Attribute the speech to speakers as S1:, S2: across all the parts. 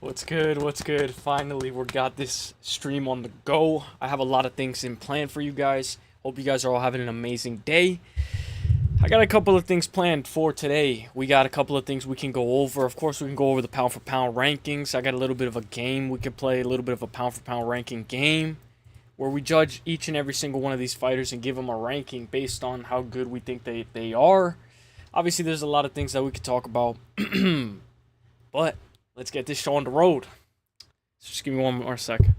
S1: What's good? What's good? Finally, we got this stream on the go. I have a lot of things in plan for you guys. Hope you guys are all having an amazing day. I got a couple of things planned for today. We got a couple of things we can go over. Of course, we can go over the pound for pound rankings. I got a little bit of a game we could play, a little bit of a pound for pound ranking game where we judge each and every single one of these fighters and give them a ranking based on how good we think they are. Obviously, there's a lot of things that we could talk about, but let's get this show on the road. So just give me one more second.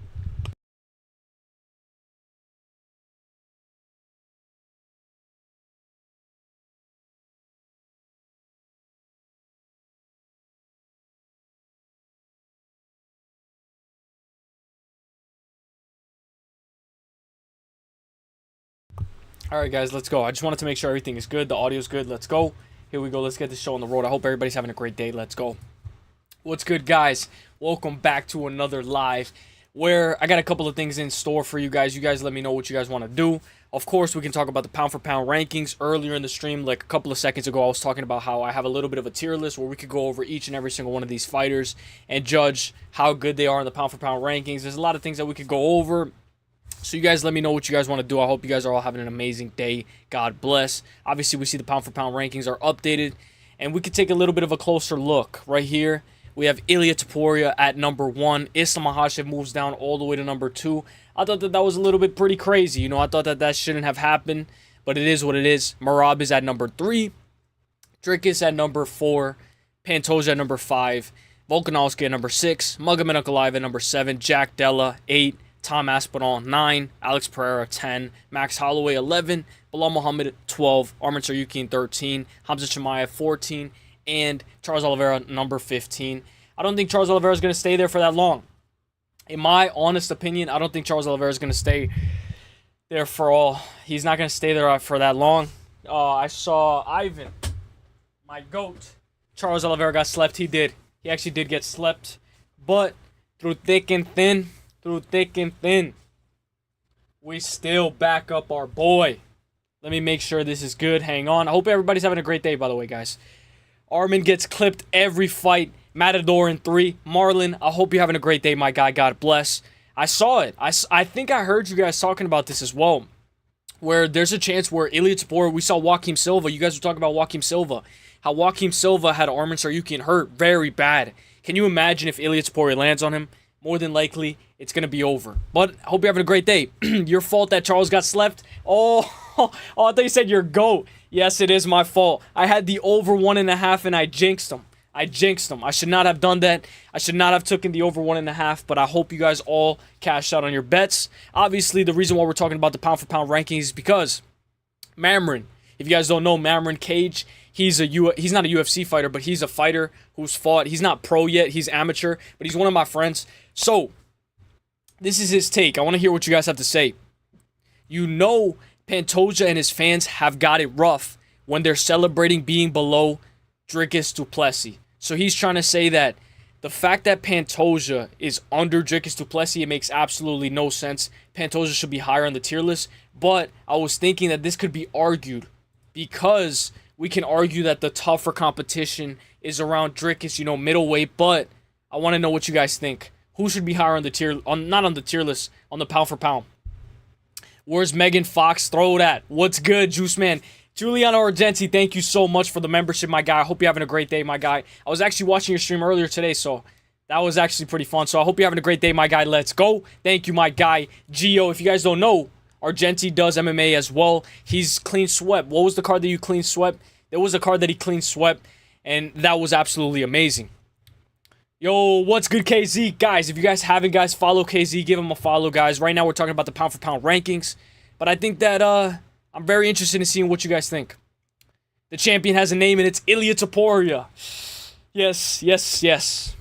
S1: Alright guys, let's go. I just wanted to make sure everything is good. The audio's good. Let's go. Here we go. Let's get this show on the road. I hope everybody's having a great day. Let's go. What's good, guys? Welcome back to another live where I got a couple of things in store for you guys. You guys let me know what you guys want to do. Of course, we can talk about the pound for pound rankings. Earlier in the stream, like a couple of seconds ago, I was talking about how I have a little bit of a tier list where we could go over each and every single one of these fighters and judge how good they are in the pound for pound rankings. There's a lot of things that we could go over. So you guys let me know what you guys want to do. I hope you guys are all having an amazing day. God bless. Obviously, we see the pound for pound rankings are updated. And we could take a little bit of a closer look. Right here, we have Ilia Topuria at number 1. Islam Makhachev moves down all the way to number 2. I thought that was a little bit pretty crazy. You know, I thought that shouldn't have happened. But it is what it is. Merab is at number 3. Dricus at number 4. Pantoja at number 5. Volkanovski at number 6. Magomedov at number 7. Jack Della, 8. Tom Aspinall, 9. Alex Pereira, 10. Max Holloway, 11. Bilal Muhammad, 12. Arman Tsarukyan, 13. Hamza Chimaev, 14. And Charles Oliveira, number 15. I don't think Charles Oliveira is going to stay there for that long. In my honest opinion, I don't think Charles Oliveira is going to stay there for all. He's not going to stay there for that long. I saw Ivan, my GOAT. Charles Oliveira got slept. He did. He actually did get slept. But through thick and thin, we still back up our boy. Let me make sure this is good. Hang on. I hope everybody's having a great day, by the way, guys. Arman gets clipped every fight. Matador in 3. Marlon, I hope you're having a great day, my guy. God bless. I saw it. I think I heard you guys talking about this as well. Where there's a chance where Ilia Topuria, we saw Joaquim Silva. You guys were talking about Joaquim Silva. How Joaquim Silva had Arman Tsarukyan hurt very bad. Can you imagine if Ilia Topuria lands on him? More than likely, it's going to be over. But I hope you're having a great day. Your fault that Charles got slept. Oh, I thought you said your GOAT. Yes, it is my fault. I had the over 1.5 and I jinxed him. I should not have done that. I should not have taken the over 1.5, but I hope you guys all cashed out on your bets. Obviously, the reason why we're talking about the pound for pound rankings is because Mamrin, if you guys don't know, Mamrin Cage, he's not a UFC fighter, but he's a fighter who's fought. He's not pro yet. He's amateur, but he's one of my friends. So, this is his take. I want to hear what you guys have to say. You know Pantoja and his fans have got it rough when they're celebrating being below Dricus du Plessis. So he's trying to say that the fact that Pantoja is under Dricus du Plessis, it makes absolutely no sense. Pantoja should be higher on the tier list. But I was thinking that this could be argued because we can argue that the tougher competition is around Dricus, you know, middleweight. But I want to know what you guys think. Who should be higher on the tier, not on the tier list, on the pound for pound? Where's Megan Fox? Throw that. What's good, Juice Man? Giuliano Argenti, thank you so much for the membership, my guy. I hope you're having a great day, my guy. I was actually watching your stream earlier today, so that was actually pretty fun. So I hope you're having a great day, my guy. Let's go. Thank you, my guy. Gio, if you guys don't know, Argenti does MMA as well. He's clean swept. What was the card that you clean swept? There was a card that he clean swept, and that was absolutely amazing. Yo, what's good, KZ? Guys, if you guys haven't, guys, follow KZ. Give him a follow, guys. Right now, we're talking about the pound for pound rankings. But I think that I'm very interested in seeing what you guys think. The champion has a name, and it's Ilia Topuria. Yes.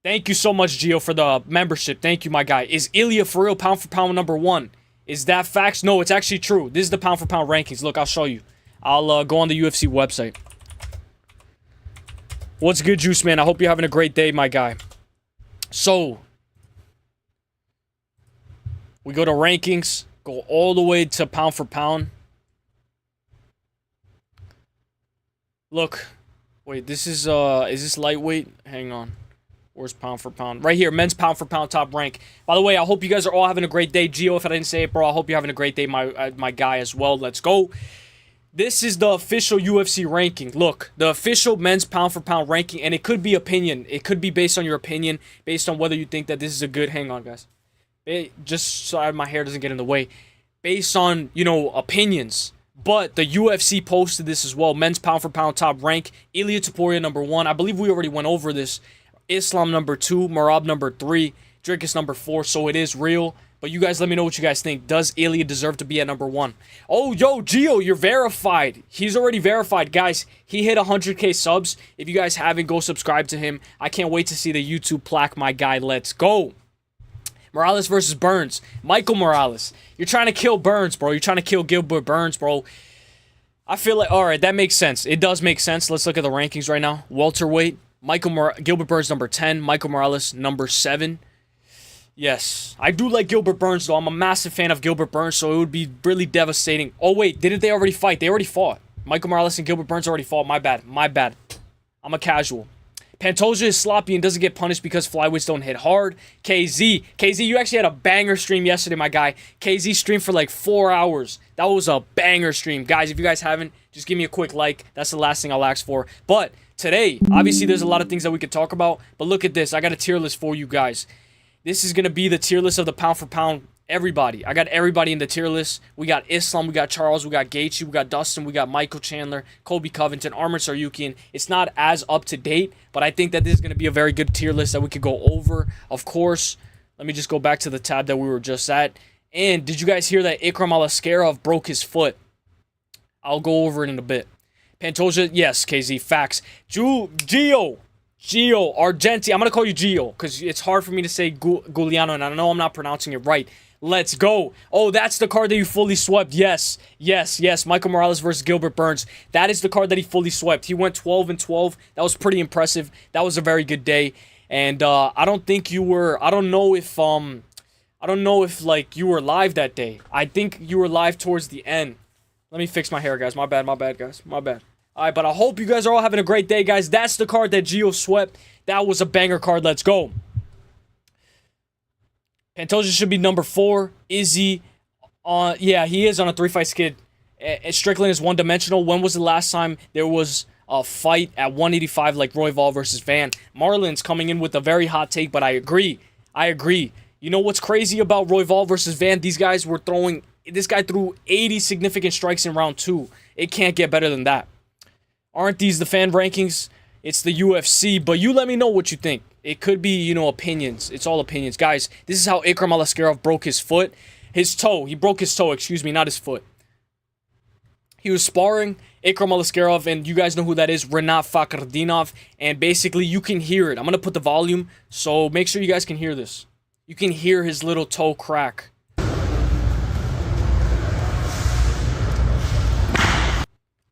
S1: Thank you so much, Gio, for the membership. Thank you, my guy. Is Ilia for real pound for pound number 1? Is that facts? No, it's actually true. This is the pound for pound rankings. Look, I'll show you. I'll go on the UFC website. What's good, Juice Man? I hope you're having a great day, my guy. So, we go to rankings, go all the way to pound for pound. Look, wait, this is this lightweight? Hang on. Where's pound for pound? Right here, men's pound for pound top rank. By the way, I hope you guys are all having a great day. Gio, if I didn't say it, bro, I hope you're having a great day, my guy as well. Let's go. This is the official UFC ranking. Look, the official men's pound for pound ranking, and it could be opinion. It could be based on your opinion, based on whether you think that this is a good... Hang on, guys. Just so my hair doesn't get in the way. Based on, you know, opinions. But the UFC posted this as well. Men's pound for pound top rank. Ilia Topuria number 1. I believe we already went over this. Islam number 2, Marab number 3, Dricus number 4, so it is real. But you guys let me know what you guys think. Does Ilia deserve to be at number 1? Oh, yo, Gio, you're verified. He's already verified. Guys, he hit 100k subs. If you guys haven't, go subscribe to him. I can't wait to see the YouTube plaque, my guy. Let's go. Morales versus Burns. Michael Morales. You're trying to kill Burns, bro. You're trying to kill Gilbert Burns, bro. I feel like, all right, that makes sense. It does make sense. Let's look at the rankings right now. Welterweight. Gilbert Burns number 10, Michael Morales number 7. Yes, I do like Gilbert Burns though. I'm a massive fan of Gilbert Burns, so it would be really devastating. Oh wait, didn't they already fight? They already fought. Michael Morales and Gilbert Burns already fought. My bad. I'm a casual. Pantoja is sloppy and doesn't get punished because flyweights don't hit hard. KZ, you actually had a banger stream yesterday, my guy. KZ streamed for like 4 hours. That was a banger stream. Guys, if you guys haven't, just give me a quick like. That's the last thing I'll ask for. But today, obviously there's a lot of things that we could talk about, but look at this. I got a tier list for you guys. This is going to be the tier list of the pound for pound. Everybody. I got everybody in the tier list. We got Islam, we got Charles, we got Gaethje, we got Dustin, we got Michael Chandler, Colby Covington, Arman Tsarukyan. It's not as up to date, but I think that this is going to be a very good tier list that we could go over. Of course, let me just go back to the tab that we were just at. And did you guys hear that Ikram Alaskarov broke his foot? I'll go over it in a bit. Pantoja, yes, KZ, facts. Gio, Argenti, I'm going to call you Gio, because it's hard for me to say Giuliano, and I know I'm not pronouncing it right. Let's go. Oh, that's the card that you fully swept. Yes. Michael Morales versus Gilbert Burns. That is the card that he fully swept. He went 12-12. That was pretty impressive. That was a very good day. And I don't think you were, I don't know if like you were live that day. I think you were live towards the end. Let me fix my hair, guys. My bad, guys. My bad. All right, but I hope you guys are all having a great day, guys. That's the card that Gio swept. That was a banger card. Let's go. Pantoja should be number 4. Izzy, yeah, he is on a 3-fight skid. Strickland is one-dimensional. When was the last time there was a fight at 185 like Royval versus Van? Marlon's coming in with a very hot take, but I agree. You know what's crazy about Royval versus Van? These guys were throwing... This guy threw 80 significant strikes in round 2. It can't get better than that. Aren't these the fan rankings? It's the UFC, but you let me know what you think. It could be, you know, opinions. It's all opinions. Guys, this is how Ikram Alaskarov broke his foot. His toe. He broke his toe, excuse me, not his foot. He was sparring Ikram Alaskarov, and you guys know who that is, Renat Fakhretdinov, and basically you can hear it. I'm going to put the volume, so make sure you guys can hear this. You can hear his little toe crack.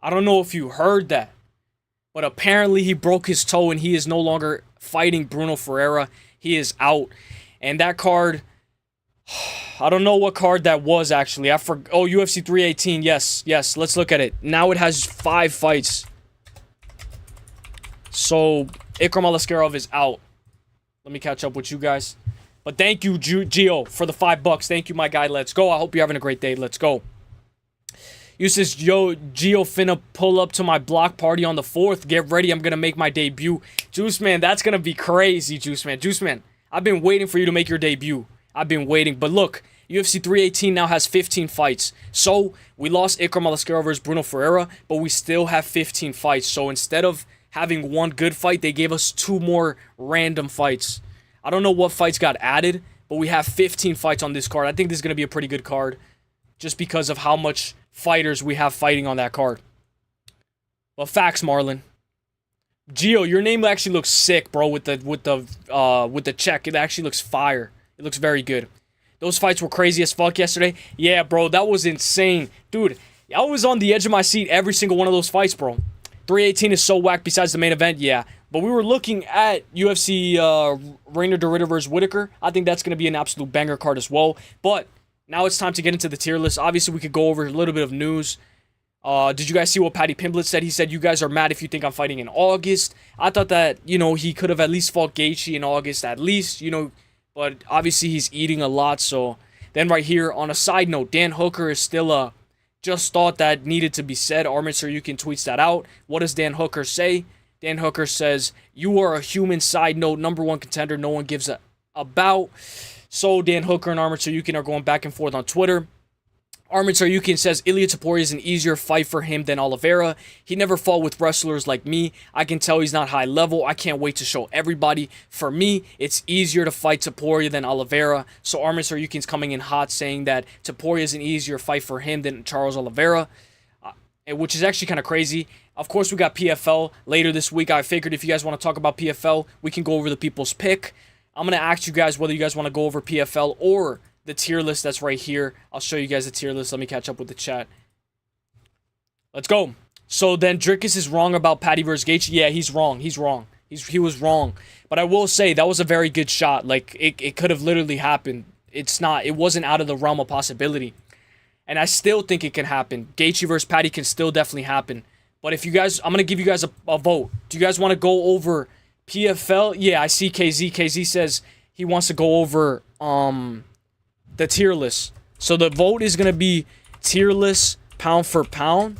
S1: I don't know if you heard that, but apparently he broke his toe and he is no longer fighting Bruno Ferreira. He is out. And that card, I don't know what card that was actually. Oh, UFC 318. Yes. Let's look at it. Now it has 5 fights. So Ikram Alaskarov is out. Let me catch up with you guys. But thank you, Gio, for the $5. Thank you, my guy. Let's go. I hope you're having a great day. Let's go. Uselyis, Gio finna pull up to my block party on the 4th. Get ready, I'm gonna make my debut. Juice Man, that's gonna be crazy, Juice Man, I've been waiting for you to make your debut. I've been waiting, but look, UFC 318 now has 15 fights. So, we lost Ikram Alaskarov versus Bruno Ferreira, but we still have 15 fights. So, instead of having 1 good fight, they gave us 2 more random fights. I don't know what fights got added, but we have 15 fights on this card. I think this is gonna be a pretty good card, just because of how much fighters we have fighting on that card. But facts, Marlon. Gio, your name actually looks sick, bro, with the check. It actually looks fire. It looks very good. Those fights were crazy as fuck yesterday. Yeah, bro, that was insane. Dude, I was on the edge of my seat every single one of those fights, bro. 318 is so whack besides the main event, yeah. But we were looking at UFC Reiner de Ridder versus Whitaker. I think that's going to be an absolute banger card as well. But now it's time to get into the tier list. Obviously, we could go over a little bit of news. Did you guys see what Paddy Pimblett said? He said, you guys are mad if you think I'm fighting in August. I thought that, you know, he could have at least fought Gaethje in August, at least, you know, but obviously he's eating a lot. So then right here, on a side note, Dan Hooker is still just thought that needed to be said. Arman Tsarukyan tweets that out. What does Dan Hooker say? Dan Hooker says, you are a human, side note, #1 contender no one gives a about. So Dan Hooker and Arman Tsarukyan are going back and forth on Twitter. Arman Tsarukyan says, Ilia Topuria is an easier fight for him than Oliveira. He never fought with wrestlers like me. I can tell he's not high level. I can't wait to show everybody. For me, it's easier to fight Topuria than Oliveira. So Arman Tsarukyan's coming in hot, saying that Topuria is an easier fight for him than Charles Oliveira, which is actually kind of crazy. Of course, we got PFL later this week. I figured if you guys want to talk about PFL, we can go over the people's pick. I'm going to ask you guys whether you guys want to go over PFL or the tier list that's right here. I'll show you guys the tier list. Let me catch up with the chat. Let's go. So then Drickus is wrong about Paddy versus Gaethje. Yeah, he's wrong. He's wrong. He was wrong. But I will say that was a very good shot. Like, it could have literally happened. It wasn't out of the realm of possibility. And I still think it can happen. Gaethje versus Paddy can still definitely happen. But if you guys, I'm going to give you guys a vote. Do you guys want to go over PFL? Yeah, I see KZ. KZ says he wants to go over the tier list. So the vote is going to be tier list pound for pound.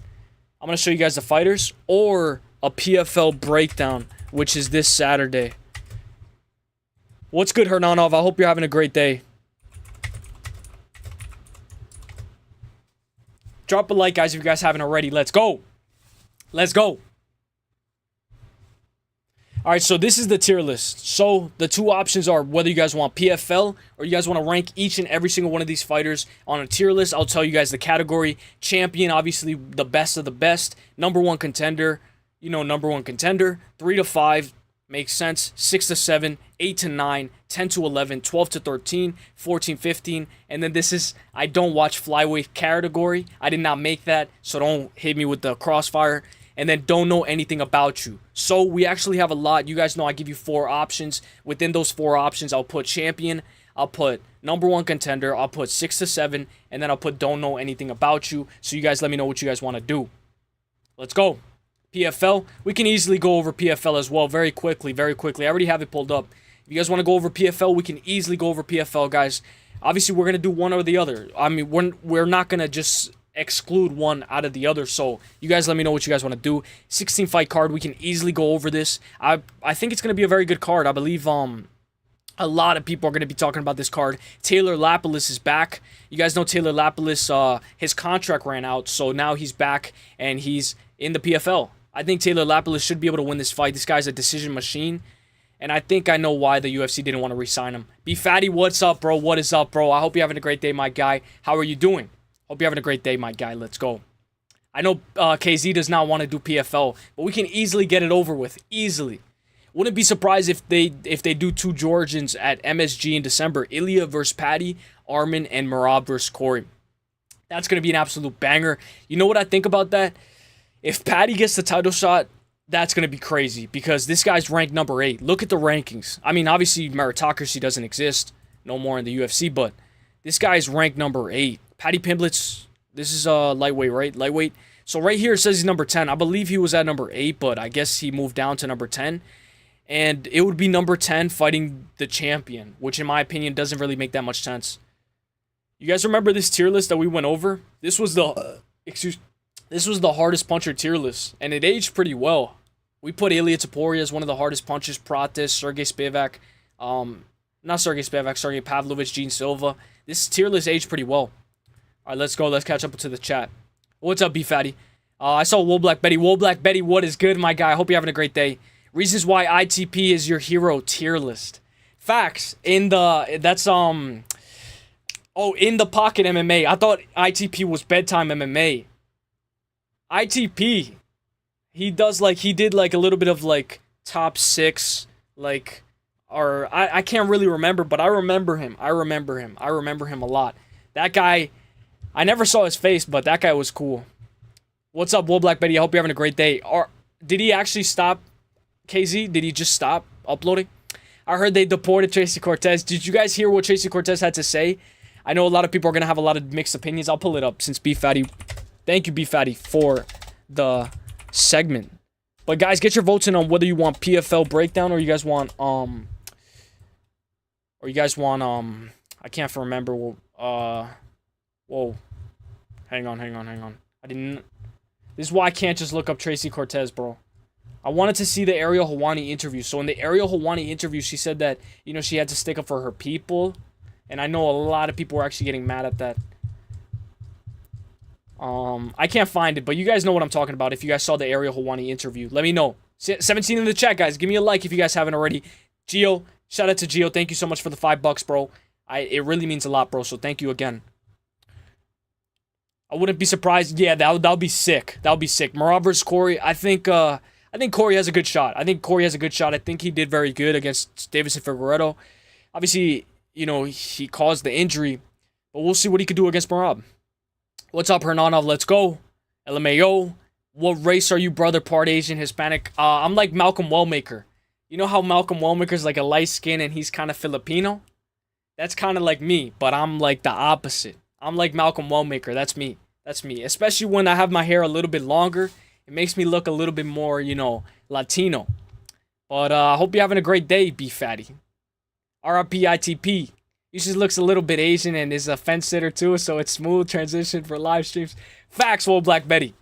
S1: I'm going to show you guys the fighters, or a PFL breakdown, which is this Saturday. What's good, Hernanov? I hope you're having a great day. Drop a like, guys, if you guys haven't already. Let's go. Let's go. All right, so this is the tier list. So the two options are whether you guys want PFL or you guys want to rank each and every single one of these fighters on a tier list. I'll tell you guys the category. Champion, obviously the best of the best. #1 contender, you know, #1 contender. 3 to 5 makes sense. 6 to 7, 8 to 9, 10 to 11, 12 to 13, 14, 15. And then this is, I don't watch flyweight category. I did not make that, so don't hit me with the crossfire. And then don't know anything about you. So we actually have a lot. You guys know I give you 4 options. Within those 4 options, I'll put champion, I'll put #1 contender, I'll put 6 to 7, and then I'll put don't know anything about you. So you guys let me know what you guys want to do. Let's go. PFL, we can easily go over PFL as well very quickly, very quickly. I already have it pulled up. If you guys want to go over PFL, we can easily go over PFL, guys. Obviously, we're going to do one or the other. I mean, we're not going to just exclude one out of the other, so you guys let me know what you guys want to do. 16 fight card, we can easily go over this. I think it's going to be a very good card. I believe a lot of people are going to be talking about this card. Taylor Lapilus is back. You guys know Taylor Lapilus, his contract ran out, so now he's back and he's in the PFL. I think Taylor Lapilus should be able to win this fight. This guy's a decision machine, and I think I know why the UFC didn't want to re-sign him. B Fatty, what's up, bro? What is up, bro? I hope you're having a great day, my guy. How are you doing? Hope you're having a great day, my guy. Let's go. I know KZ does not want to do PFL, but we can easily get it over with. Easily. Wouldn't be surprised if they do 2 Georgians at MSG in December. Ilia versus Paddy, Arman, and Merab versus Corey. That's going to be an absolute banger. You know what I think about that? If Paddy gets the title shot, that's going to be crazy because this guy's ranked #8. Look at the rankings. I mean, obviously, meritocracy doesn't exist no more in the UFC, but this guy's ranked #8. Paddy Pimblett's, this is lightweight, right? Lightweight. So right here it says he's number 10. I believe he was at number 8, but I guess he moved down to number 10. And it would be number 10 fighting the champion, which in my opinion doesn't really make that much sense. You guys remember this tier list that we went over? This was the this was the hardest puncher tier list, and it aged pretty well. We put Ilia Topuria as one of the hardest punchers, Pratis, Sergey Spivak, not Sergey Spivak, Sergey Pavlovich, Gene Silva. This tier list aged pretty well. All right, let's go. Let's catch up to the chat. What's up, B-Fatty? I saw Wool Black Betty. Wool Black Betty, what is good, my guy? I hope you're having a great day. Reasons why ITP is your hero tier list. Facts. In the in the pocket MMA. I thought ITP was bedtime MMA. ITP. He did like a little bit of like top 6, like, or I can't really remember, but I remember him. I remember him a lot. That guy, I never saw his face, but that guy was cool. What's up, Wool Black Betty? I hope you're having a great day. Did he actually stop, KZ? Did he just stop uploading? I heard they deported Tracy Cortez. Did you guys hear what Tracy Cortez had to say? I know a lot of people are going to have a lot of mixed opinions. I'll pull it up since B Fatty Thank you, B Fatty, for the segment. But guys, get your votes in on whether you want PFL breakdown or you guys want I can't remember. Whoa. Hang on. This is why I can't just look up Tracy Cortez, bro. I wanted to see the Ariel Helwani interview. So in the Ariel Helwani interview, she said that, you know, she had to stick up for her people. And I know a lot of people were actually getting mad at that. I can't find it, but you guys know what I'm talking about. If you guys saw the Ariel Helwani interview, let me know. 17 in the chat, guys. Give me a like if you guys haven't already. Gio, shout out to Gio. Thank you so much for the $5, bro. It really means a lot, bro. So thank you again. I wouldn't be surprised. Yeah, that would be sick. That would be sick. Merab versus Corey. I think Corey has a good shot. I think he did very good against Davison Figueiredo. Obviously, you know, he caused the injury, but we'll see what he could do against Merab. What's up, Hernanov? Let's go. LMAO. What race are you, brother? Part Asian, Hispanic? I'm like Malcolm Wellmaker. You know how Malcolm Wellmaker's like a light skin and he's kind of Filipino? That's kind of like me, but I'm like the opposite. I'm like Malcolm Wellmaker. That's me. Especially when I have my hair a little bit longer. It makes me look a little bit more, you know, Latino. But I hope you're having a great day, B Fatty. RIP ITP. He just looks a little bit Asian and is a fence sitter too, so it's smooth transition for live streams. Facts, Whoa Black Betty.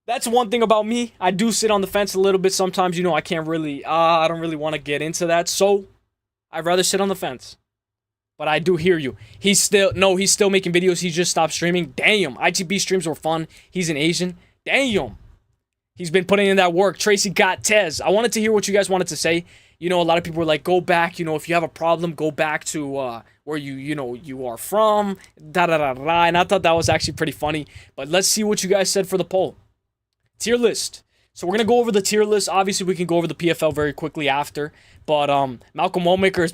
S1: That's one thing about me. I do sit on the fence a little bit sometimes. You know, I don't really want to get into that, so I'd rather sit on the fence. But I do hear you. He's still making videos. He just stopped streaming. Damn, ITB streams were fun. He's an Asian. Damn. He's been putting in that work. Tracy got Tez. I wanted to hear what you guys wanted to say. You know, a lot of people were like, go back, you know, if you have a problem, go back to where you are from, da-da-da-da, and I thought that was actually pretty funny. But let's see what you guys said for the poll. Tier list. So we're going to go over the tier list. Obviously, we can go over the PFL very quickly after. But Malcolm Wellmaker is...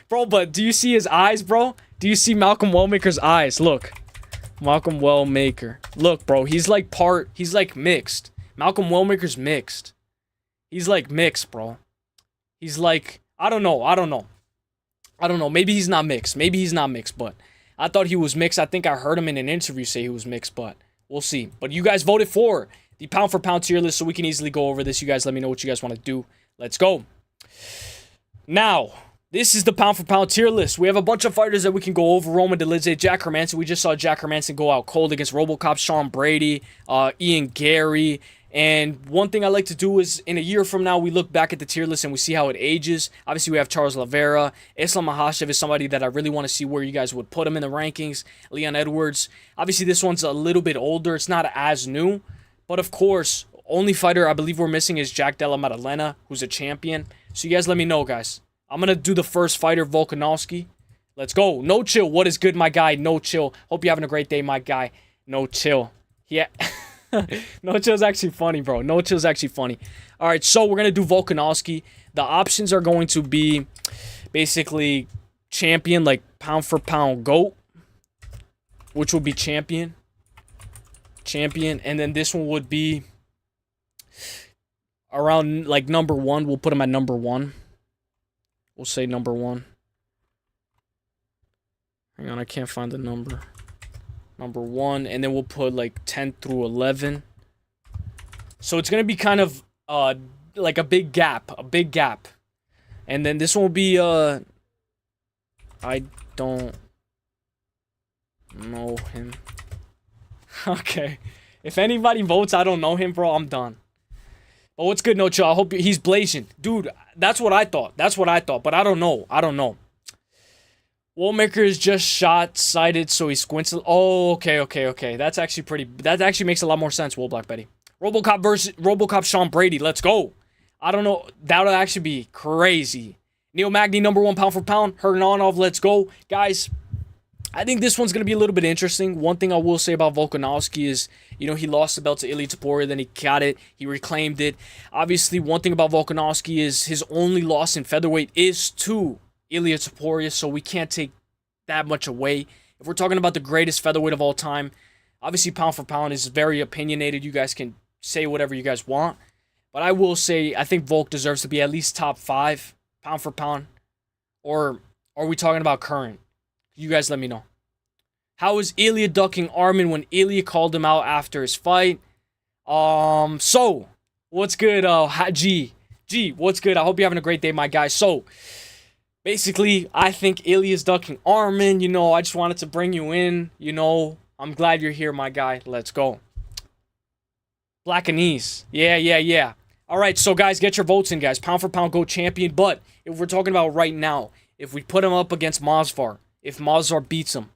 S1: Bro, but do you see his eyes, bro? Do you see Malcolm Wellmaker's eyes? Look. Malcolm Wellmaker. Look, bro, he's like mixed. Malcolm Wellmaker's mixed. He's like mixed, bro. He's like, I don't know. Maybe he's not mixed, but I thought he was mixed. I think I heard him in an interview say he was mixed, but we'll see. But you guys voted for the pound for pound tier list, so we can easily go over this. You guys let me know what you guys want to do. Let's go. Now, this is the pound for pound tier list. We have a bunch of fighters that we can go over. Roman Dolidze, Jack Hermanson. We just saw Jack Hermanson go out cold against RoboCop, Sean Brady, Ian Gary. And one thing I like to do is, in a year from now, we look back at the tier list and we see how it ages. Obviously, we have Charles Oliveira. Islam Makhachev is somebody that I really want to see where you guys would put him in the rankings. Leon Edwards. Obviously, this one's a little bit older. It's not as new. But, of course, only fighter I believe we're missing is Jack Della Maddalena, who's a champion. So, you guys let me know, guys. I'm going to do the first fighter, Volkanovski. Let's go. No Chill. What is good, my guy? No Chill. Hope you're having a great day, my guy. No Chill. Yeah. No Chill's actually funny, bro. No Chill's actually funny. All right, so we're going to do Volkanovski. The options are going to be basically champion, like pound for pound GOAT, which will be champion. And then this one would be around like number one. We'll put him at number one. We'll say number one. Hang on, I can't find the number. Number one, and then we'll put like 10 through 11. So it's going to be kind of like a big gap. And then this one will be, I don't know him. Okay. If anybody votes, I don't know him, bro, I'm done. But what's good, No Chill? I hope he's blazing. Dude, that's what I thought. But I don't know. Wallmaker is just shot-sighted, so he squints. Oh, okay. That actually makes a lot more sense, Will Black Betty. RoboCop versus RoboCop Sean Brady. Let's go. I don't know. That would actually be crazy. Neil Magny, number one pound for pound. Hernanov, let's go. Guys, I think this one's going to be a little bit interesting. One thing I will say about Volkanovski is, you know, he lost the belt to Ilia Topuria, then he got it. He reclaimed it. Obviously, one thing about Volkanovski is his only loss in featherweight is to Ilia Topuria, so we can't take that much away. If we're talking about the greatest featherweight of all time, obviously pound for pound is very opinionated. You guys can say whatever you guys want. But I will say, I think Volk deserves to be at least top 5, pound for pound. Or are we talking about current? You guys let me know. How is Ilia ducking Arman when Ilia called him out after his fight? So, what's good, G, what's good? I hope you're having a great day, my guy. So, basically, I think Ilia's ducking Arman. You know, I just wanted to bring you in. You know, I'm glad you're here, my guy. Let's go. Black and knees. Yeah. All right, so, guys, get your votes in, guys. Pound for pound, GOAT champion. But if we're talking about right now, if we put him up against Movsar, if Movsar beats him,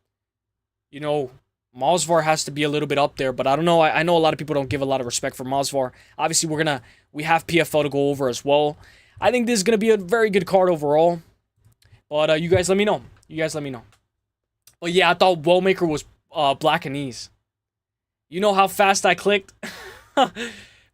S1: you know, Movsar has to be a little bit up there, but I don't know. I know a lot of people don't give a lot of respect for Movsar. Obviously, we have PFL to go over as well. I think this is going to be a very good card overall. But you guys let me know. But yeah, I thought Wellmaker was black and knees. You know how fast I clicked?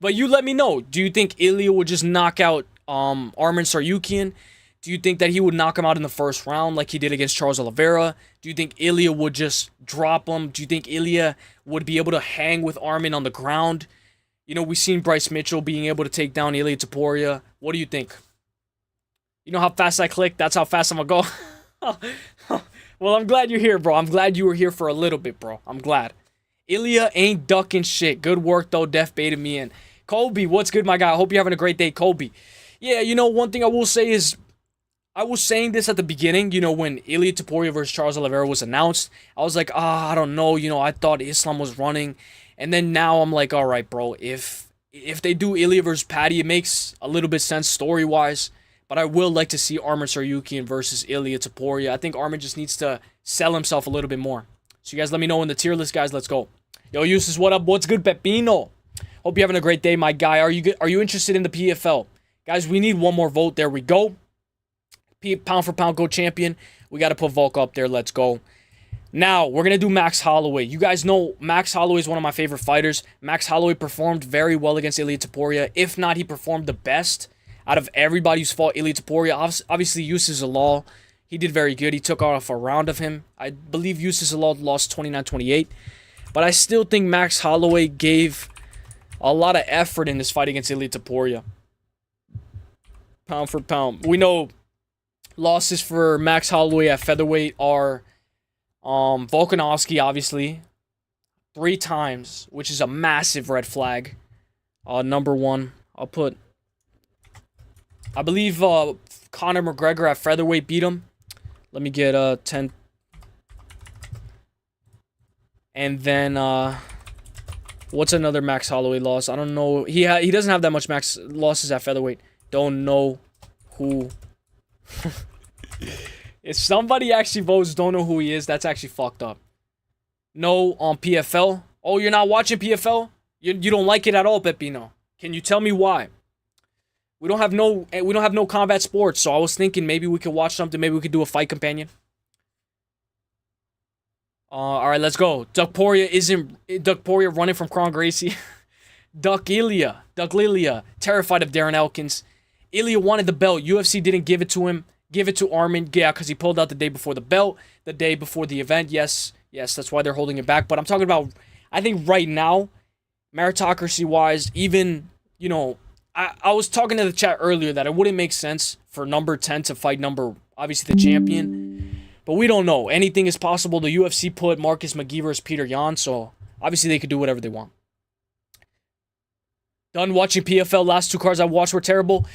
S1: But you let me know. Do you think Ilia would just knock out Arman Tsarukyan? Do you think that he would knock him out in the first round like he did against Charles Oliveira? Do you think Ilia would just drop him? Do you think Ilia would be able to hang with Arman on the ground? You know, we've seen Bryce Mitchell being able to take down Ilia Topuria. What do you think? You know how fast I clicked? That's how fast I'm going to go. Well, I'm glad you're here, bro. I'm glad you were here for a little bit, bro. I'm glad. Ilia ain't ducking shit. Good work, though. Def baited me in. Kobe, what's good, my guy? I hope you're having a great day, Kobe. Yeah, you know, one thing I will say is, I was saying this at the beginning, you know, when Ilia Topuria versus Charles Oliveira was announced. I was like, I don't know, you know, I thought Islam was running. And then now I'm like, all right, bro, if they do Ilia versus Patty, it makes a little bit sense story-wise. But I will like to see Arman Tsarukyan versus Ilia Topuria. I think Arman just needs to sell himself a little bit more. So you guys let me know in the tier list, guys. Let's go. Yo, Uselyis, what up? What's good, Pepino? Hope you're having a great day, my guy. Are you interested in the PFL? Guys, we need one more vote. There we go. Pound for pound GOAT champion. We got to put Volk up there. Let's go. Now, we're going to do Max Holloway. You guys know Max Holloway is one of my favorite fighters. Max Holloway performed very well against Ilia Topuria. If not, he performed the best out of everybody who's fought Ilia Topuria. Obviously, Uselyis, he did very good. He took off a round of him. I believe Uselyis lost 29-28. But I still think Max Holloway gave a lot of effort in this fight against Ilia Topuria. Pound for pound. We know losses for Max Holloway at featherweight are Volkanovski, obviously, 3 times, which is a massive red flag. Number 1, I believe Conor McGregor at featherweight beat him. Let me get 10. And then what's another Max Holloway loss? I don't know. He doesn't have that much max losses at featherweight. Don't know who. If somebody actually votes don't know who he is, that's actually fucked up. No on PFL. Oh, you're not watching PFL? You don't like it at all, Pepino. Can you tell me why? We don't have no combat sports, so I was thinking maybe we could watch something. Maybe we could do a fight companion. All right, let's go. Topuria running from Kron Gracie. Duck Ilia, terrified of Darren Elkins. Ilia wanted the belt. UFC didn't give it to him. Give it to Arman. Yeah, because he pulled out the day before the belt, the day before the event. Yes, that's why they're holding it back. But I'm talking about, I think right now, meritocracy-wise, even, you know, I was talking to the chat earlier that it wouldn't make sense for number 10 to fight obviously the champion. But we don't know. Anything is possible. The UFC put Marcus McGee versus Peter Yan, so obviously they could do whatever they want. Done watching PFL. Last 2 cards I watched were terrible.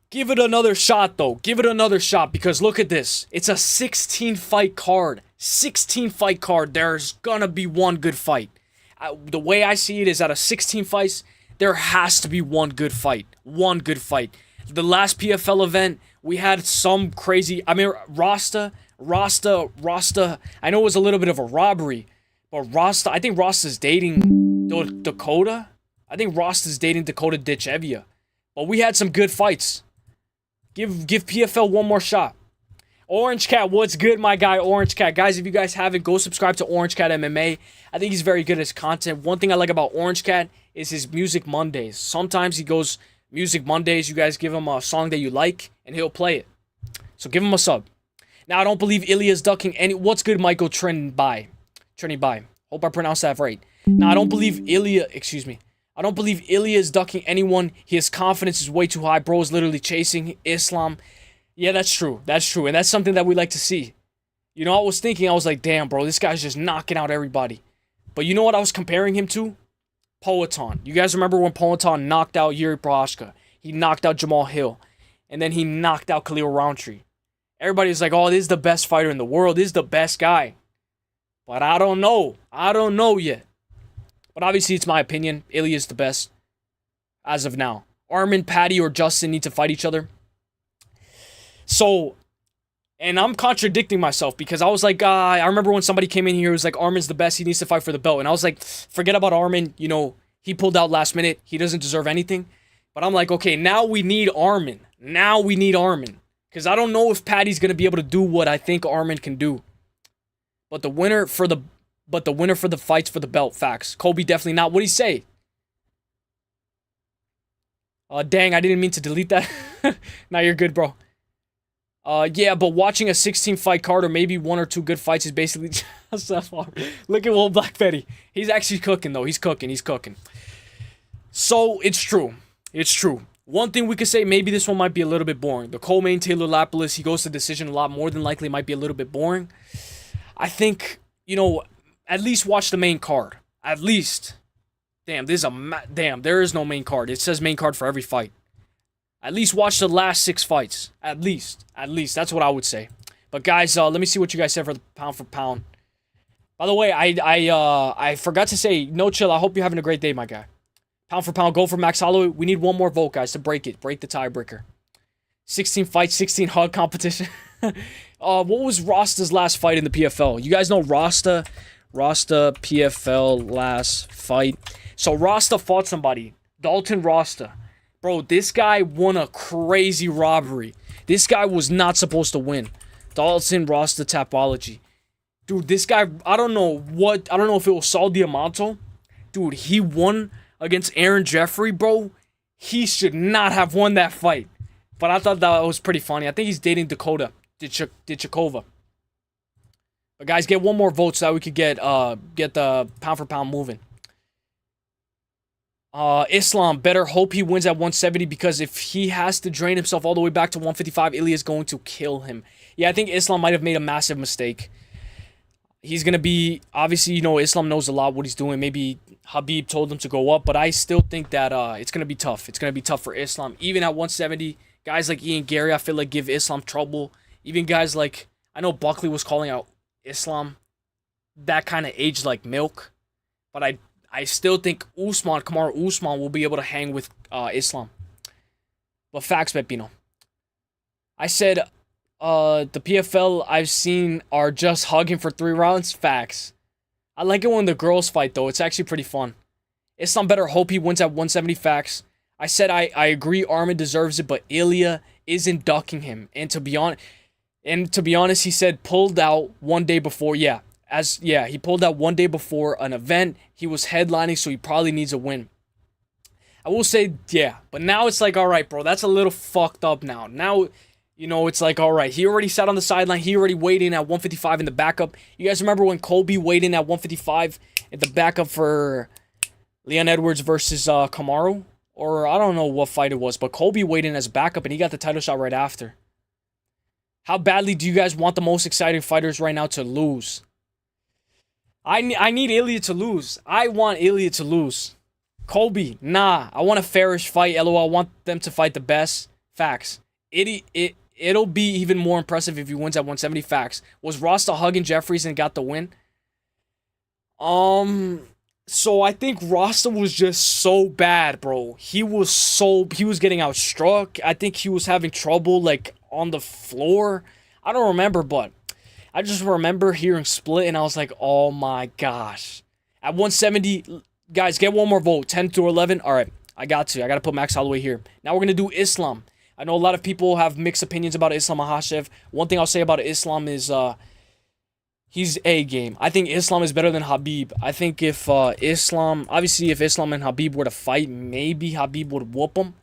S1: Give it another shot, though. Give it another shot, because look at this. It's a 16-fight card. 16-fight card. There's gonna be one good fight. The way I see it is out of 16 fights, there has to be one good fight. One good fight. The last PFL event, we had some crazy... I mean, Rasta. I know it was a little bit of a robbery, but Rasta... I think Rasta's dating Dakota. I think Rasta's dating Dakota Ditchevia. But we had some good fights. Give PFL one more shot. Orange Cat, what's good, my guy? Orange Cat. Guys, if you guys haven't, go subscribe to Orange Cat MMA. I think he's very good at his content. One thing I like about Orange Cat is his Music Mondays. Sometimes he goes Music Mondays. You guys give him a song that you like, and he'll play it. So give him a sub. Now, I don't believe Ilia's ducking any... What's good, Michael Trinity Bai? Hope I pronounced that right. Now, I don't believe Ilia... Excuse me. I don't believe Ilia is ducking anyone. His confidence is way too high. Bro is literally chasing Islam. Yeah, that's true. That's true. And that's something that we like to see. You know, I was thinking, I was like, damn, bro, this guy's just knocking out everybody. But you know what I was comparing him to? Poatan. You guys remember when Poatan knocked out Yuri Prochazka? He knocked out Jamal Hill. And then he knocked out Khalil Roundtree. Everybody's like, oh, this is the best fighter in the world. This is the best guy. But I don't know. I don't know yet. But obviously, it's my opinion. Ilia is the best as of now. Arman, Patty, or Justin need to fight each other. So, and I'm contradicting myself because I was like, I remember when somebody came in here who was like, Arman's the best. He needs to fight for the belt. And I was like, forget about Arman. You know, he pulled out last minute. He doesn't deserve anything. But I'm like, okay, now we need Arman. Now we need Arman. Because I don't know if Patty's going to be able to do what I think Arman can do. But the winner for the fights for the belt, facts. Kobe definitely not. What'd he say? Dang, I didn't mean to delete that. Nah, you're good, bro. Yeah, but watching a 16-fight card or maybe 1 or 2 good fights is basically just that far. Look at Will Black Betty. He's actually cooking, though. He's cooking. So, it's true. It's true. One thing we could say, maybe this one might be a little bit boring. The Coleman, Taylor Lapilus, he goes to decision a lot. More than likely might be a little bit boring. I think, you know, at least watch the main card. At least. Damn, there is no main card. It says main card for every fight. At least watch the last 6 fights. At least. That's what I would say. But guys, let me see what you guys said for the pound for pound. By the way, I forgot to say, no chill. I hope you're having a great day, my guy. Pound for pound, go for Max Holloway. We need one more vote, guys, to break it. Break the tiebreaker. 16 fights, 16 hug competition. What was Rasta's last fight in the PFL? You guys know Rasta PFL last fight. So Rasta fought somebody. Dalton Rasta. Bro, this guy won a crazy robbery. This guy was not supposed to win. Dalton Rasta Tapology. Dude, this guy, I don't know if it was Saul Diamanto. Dude, he won against Aaron Jeffrey, bro. He should not have won that fight. But I thought that was pretty funny. I think he's dating Dakota Dichakova. But guys, get one more vote so that we could get the pound for pound moving. Islam, better hope he wins at 170 because if he has to drain himself all the way back to 155, Ilia is going to kill him. Yeah, I think Islam might have made a massive mistake. He's going to be, obviously, you know, Islam knows a lot what he's doing. Maybe Habib told him to go up, but I still think that it's going to be tough. It's going to be tough for Islam. Even at 170, guys like Ian Gary, I feel like give Islam trouble. Even guys like, I know Buckley was calling out Islam. That kind of aged like milk. But I still think Kamaru Usman will be able to hang with Islam. But facts, Pepino. I said the PFL I've seen are just hugging for 3 rounds. Facts. I like it when the girls fight, though. It's actually pretty fun. Islam better hope he wins at 170. Facts. I said I agree Arman deserves it, but Ilia isn't ducking him. And to be honest, he said pulled out 1 day before. He pulled out 1 day before an event. He was headlining, so he probably needs a win. I will say, yeah. But now it's like, all right, bro, that's a little fucked up now. Now, you know, it's like, all right, he already sat on the sideline. He already weighed in at 155 in the backup. You guys remember when Colby weighed in at 155 in the backup for Leon Edwards versus Kamaru? Or I don't know what fight it was, but Colby weighed in as a backup, and he got the title shot right after. How badly do you guys want the most exciting fighters right now to lose? I need Ilia to lose. I want Ilia to lose. Colby, nah. I want a fairish fight. LOL, I want them to fight the best. Facts. It'll be even more impressive if he wins at 170. Facts. Was Rasta hugging Jeffries and got the win? So I think Rasta was just so bad, bro. He was getting outstruck. I think he was having trouble, like, on the floor. I don't remember, but I just remember hearing split, and I was like, oh my gosh. At 170, guys, get one more vote. 10 to 11. All right, I got to put Max Holloway here. Now we're going to do Islam. I know a lot of people have mixed opinions about Islam Makhachev. One thing I'll say about Islam is he's A game. I think Islam is better than Habib. I think if Islam and Habib were to fight, maybe Habib would whoop him.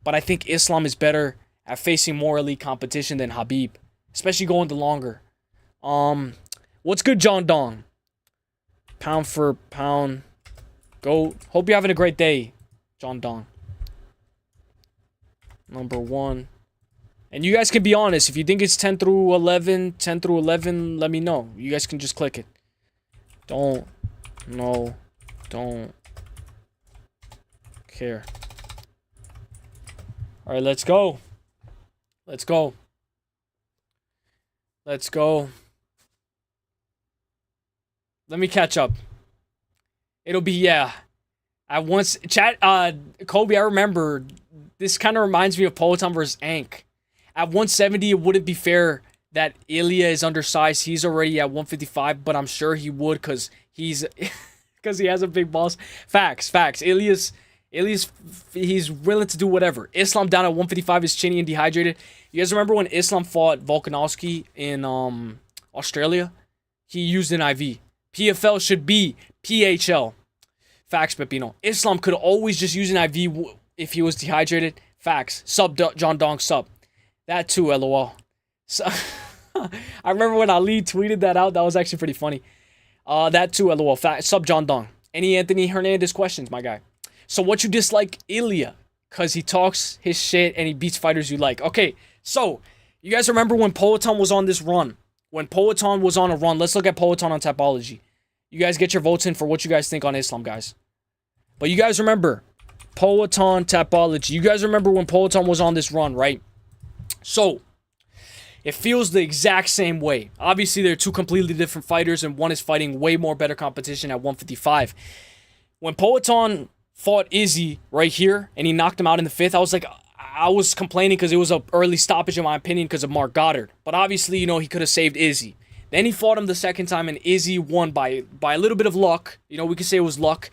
S1: But I think Islam is better at facing more elite competition than Habib, especially going the longer. What's good, John Dong? Pound for pound. Go. Hope you're having a great day, John Dong. Number 1. And you guys can be honest. If you think it's 10 through 11, 10 through 11, let me know. You guys can just click it. Don't care. All right, let's go. Let's go. Let's go. Let me catch up. It'll be, yeah. I once, chat, Kobe, I remember, this kind of reminds me of Poatan versus Ank. At 170, it wouldn't be fair that Ilia is undersized. He's already at 155, but I'm sure he would because he's, because he has a big balls. Facts. Ilia's, he's willing to do whatever. Islam down at 155 is chinny and dehydrated. You guys remember when Islam fought Volkanovski in Australia? He used an IV. PFL should be PHL. Facts, Pepino. Islam could always just use an IV if he was dehydrated. Facts. Sub John Dong sub. That too, LOL. So, I remember when Ali tweeted that out. That was actually pretty funny. That too, LOL. Sub John Dong. Any Anthony Hernandez questions, my guy? So what you dislike Ilia? Because he talks his shit and he beats fighters you like. Okay, so you guys remember when Poatan was on this run? When Poatan was on a run, let's look at Poatan on Tapology. You guys get your votes in for what you guys think on Islam, guys. But you guys remember Poatan Tapology. You guys remember when Poatan was on this run, right? So it feels the exact same way. Obviously, they're two completely different fighters, and one is fighting way more better competition at 155. When Poatan fought Izzy right here, and he knocked him out in the 5th, I was complaining because it was an early stoppage, in my opinion, because of Mark Goddard. But obviously, you know, he could have saved Izzy. Then he fought him the 2nd time, and Izzy won by a little bit of luck. You know, we could say it was luck.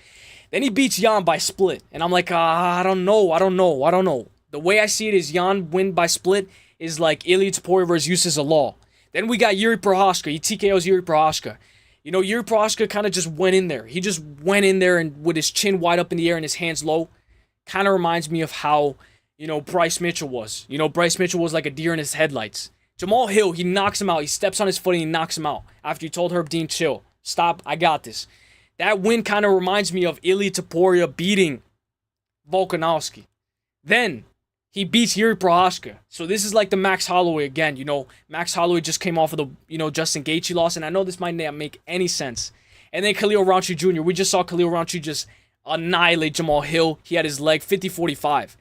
S1: Then he beats Jan by split. And I'm like, I don't know. The way I see it is Jan win by split is like Ilia Topuria versus Uselyis. Then we got Yuri Prochazka. He TKOs Yuri Prochazka. You know, Yuri Prochazka kind of just went in there. He just went in there and with his chin wide up in the air and his hands low. Kind of reminds me of how, you know, Bryce Mitchell was. You know, Bryce Mitchell was like a deer in his headlights. Jamal Hill, he knocks him out. He steps on his foot and he knocks him out. After he told Herb Dean, chill. Stop. I got this. That win kind of reminds me of Ilia Topuria beating Volkanovski. Then he beats Yuri Prochazka. So this is like the Max Holloway again. You know, Max Holloway just came off of the, you know, Justin Gaethje loss. And I know this might not make any sense. And then Khalil Rountree Jr. We just saw Khalil Rountree just annihilate Jamal Hill. He had his leg 50-45.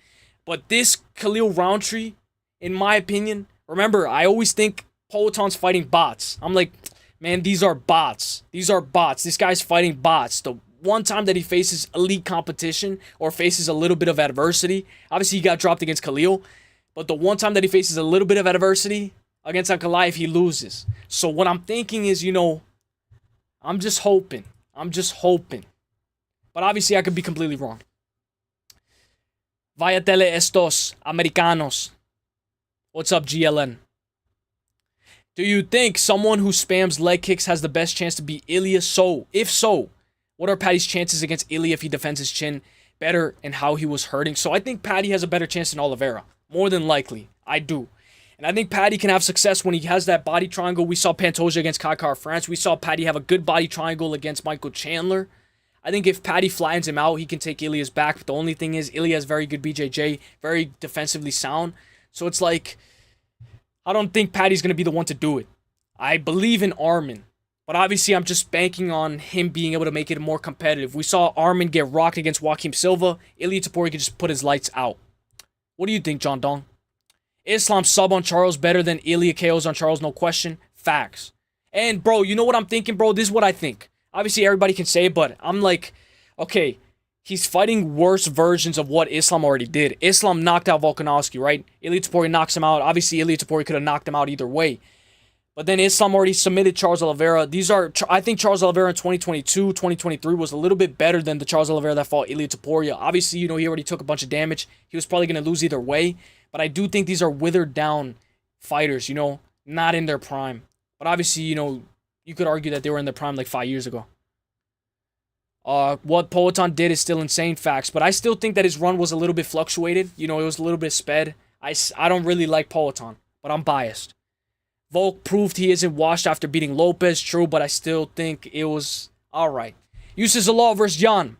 S1: But this Khalil Rountree, in my opinion, remember, I always think Poatan's fighting bots. I'm like, man, these are bots. These are bots. This guy's fighting bots. The one time that he faces elite competition or faces a little bit of adversity, obviously he got dropped against Khalil, but the one time that he faces a little bit of adversity against Ankalaev, he loses. So what I'm thinking is, you know, I'm just hoping. But obviously I could be completely wrong. Vayatele estos americanos. What's up, GLN? Do you think someone who spams leg kicks has the best chance to beat Ilia? So, if so, what are Paddy's chances against Ilia if he defends his chin better and how he was hurting? So I think Paddy has a better chance than Oliveira. More than likely. I do. And I think Paddy can have success when he has that body triangle. We saw Pantoja against Kai France. We saw Paddy have a good body triangle against Michael Chandler. I think if Paddy flattens him out, he can take Ilia's back. But the only thing is, Ilia has very good BJJ, very defensively sound. So it's like, I don't think Paddy's going to be the one to do it. I believe in Arman. But obviously, I'm just banking on him being able to make it more competitive. We saw Arman get rocked against Joaquim Silva. Ilia Topuria could just put his lights out. What do you think, John Dong? Islam sub on Charles better than Ilia KOs on Charles, no question. Facts. And, bro, you know what I'm thinking, bro? This is what I think. Obviously, everybody can say it, but I'm like, okay, he's fighting worse versions of what Islam already did. Islam knocked out Volkanovski, right? Ilia Topuria knocks him out. Obviously, Ilia Topuria could have knocked him out either way. But then Islam already submitted Charles Oliveira. I think Charles Oliveira in 2022, 2023 was a little bit better than the Charles Oliveira that fought Ilia Topuria. Obviously, you know, he already took a bunch of damage. He was probably going to lose either way. But I do think these are withered down fighters, you know, not in their prime. But obviously, you know, you could argue that they were in their prime like 5 years ago. What Poatan did is still insane, facts. But I still think that his run was a little bit fluctuated. You know, it was a little bit sped. I don't really like Poatan, but I'm biased. Volk proved he isn't washed after beating Lopez, true, but I still think it was alright. Uselyis versus Jan.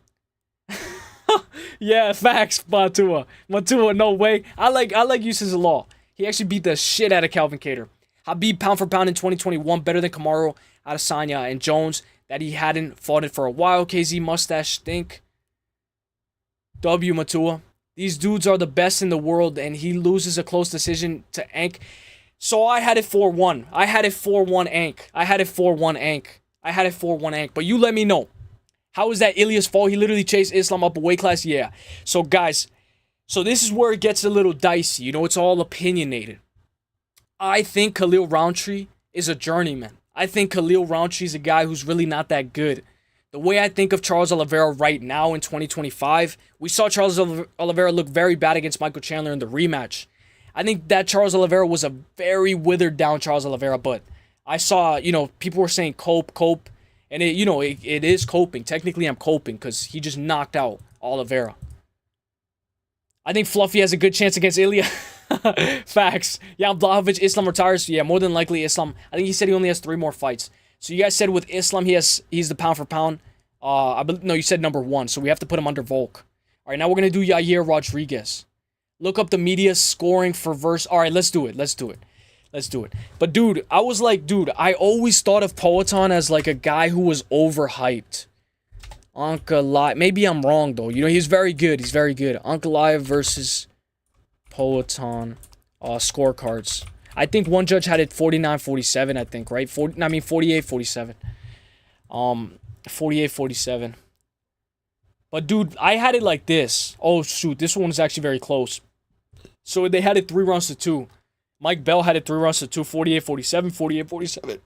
S1: Yeah, facts, Matua. No way. I like Uselyis. He actually beat the shit out of Calvin Kattar. Khabib pound for pound in 2021, better than Kamaru, Adesanya, and Jones, that he hadn't fought it for a while. KZ mustache stink. W Matua. These dudes are the best in the world, and he loses a close decision to Ank. So I had it 4-1. I had it 4-1 Ank. I had it 4-1 Ank. I had it 4-1 Ank. But you let me know. How is that Ilia's fault? He literally chased Islam up a weight class? Yeah. So guys, so this is where it gets a little dicey. You know, it's all opinionated. I think Khalil Roundtree is a journeyman. I think Khalil Roundtree is a guy who's really not that good. The way I think of Charles Oliveira right now in 2025, we saw Charles Oliveira look very bad against Michael Chandler in the rematch. I think that Charles Oliveira was a very withered down Charles Oliveira, but I saw, you know, people were saying cope, and it, you know, it is coping. Technically, I'm coping because he just knocked out Oliveira. I think Fluffy has a good chance against Ilia. Facts. Yeah, Blachowicz, Islam retires. Yeah, more than likely Islam. I think he said he only has 3 more fights. So you guys said with Islam he's the pound for pound. No, you said number 1. So we have to put him under Volk. All right, now we're gonna do Yair Rodriguez. Look up the media scoring for verse. All right, let's do it. But dude, I was like, I always thought of Poatan as like a guy who was overhyped. Ankalaev. Maybe I'm wrong though. You know, he's very good. Ankalaev versus Poatan scorecards. I think one judge had it 49-47, I think, right? 48-47. 48-47. But dude, I had it like this. Oh shoot, this one is actually very close. So they had it 3 rounds to 2. Mike Bell had it 3 rounds to 2, 48-47, 48-47.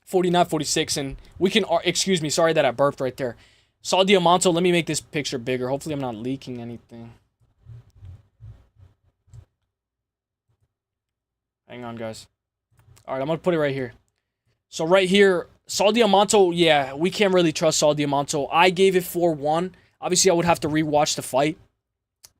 S1: 49-46, and we can, excuse me, sorry that I burped right there. Saul Diamanto, let me make this picture bigger. Hopefully I'm not leaking anything. Hang on, guys. All right, I'm going to put it right here. So right here, Saul Diamanto, yeah, we can't really trust Saul Diamanto. I gave it 4-1. Obviously, I would have to rewatch the fight.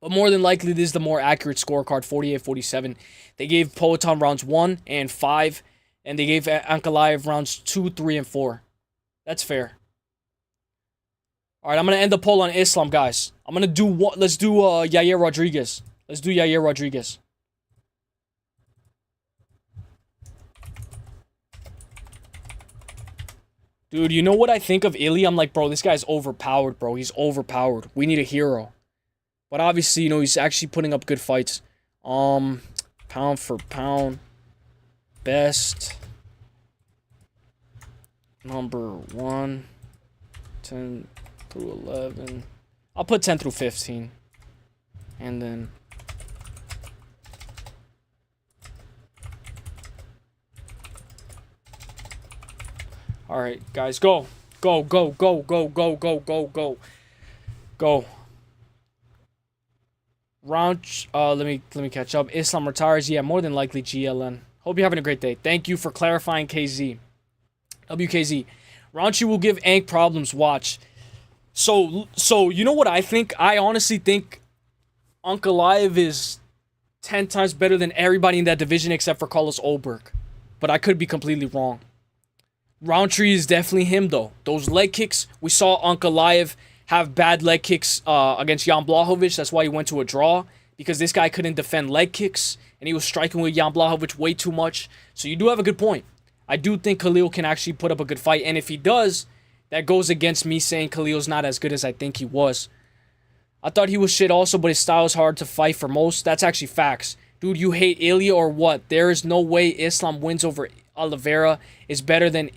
S1: But more than likely, this is the more accurate scorecard, 48-47. They gave Poatan rounds 1 and 5. And they gave Ankalaev rounds 2, 3, and 4. That's fair. All right, I'm going to end the poll on Islam, guys. I'm going to do what? Let's do Yair Rodriguez. Dude, you know what I think of Ilia? I'm like, bro, this guy's overpowered, bro. He's overpowered. We need a hero. But obviously, you know, he's actually putting up good fights. Pound for pound. Best number 1, 10 through 11. I'll put 10 through 15. And then all right, guys, go. Round, let me catch up. Islam retires. Yeah, more than likely GLN. Hope you're having a great day. Thank you for clarifying, KZ. WKZ. Roundtree will give Ank problems. Watch. So you know what I think? I honestly think Ankalaev is 10 times better than everybody in that division except for Carlos Ulberg. But I could be completely wrong. Roundtree is definitely him, though. Those leg kicks, we saw Ankalaev have bad leg kicks against Jan Blachowicz. That's why he went to a draw, because this guy couldn't defend leg kicks, and he was striking with Jan Blachowicz way too much. So you do have a good point. I do think Khalil can actually put up a good fight, and if he does, that goes against me saying Khalil's not as good as I think he was. I thought he was shit also, but his style is hard to fight for most. That's actually facts. Dude, you hate Ilia or what? There is no way Islam wins over Oliveira is better than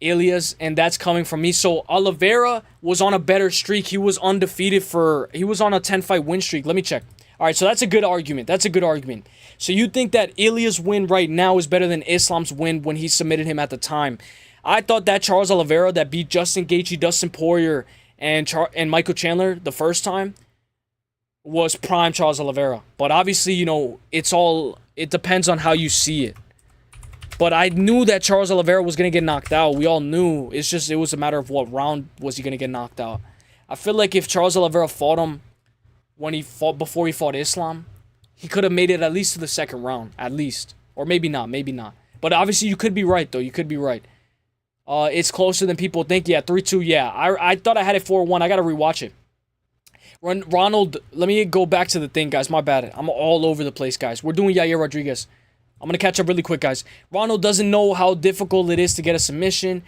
S1: Ilia's, and that's coming from me. So Oliveira was on a better streak. He was undefeated he was on a 10-fight win streak. Let me check. All right, so that's a good argument. So you think that Ilia's win right now is better than Islam's win when he submitted him at the time? I thought that Charles Oliveira that beat Justin Gaethje, Dustin Poirier, and Michael Chandler the first time was prime Charles Oliveira. But obviously, you know, it depends on how you see it. But I knew that Charles Oliveira was going to get knocked out. We all knew. It's just, it was a matter of what round was he going to get knocked out. I feel like if Charles Oliveira fought him before he fought Islam, he could have made it at least to the second round. At least. Or maybe not. But obviously, you could be right, though. You could be right. It's closer than people think. Yeah, 3-2. Yeah, I thought I had it 4-1. I got to rewatch it. Ronald, let me go back to the thing, guys. My bad. I'm all over the place, guys. We're doing Yair Rodriguez. I'm going to catch up really quick, guys. Ronald doesn't know how difficult it is to get a submission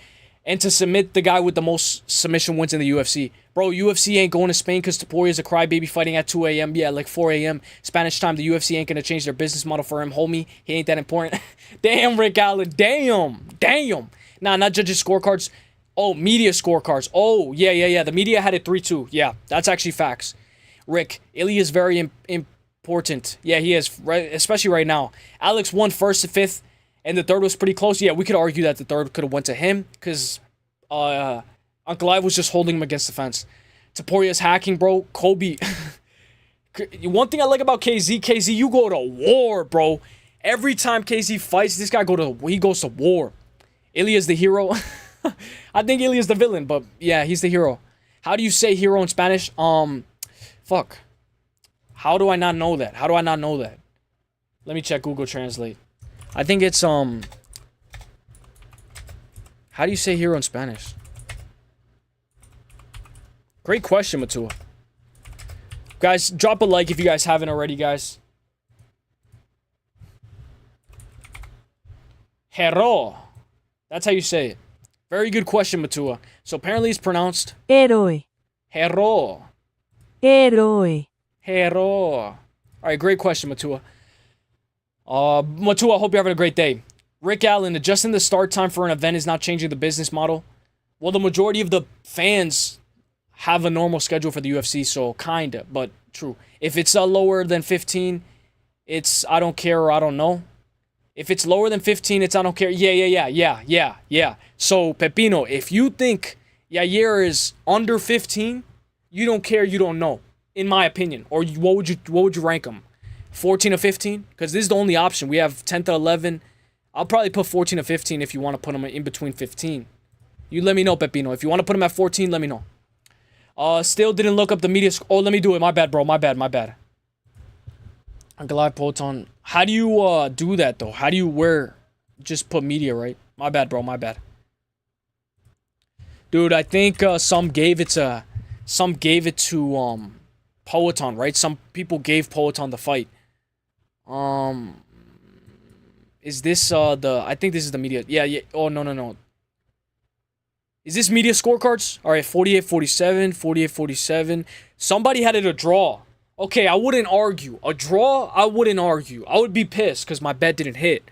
S1: and to submit the guy with the most submission wins in the UFC. Bro, UFC ain't going to Spain because Topuria is a crybaby fighting at 2 a.m. Yeah, like 4 a.m. Spanish time. The UFC ain't going to change their business model for him. Homie, he ain't that important. Damn, Rick Allen. Damn. Nah, not judges' scorecards. Oh, media scorecards. Oh, yeah. The media had it 3-2. Yeah, that's actually facts. Rick, Ilia is very important. Yeah, he is, right, especially right now. Alex won first to fifth, and the third was pretty close. Yeah, we could argue that the third could have went to him because Ankalaev was just holding him against the fence. Topuria's hacking, bro. Kobe. One thing I like about KZ, you go to war, bro. Every time KZ fights, this guy he goes to war. Ilia's the hero. I think Ilia's the villain, but yeah, he's the hero. How do you say hero in Spanish? Fuck. How do I not know that? Let me check Google Translate. I think it's, how do you say hero in Spanish? Great question, Matua. Guys, drop a like if you guys haven't already, guys. Hero. That's how you say it. Very good question, Matua. So apparently it's pronounced...
S2: Héroe.
S1: Hero.
S2: Héroe.
S1: Hero. Alright, great question, Matua. Matua, I hope you're having a great day. Rick Allen, adjusting the start time for an event is not changing the business model. Well, the majority of the fans have a normal schedule for the UFC, so kinda, but true. If it's lower than 15, it's I don't care or I don't know. If it's lower than 15, it's I don't care. Yeah. So, Pepino, if you think Yair is under 15, you don't care, you don't know, in my opinion. Or what would you rank him? 14 or 15? Because this is the only option. We have 10 to 11. I'll probably put 14 or 15 if you want to put him in between 15. You let me know, Pepino. If you want to put him at 14, let me know. Still didn't look up the media. Oh, let me do it. My bad, bro. My bad. Ankalaev Poton. How do you do that though? How do you just put media, right? My bad, bro. My bad. Dude, I think some gave it to Poeton, right? Some people gave Poeton the fight. Is this I think this is the media. Yeah. Oh, no. Is this media scorecards? All right, 48-47, 48-47. Somebody had it a draw. Okay, I wouldn't argue. A draw, I wouldn't argue. I would be pissed because my bet didn't hit.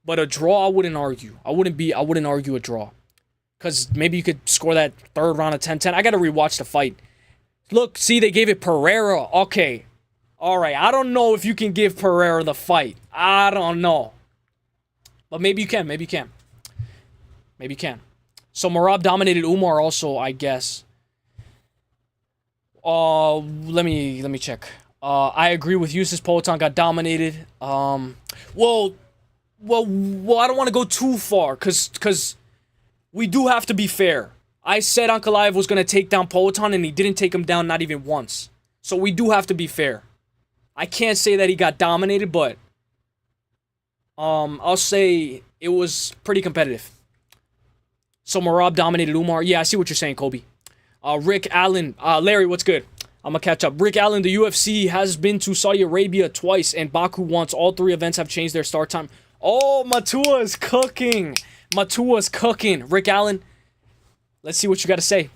S1: But a draw, I wouldn't argue. I wouldn't argue a draw. Because maybe you could score that third round of 10-10. I got to rewatch the fight. Look, see, they gave it Pereira. Okay. All right, I don't know if you can give Pereira the fight. I don't know. But maybe you can. So Merab dominated Umar also, I guess. Let me check. I agree with Uselyis. Poeton got dominated. Well, I don't want to go too far, cause we do have to be fair. I said Ankalaev was gonna take down Poeton, and he didn't take him down, not even once. So we do have to be fair. I can't say that he got dominated, but I'll say it was pretty competitive. So Merab dominated Umar. Yeah, I see what you're saying, Kobe. Rick Allen. Larry, what's good? I'm going to catch up. Rick Allen, the UFC has been to Saudi Arabia twice and Baku once. All three events have changed their start time. Oh, Matua is cooking. Rick Allen, let's see what you got to say.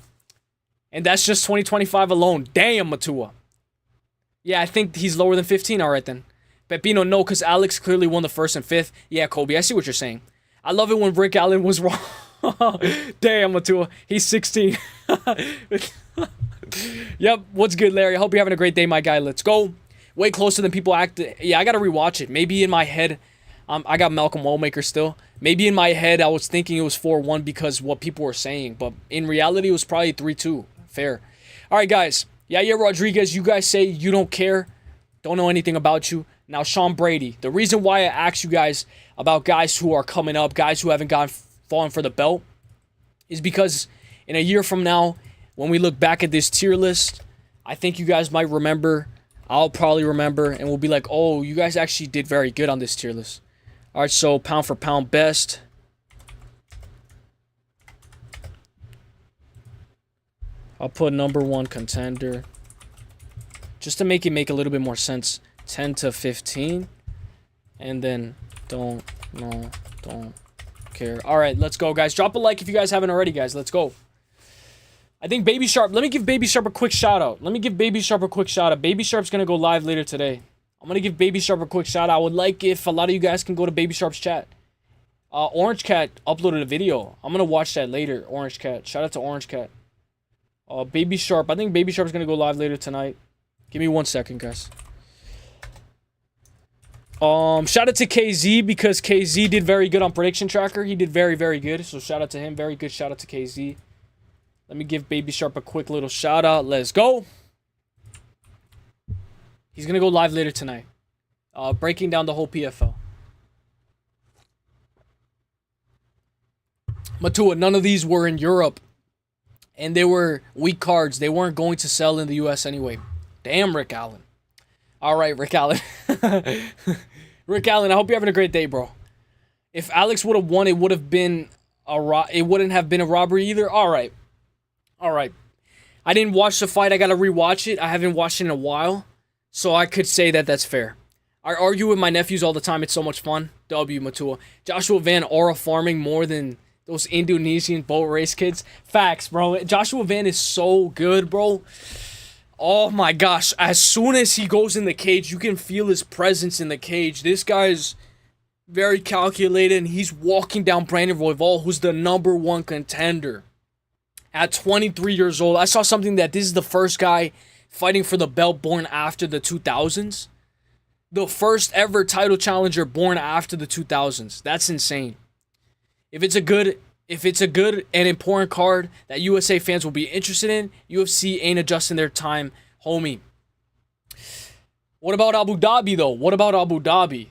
S1: And that's just 2025 alone. Damn, Matua. Yeah, I think he's lower than 15. All right, then. Pepino, no, because Alex clearly won the first and fifth. Yeah, Kobe, I see what you're saying. I love it when Rick Allen was wrong. Damn, Matua. He's 16. Yep, what's good, Larry? I hope you're having a great day, my guy. Let's go. Way closer than people act. Yeah, I got to rewatch it. Maybe in my head, I got Malcolm Wallmaker still. Maybe in my head, I was thinking it was 4-1 because what people were saying. But in reality, it was probably 3-2. Fair. All right, guys. Yair Rodriguez, you guys say you don't care. Don't know anything about you. Now, Sean Brady. The reason why I asked you guys about guys who are coming up, guys who haven't fallen for the belt, is because in a year from now, when we look back at this tier list, I think you guys might remember. I'll probably remember, and we'll be like, oh, you guys actually did very good on this tier list. All right, so pound for pound best. I'll put number one contender. just to make it make a little bit more sense. 10 to 15. And then don't care. All right, let's go, guys. Drop a like if you guys haven't already, guys. Let's go. I think Baby Sharp. Let me give Baby Sharp a quick shout out. Baby Sharp's going to go live later today. I'm going to give Baby Sharp a quick shout out. I would like if a lot of you guys can go to Baby Sharp's chat. Orange Cat uploaded a video. I'm going to watch that later. Orange Cat. Shout out to Orange Cat. Baby Sharp. I think Baby Sharp's going to go live later tonight. Give me 1 second, guys. Shout out to KZ because KZ did very good on Prediction Tracker. He did very, very good. So shout out to him. Very good shout out to KZ. Let me give Baby Sharp a quick little shout out. Let's go. He's going to go live later tonight. Breaking down the whole PFL. Matua, none of these were in Europe. And they were weak cards. They weren't going to sell in the US anyway. Damn, Rick Allen. All right, Rick Allen. Rick Allen, I hope you're having a great day, bro. If Alex would have won, it wouldn't have been a robbery either. All right. I didn't watch the fight. I got to rewatch it. I haven't watched it in a while. So I could say that that's fair. I argue with my nephews all the time. It's so much fun. W, Matua. Joshua Van aura farming more than those Indonesian boat race kids. Facts, bro. Joshua Van is so good, bro. Oh my gosh. As soon as he goes in the cage, you can feel his presence in the cage. This guy's very calculated, and he's walking down Brandon Royval, who's the #1 contender. At 23 years old, I saw something that this is the first guy fighting for the belt born after the 2000s. The first ever title challenger born after the 2000s. That's insane. If it's a good and important card that USA fans will be interested in, UFC ain't adjusting their time, homie. What about Abu Dhabi, though? What about Abu Dhabi?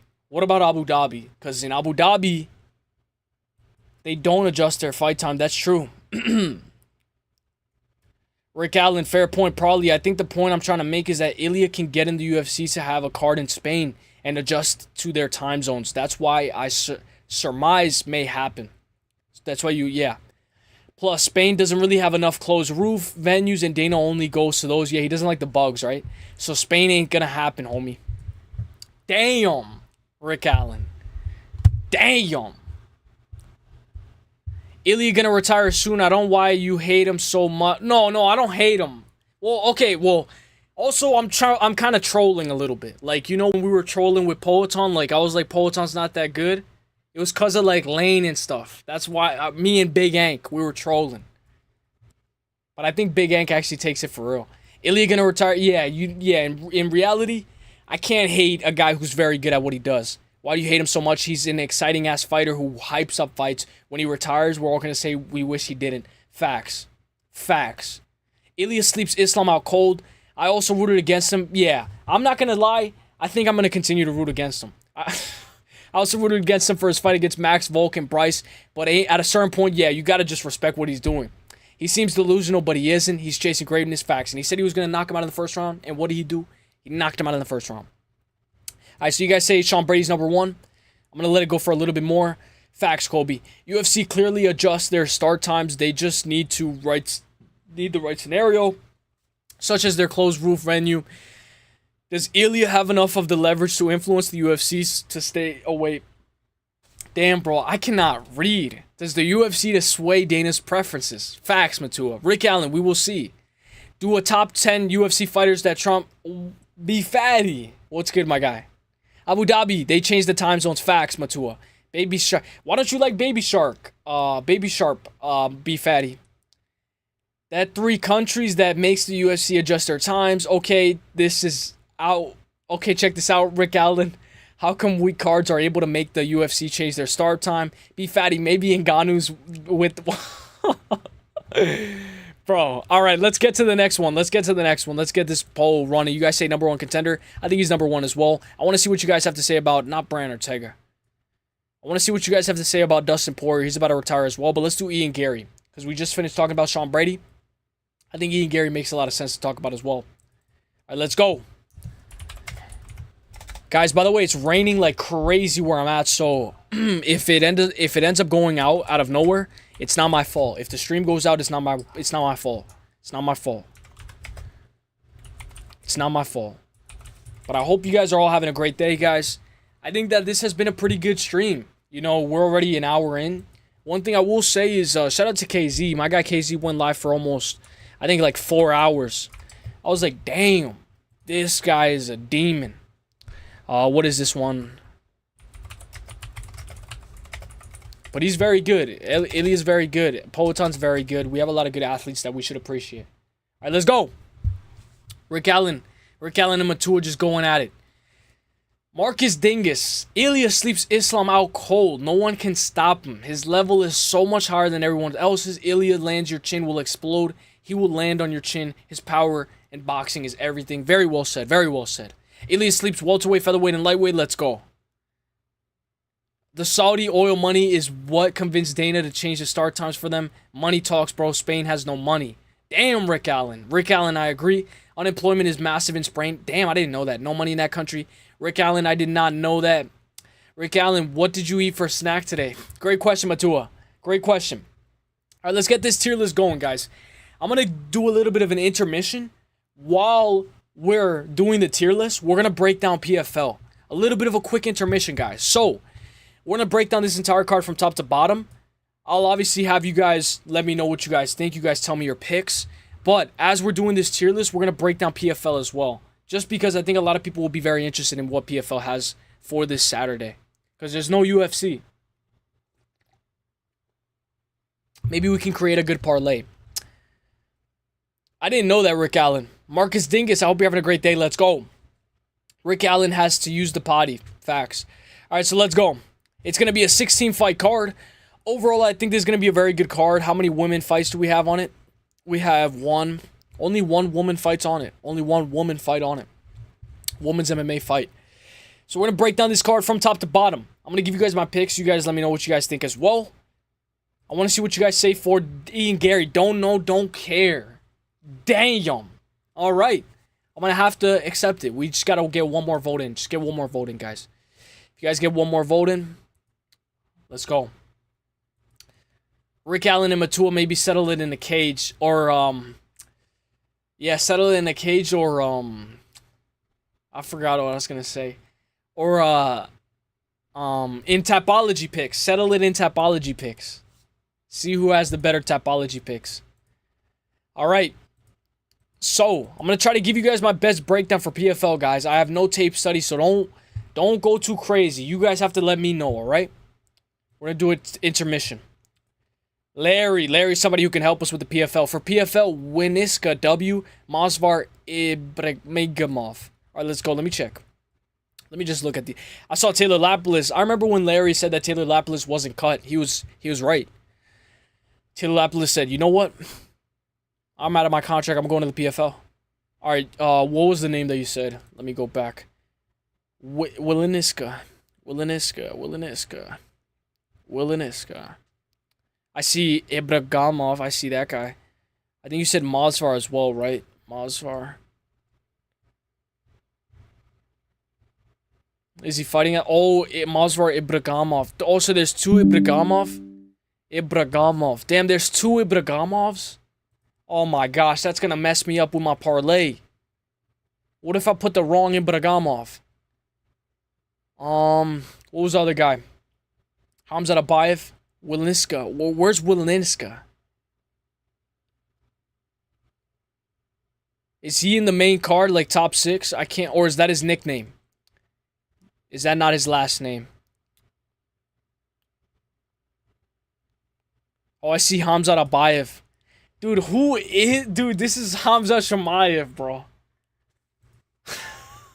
S1: Because in Abu Dhabi, they don't adjust their fight time. That's true. Rick Allen, fair point. Probably. I think the point I'm trying to make is that Ilia can get in the UFC to have a card in Spain and adjust to their time zones. That's why I surmise may happen. That's why yeah. Plus, Spain doesn't really have enough closed roof venues, and Dana only goes to those. Yeah, he doesn't like the bugs, right? So Spain ain't gonna happen, homie. Damn, Rick Allen. Damn. Ilia gonna retire soon. I don't know why you hate him so much. No, I don't hate him. Well, okay, well, also I'm kind of trolling a little bit. Like, you know, when we were trolling with Poeton, like I was like, Poeton's not that good. It was because of, like, Lane and stuff. That's why me and Big Ank, we were trolling. But I think Big Ank actually takes it for real. Ilia gonna retire? Yeah, in reality, I can't hate a guy who's very good at what he does. Why do you hate him so much? He's an exciting-ass fighter who hypes up fights. When he retires, we're all going to say we wish he didn't. Facts. Ilia sleeps Islam out cold. I also rooted against him. Yeah, I'm not going to lie. I think I'm going to continue to root against him. I also rooted against him for his fight against Max Volk and Bryce. But at a certain point, yeah, you got to just respect what he's doing. He seems delusional, but he isn't. He's chasing greatness. Facts. And he said he was going to knock him out in the first round. And what did he do? He knocked him out in the first round. All right, so you guys say Sean Brady's #1. I'm going to let it go for a little bit more. Facts, Colby. UFC clearly adjusts their start times. They just need the right scenario, such as their closed roof venue. Does Ilia have enough of the leverage to influence the UFC to stay away? Damn, bro, I cannot read. Does the UFC to sway Dana's preferences? Facts, Matua. Rick Allen, we will see. Do a top 10 UFC fighters that Trump be fatty? What's good, my guy? Abu Dhabi, they changed the time zones. Facts, Matua. Baby Shark. Why don't you like Baby Shark? Baby Sharp, be fatty. That 3 countries that makes the UFC adjust their times. Okay, this is out. Okay, check this out, Rick Allen. How come weak cards are able to make the UFC change their start time? Be fatty. Maybe Ngannou's with... Bro, all right, let's get to the next one. Let's get this poll running. You guys say #1 contender. I think he's #1 as well. I want to see what you guys have to say about, not Brian Ortega. I want to see what you guys have to say about Dustin Poirier. He's about to retire as well, but let's do Ian Gary, because we just finished talking about Sean Brady. I think Ian Gary makes a lot of sense to talk about as well. All right, let's go. Guys, by the way, it's raining like crazy where I'm at, so if it ends up going out of nowhere, it's not my fault. If the stream goes out, it's not my fault. It's not my fault. It's not my fault. But I hope you guys are all having a great day, guys. I think that this has been a pretty good stream. You know, we're already an hour in. One thing I will say is shout out to KZ. My guy KZ went live for almost, I think, like 4 hours. I was like, damn, this guy is a demon. What is this one? But he's very good. Ilia's very good. Poeton's very good. We have a lot of good athletes that we should appreciate. All right, let's go. Rick Allen and Matua just going at it. Marcus Dingus. Ilia sleeps Islam out cold. No one can stop him. His level is so much higher than everyone else's. Ilia lands, your chin will explode. He will land on your chin. His power and boxing is everything. Very well said. Very well said. Ilia sleeps welterweight, featherweight, and lightweight. Let's go. The Saudi oil money is what convinced Dana to change the start times for them. Money talks, bro. Spain has no money. Damn, Rick Allen. Rick Allen, I agree. Unemployment is massive in Spain. Damn, I didn't know that. No money in that country. Rick Allen, I did not know that. Rick Allen, what did you eat for a snack today? Great question, Matua. Great question. All right, let's get this tier list going, guys. I'm going to do a little bit of an intermission. While we're doing the tier list, we're going to break down PFL. A little bit of a quick intermission, guys. So, we're going to break down this entire card from top to bottom. I'll obviously have you guys let me know what you guys think. You guys tell me your picks. But as we're doing this tier list, we're going to break down PFL as well. Just because I think a lot of people will be very interested in what PFL has for this Saturday. Because there's no UFC. Maybe we can create a good parlay. I didn't know that, Rick Allen. Marcus Dingus, I hope you're having a great day. Let's go. Rick Allen has to use the potty. Facts. All right, so let's go. It's going to be a 16-fight card. Overall, I think this is going to be a very good card. How many women fights do we have on it? We have one. Only one woman fights on it. Only one woman fight on it. Women's MMA fight. So we're going to break down this card from top to bottom. I'm going to give you guys my picks. You guys let me know what you guys think as well. I want to see what you guys say for Ian Gary. Don't know, don't care. Damn. All right. I'm going to have to accept it. We just got to get one more vote in. Just get one more vote in, guys. If you guys get one more vote in, let's go. Rick Allen and Matua maybe settle it in the cage. Or, yeah, settle it in the cage or, I forgot what I was going to say. Or, in Tapology picks. Settle it in Tapology picks. See who has the better Tapology picks. All right. So, I'm going to try to give you guys my best breakdown for PFL, guys. I have no tape study, so don't go too crazy. You guys have to let me know, all right? We're going to do it intermission. Larry's somebody who can help us with the PFL. For PFL, Winiska W, Masvar Ibrahimov. All right, let's go. Let me check. Let me just look at the... I saw Taylor Lapilus. I remember when Larry said that Taylor Lapilus wasn't cut. He was right. Taylor Lapilus said, you know what? I'm out of my contract. I'm going to the PFL. All right, what was the name that you said? Let me go back. Williniska. I see Ibrahimov. I see that guy. I think you said Masvar as well, right? Masvar. Is he fighting at... Oh, Masvar Ibrahimov. Also, there's two Ibrahimov. Damn, there's two Ibrahimovs? Oh my gosh, that's going to mess me up with my parlay. What if I put the wrong Ibrahimov? What was the other guy? Hamzat Abayev? Willinska. Where's Willinska? Is he in the main card, like top 6? I can't... Or is that his nickname? Is that not his last name? Oh, I see Hamzat Abayev. Dude, who is... Dude, this is Hamzat Shamayev, bro.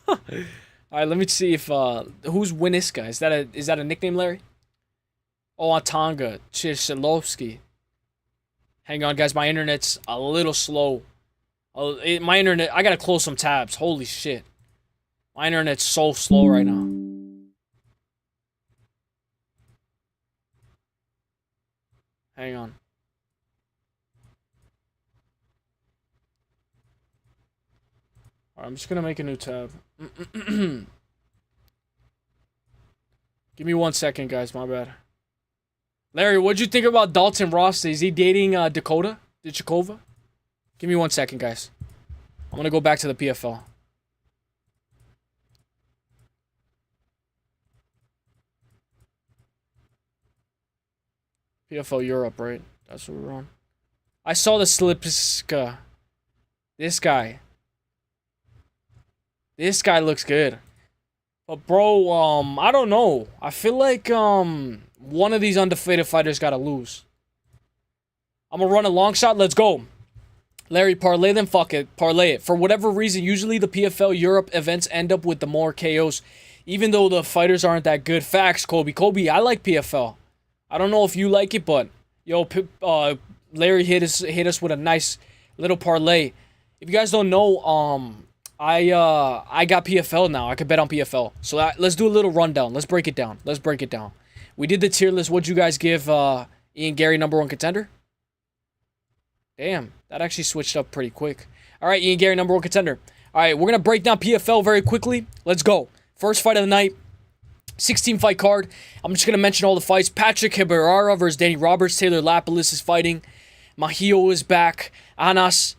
S1: Alright, let me see if... Who's Winiska? Is that a nickname, Larry? Oh, Atanga. Chishilovsky. Hang on, guys. My internet's a little slow. My internet... I gotta close some tabs. Holy shit. My internet's so slow right now. Hang on. Alright, I'm just gonna make a new tab. Give me 1 second, guys. My bad. Larry, what'd you think about Dalton Ross? Is he dating Dakota? Dichikova? Give me 1 second, guys. I'm gonna go back to the PFL. PFL Europe, right? That's what we're on. I saw the Slipska. This guy. This guy looks good. But bro, I don't know. I feel like one of these undefeated fighters gotta lose. I'm gonna run a long shot. Let's go. Larry, parlay them. Fuck it. Parlay it. For whatever reason, usually the PFL Europe events end up with the more KOs, even though the fighters aren't that good. Facts, Kobe. Kobe, I like PFL. I don't know if you like it, but yo, Larry hit us with a nice little parlay. If you guys don't know, I got PFL now. I could bet on PFL. So let's do a little rundown. Let's break it down. We did the tier list. What'd you guys give Ian Gary #1 contender? Damn, that actually switched up pretty quick. All right, Ian Gary #1 contender. All right, we're going to break down PFL very quickly. Let's go. First fight of the night, 16-fight card. I'm just going to mention all the fights. Patrick Hibarara versus Danny Roberts. Taylor Lapilus is fighting. Mahio is back. Anas.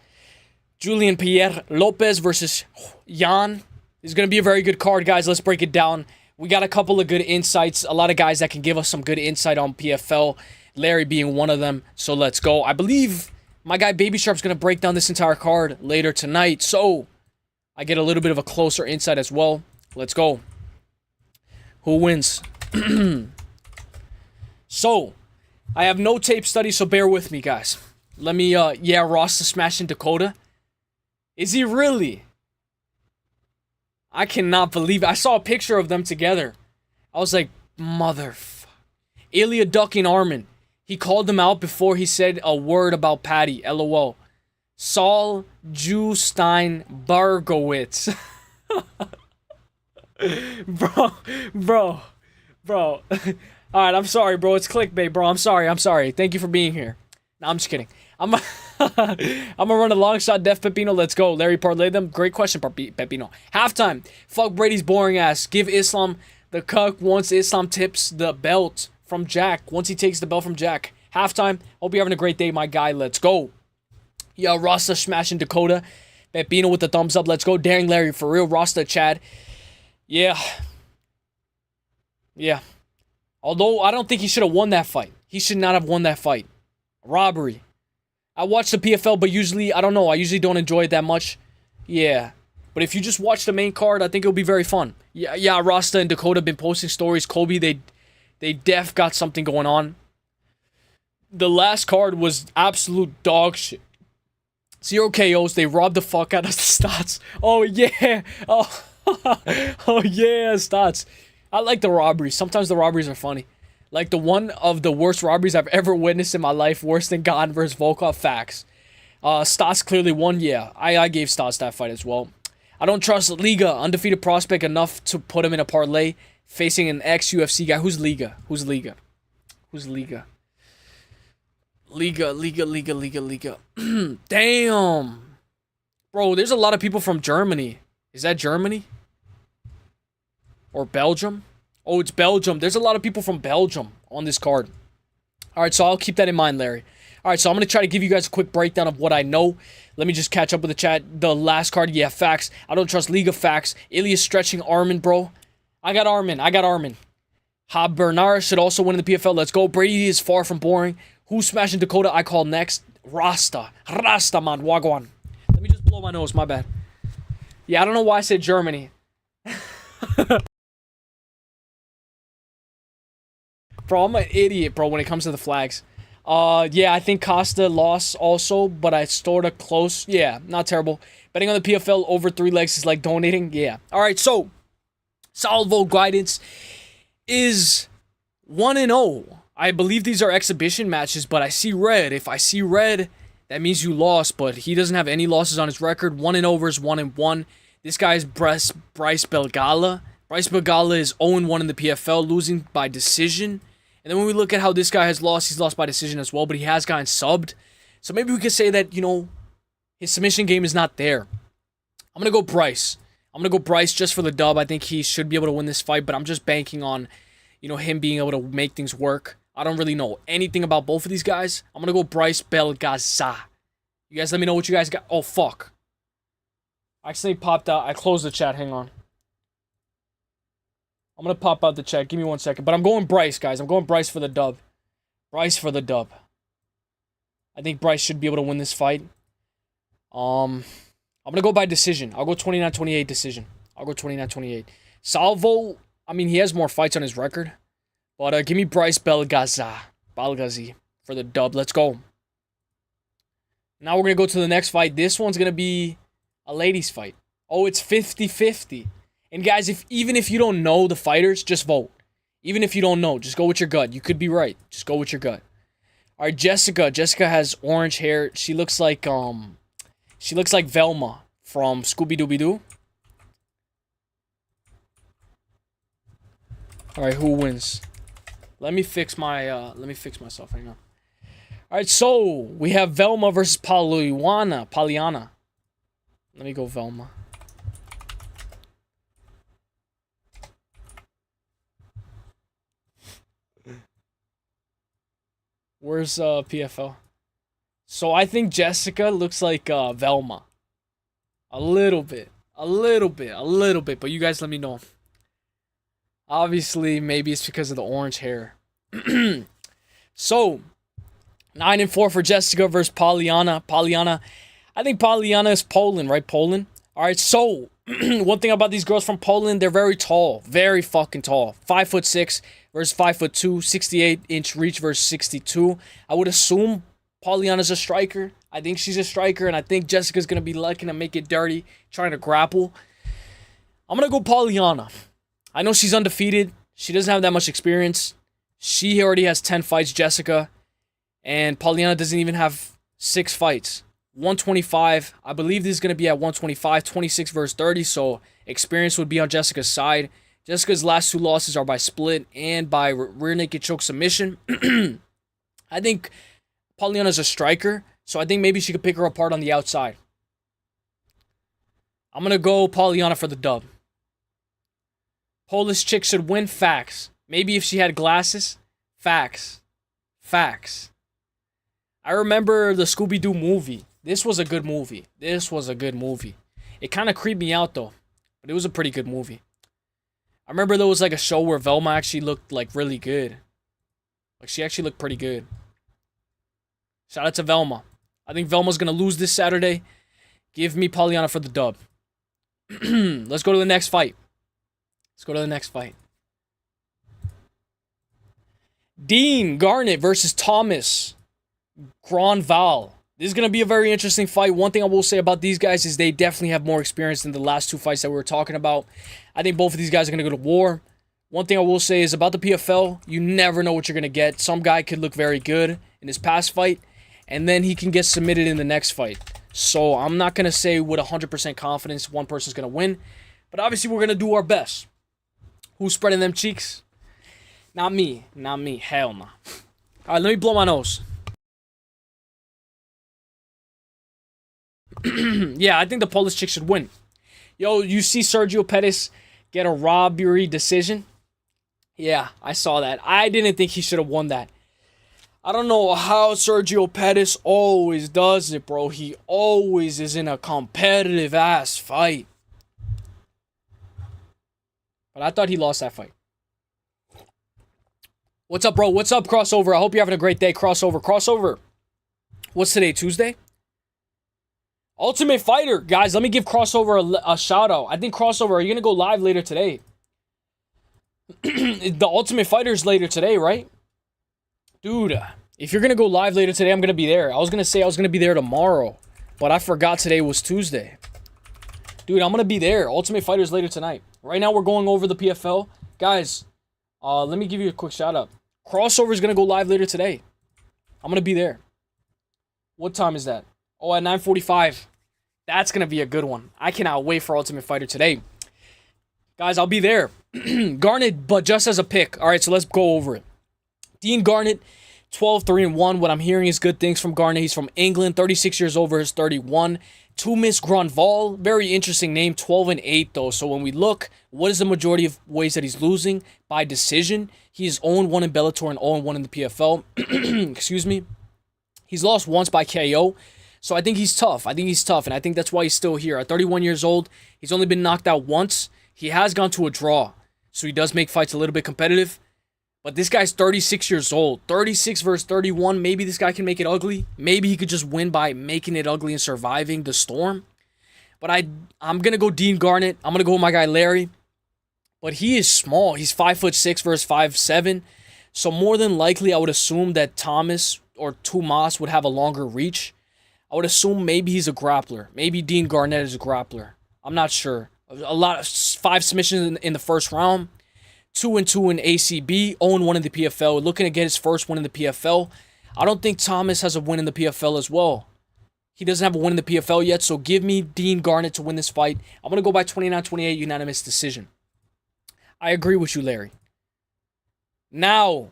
S1: Julian Pierre Lopez versus Jan. This is going to be a very good card, guys. Let's break it down. We got a couple of good insights. A lot of guys that can give us some good insight on PFL. Larry being one of them. So let's go. I believe my guy Baby Sharp's going to break down this entire card later tonight. So I get a little bit of a closer insight as well. Let's go. Who wins? So, I have no tape study, so bear with me, guys. Let me, yeah, Ross the smashing Dakota. Is he really? I cannot believe it. I saw a picture of them together. I was like, Ilia ducking Arman. He called them out before he said a word about Patty. LOL. Saul Justein Bargowitz. Bro. Alright, I'm sorry, bro. It's clickbait, bro. I'm sorry. Thank you for being here. No, I'm just kidding. I'm gonna run a long shot, Def Pepino. Let's go. Larry, parlay them. Great question, Pepino. Halftime. Fuck Brady's boring ass. Give Islam the cuck once Islam tips the belt from Jack. Once he takes the belt from Jack. Halftime. Hope you're having a great day, my guy. Let's go. Yeah, Rasta smashing Dakota. Pepino with the thumbs up. Let's go. Daring Larry for real. Rasta Chad. Yeah. Although I don't think he should have won that fight. He should not have won that fight. Robbery. I watch the PFL, but usually, I don't know. I usually don't enjoy it that much. Yeah. But if you just watch the main card, I think it'll be very fun. Yeah, Rasta and Dakota have been posting stories. Kobe, they def got something going on. The last card was absolute dog shit. 0 KOs. They robbed the fuck out of the stats. Oh, yeah. Oh, yeah, stats. I like the robberies. Sometimes the robberies are funny. Like the one of the worst robberies I've ever witnessed in my life. Worse than Gon versus Volkov. Facts. Stats clearly won. Yeah, I gave Stats that fight as well. I don't trust Liga. Undefeated prospect enough to put him in a parlay. Facing an ex-UFC guy. Who's Liga? Liga. Damn. Bro, there's a lot of people from Germany. Is that Germany? Or Belgium? Oh, it's Belgium. There's a lot of people from Belgium on this card. Alright, so I'll keep that in mind, Larry. Alright, so I'm going to try to give you guys a quick breakdown of what I know. Let me just catch up with the chat. The last card, yeah, facts. I don't trust Liga, facts. Ilia's stretching Arman, bro. I got Arman. Bernard should also win in the PFL. Let's go. Brady is far from boring. Who's smashing Dakota? I call next. Rasta, man. Wagwan. Let me just blow my nose. My bad. Yeah, I don't know why I said Germany. Bro, I'm an idiot, bro, when it comes to the flags. Yeah, I think Costa lost also, but I scored a close. Yeah, not terrible. Betting on the PFL over 3 legs is like donating. Yeah. All right, so Salvo guidance is 1-0. I believe these are exhibition matches, but I see red. If I see red, that means you lost, but he doesn't have any losses on his record. 1-0 versus 1-1. This guy is Bryce Belgala. Bryce Belgala is 0-1 in the PFL, losing by decision. And then when we look at how this guy has lost, he's lost by decision as well, but he has gotten subbed. So maybe we could say that, you know, his submission game is not there. I'm going to go Bryce. I'm going to go Bryce just for the dub. I think he should be able to win this fight, but I'm just banking on, you know, him being able to make things work. I don't really know anything about both of these guys. I'm going to go Bryce Belgaza. You guys let me know what you guys got. Oh, fuck. I accidentally popped out. I closed the chat. Hang on. I'm going to pop out the chat. Give me 1 second. But I'm going Bryce, guys. I'm going Bryce for the dub. Bryce for the dub. I think Bryce should be able to win this fight. I'm going to go by decision. I'll go 29-28 decision. I'll go 29-28. Salvo, I mean, he has more fights on his record. But give me Bryce Balgazi for the dub. Let's go. Now we're going to go to the next fight. This one's going to be a ladies fight. Oh, it's 50-50. And guys, even if you don't know the fighters, just vote. Even if you don't know, just go with your gut. You could be right. Just go with your gut. All right, Jessica. Jessica has orange hair. She looks like Velma from Scooby-Dooby-Doo. All right, who wins? Let me fix myself right now. All right, so we have Velma versus Pollyanna. Let me go Velma. Where's PFL? So I think Jessica looks like Velma. A little bit. But you guys let me know. Obviously, maybe it's because of the orange hair. So, 9-4 for Jessica versus Pollyanna. I think Pollyanna is Poland, right? Poland. All right, so one thing about these girls from Poland, they're very tall. Very fucking tall. 5'6" versus 5'2", 68-inch reach versus 62. I would assume Pollyanna's a striker. I think she's a striker, and I think Jessica's going to be looking to make it dirty, trying to grapple. I'm going to go Pollyanna. I know she's undefeated. She doesn't have that much experience. She already has 10 fights, Jessica. And Pollyanna doesn't even have 6 fights. 125. I believe this is going to be at 125. 26 versus 30. So experience would be on Jessica's side. Jessica's last 2 losses are by split and by rear naked choke submission. I think Pollyanna's a striker. So I think maybe she could pick her apart on the outside. I'm going to go Pollyanna for the dub. Polish chick should win. Facts. Maybe if she had glasses. Facts. I remember the Scooby-Doo movie. This was a good movie. It kind of creeped me out though. But it was a pretty good movie. I remember there was like a show where Velma actually looked like really good. Like she actually looked pretty good. Shout out to Velma. I think Velma's going to lose this Saturday. Give me Pollyanna for the dub. Let's go to the next fight. Dean Garnett versus Thomas Gronval. This is going to be a very interesting fight. One thing I will say about these guys is they definitely have more experience than the last 2 fights that we were talking about. I think both of these guys are going to go to war. One thing I will say is about the PFL, you never know what you're going to get. Some guy could look very good in his past fight, and then he can get submitted in the next fight. So I'm not going to say with 100% confidence one person's going to win, but obviously we're going to do our best. Who's spreading them cheeks? Not me. Hell no. All right, let me blow my nose. Yeah, I think the Polish chick should win. Yo, you see Sergio Pettis get a robbery decision? Yeah, I saw that. I didn't think he should have won that. I don't know how Sergio Pettis always does it, bro. He always is in a competitive ass fight. But I thought he lost that fight. What's up, bro? What's up, Crossover? I hope you're having a great day, Crossover. What's today, Tuesday? Ultimate Fighter. Guys, let me give Crossover a shout out. I think Crossover, are you going to go live later today? The Ultimate Fighter is later today, right? Dude, if you're going to go live later today, I'm going to be there. I was going to say I was going to be there tomorrow, but I forgot today was Tuesday. Dude, I'm going to be there. Ultimate Fighter is later tonight. Right now, we're going over the PFL. Guys, let me give you a quick shout out. Crossover is going to go live later today. I'm going to be there. What time is that? Oh, at 9:45. That's going to be a good one. I cannot wait for Ultimate Fighter today. Guys, I'll be there. Garnett, but just as a pick. All right, so let's go over it. Dean Garnett, 12-3-1. What I'm hearing is good things from Garnett. He's from England, 36 years over, his 31. Tumis Gronval, very interesting name, 12-8 though. So when we look, what is the majority of ways that he's losing? By decision. He's 0-1 in Bellator and 0-1 in the PFL. Excuse me. He's lost once by KO. So I think he's tough. And I think that's why he's still here. At 31 years old, he's only been knocked out once. He has gone to a draw. So he does make fights a little bit competitive. But this guy's 36 years old. 36 versus 31. Maybe this guy can make it ugly. Maybe he could just win by making it ugly and surviving the storm. But I'm going to go Dean Garnett. I'm going to go with my guy Larry. But he is small. He's 5'6" versus 5'7". So more than likely, I would assume that Thomas or Tomas would have a longer reach. I would assume maybe he's a grappler. Maybe Dean Garnett is a grappler. I'm not sure. A lot of 5 submissions in the first round. 2-2 in ACB. 0-1 in the PFL. Looking to get his first win in the PFL. I don't think Thomas has a win in the PFL as well. He doesn't have a win in the PFL yet, so give me Dean Garnett to win this fight. I'm going to go by 29-28 unanimous decision. I agree with you, Larry. Now,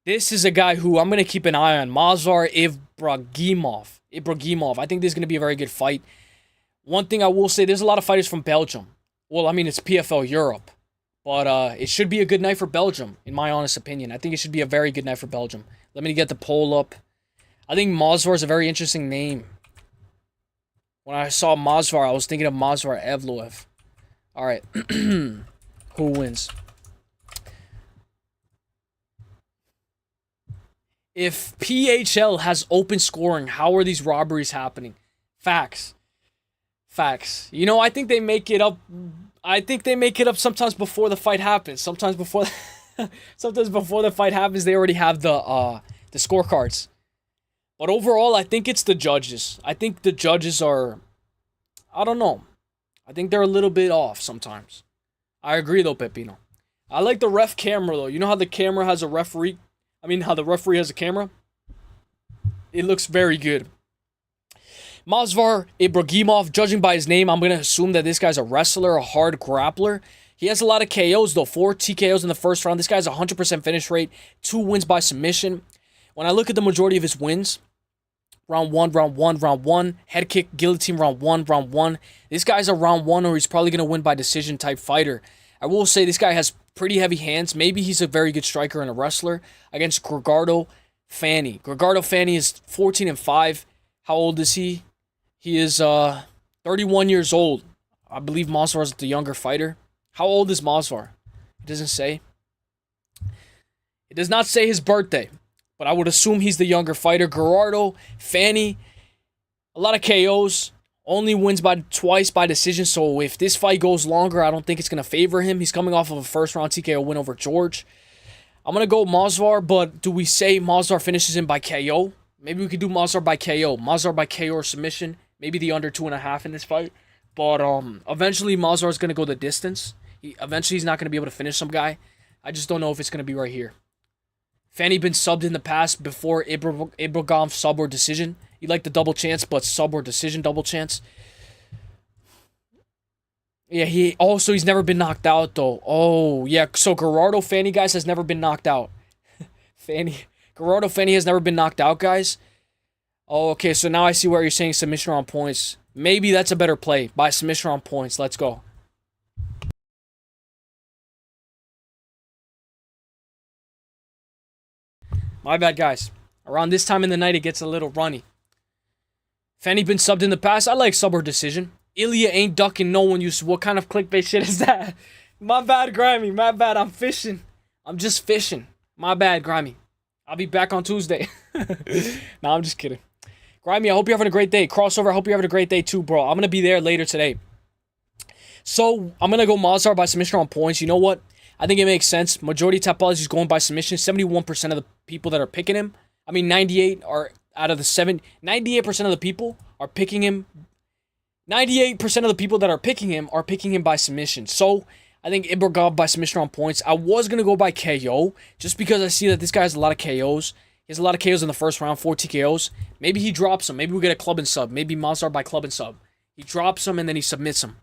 S1: this is a guy who I'm going to keep an eye on. Movsar Ibragimov. I think this is going to be a very good fight. One thing I will say, there's a lot of fighters from Belgium. Well, I mean, it's PFL Europe. But it should be a good night for Belgium, in my honest opinion. I think it should be a very good night for Belgium. Let me get the poll up. I think Movsar is a very interesting name. When I saw Movsar, I was thinking of Movsar Evloev. All right. Who wins? If PHL has open scoring, how are these robberies happening? Facts. You know, I think they make it up. I think they make it up sometimes before the fight happens. Sometimes before the fight happens, they already have the scorecards. But overall, I think it's the judges. I think the judges are, I don't know. I think they're a little bit off sometimes. I agree though, Pepino. I like the ref camera though. You know how the camera has a referee? I mean, how the referee has a camera? It looks very good. Movsar Ibragimov, judging by his name, I'm going to assume that this guy's a wrestler, a hard grappler. He has a lot of KOs though. 4 TKOs in the first round. This guy's 100% finish rate. 2 wins by submission. When I look at the majority of his wins, round 1, head kick, guillotine, round 1. This guy's a round 1 or he's probably going to win by decision type fighter. I will say this guy has pretty heavy hands. Maybe he's a very good striker and a wrestler against Gregardo Fanny. Gregardo Fanny is 14-5. How old is he? He is 31 years old. I believe Movsar is the younger fighter. How old is Movsar? It doesn't say. It does not say his birthday, but I would assume he's the younger fighter. Gerardo Fanny, a lot of KOs. Only wins by twice by decision, so if this fight goes longer, I don't think it's going to favor him. He's coming off of a first-round TKO win over George. I'm going to go Movsar, but do we say Movsar finishes him by KO? Maybe we could do Movsar by KO. Movsar by KO or submission. Maybe the under 2.5 in this fight. But eventually Movsar is going to go the distance. Eventually he's not going to be able to finish some guy. I just don't know if it's going to be right here. Fanny been subbed in the past before Ibragimov sub or decision. You like the double chance, but sub or decision double chance. Yeah, he's never been knocked out though. Oh, yeah. So Gerardo Fanny, guys, has never been knocked out. Gerardo Fanny has never been knocked out, guys. Oh, okay. So now I see where you're saying submission on points. Maybe that's a better play. By submission on points. Let's go. My bad, guys. Around this time in the night, it gets a little runny. Fanny been subbed in the past. I like sub or decision. Ilia ain't ducking no one. What kind of clickbait shit is that? My bad, Grimy. My bad. I'm fishing. I'm just fishing. My bad, Grimy. I'll be back on Tuesday. Nah, I'm just kidding. Grimy, I hope you're having a great day. Crossover, I hope you're having a great day too, bro. I'm going to be there later today. So, I'm going to go Movsar by submission on points. You know what? I think it makes sense. Majority topology is going by submission. 71% of the people that are picking him. I mean, 98 are out of the 98% of the people are picking him. 98% of the people that are picking him by submission. So, I think Ibragimov by submission on points. I was going to go by KO just because I see that this guy has a lot of KOs. He has a lot of KOs in the first round, 4 TKOs. Maybe he drops him. Maybe we get a club and sub. Maybe Movsar by club and sub. He drops him and then he submits him.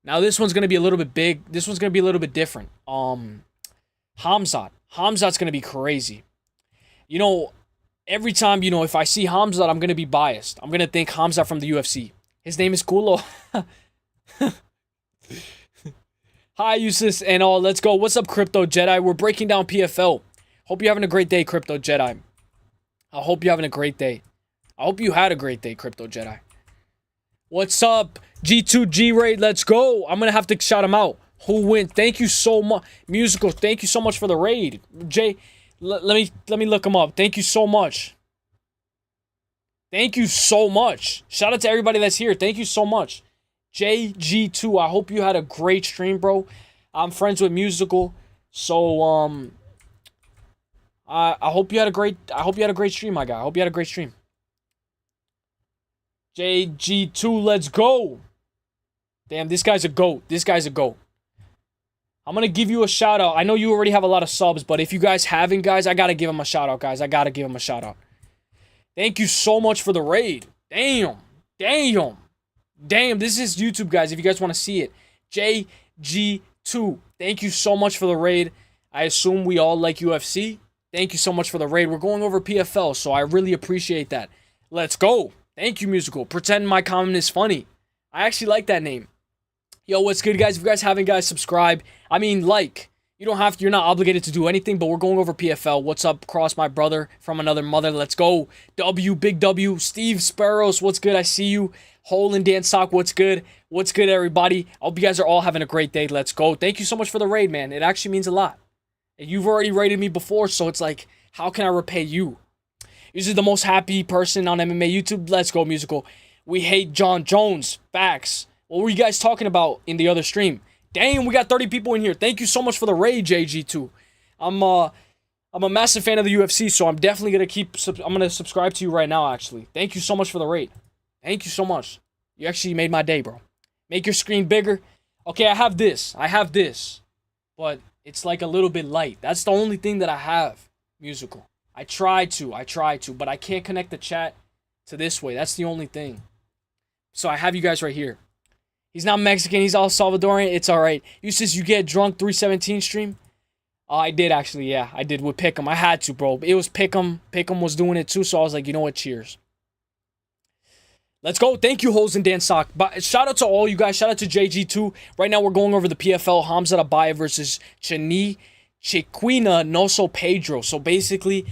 S1: Now this one's going to be a little bit big. This one's going to be a little bit different. Hamzat. Hamzat's going to be crazy. You know, every time, if I see Hamzat, I'm going to be biased. I'm going to think Hamzat from the UFC. His name is Kulo. Hi, Uselyis and all. Let's go. What's up, Crypto Jedi? We're breaking down PFL. Hope you're having a great day, Crypto Jedi. I hope you're having a great day. I hope you had a great day, Crypto Jedi. What's up, G2G Raid? Let's go. I'm going to have to shout him out. Who win? Thank you so much. Musical, thank you so much for the raid. Jay, let me look him up. Thank you so much. Thank you so much. Shout out to everybody that's here. Thank you so much. JG2, I hope you had a great stream, bro. I'm friends with Musical. So I hope you had a great stream, my guy. I hope you had a great stream. JG2, let's go. Damn, this guy's a GOAT. This guy's a GOAT. I'm going to give you a shout out. I know you already have a lot of subs, but if you guys haven't, guys, I got to give him a shout out, guys. I got to give him a shout out. Thank you so much for the raid. Damn. Damn. Damn, this is YouTube, guys, if you guys want to see it. JG2, thank you so much for the raid. I assume we all like UFC. Thank you so much for the raid. We're going over PFL, so I really appreciate that. Let's go. Thank you, Musical. Pretend my comment is funny. I actually like that name. Yo, what's good, guys? If you guys haven't, guys, subscribe. I mean, like. You don't have to, you're not obligated to do anything, but we're going over PFL. What's up, Cross, my brother from another mother? Let's go. W, Big W. Steve Sparrows, what's good? I see you. Hole and Dan Sock, what's good? What's good, everybody? I hope you guys are all having a great day. Let's go. Thank you so much for the raid, man. It actually means a lot. And you've already raided me before, so it's like, how can I repay you? Usually the most happy person on MMA YouTube. Let's go, Musical. We hate John Jones. Facts. What were you guys talking about in the other stream? Damn, we got 30 people in here. Thank you so much for the raid, JG2. I'm a massive fan of the UFC, so I'm definitely I'm gonna subscribe to you right now, actually. Thank you so much for the raid. Thank you so much. You actually made my day, bro. Make your screen bigger. Okay, I have this. But it's like a little bit light. That's the only thing that I have, Musical. I try to, but I can't connect the chat to this way. That's the only thing. So I have you guys right here. He's not Mexican. He's all Salvadorian. It's all right. You says you get drunk 317 stream? I did, actually. Yeah, I did with Pick'em. I had to, bro. It was Pick'em. Pick'em was doing it, too. So I was like, you know what? Cheers. Let's go. Thank you, Holes and Dan Sock. But shout out to all you guys. Shout out to JG2. Right now, we're going over the PFL. Hamza Abayev versus Chiquina Noso Pedro. So basically,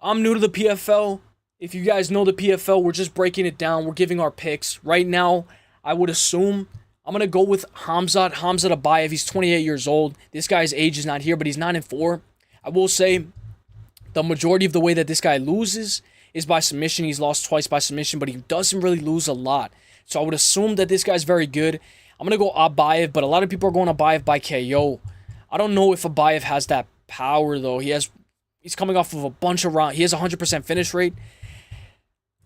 S1: I'm new to the PFL. If you guys know the PFL, we're just breaking it down. We're giving our picks. Right now, I would assume I'm going to go with Hamza Abayev. He's 28 years old. This guy's age is not here, but he's 9-4. I will say the majority of the way that this guy loses is by submission. He's lost twice by submission, but he doesn't really lose a lot. So I would assume that this guy's very good. I'm going to go Abayev, but a lot of people are going Abayev by KO. I don't know if Abayev has that power, though. He's coming off of a bunch of rounds. He has a 100% finish rate.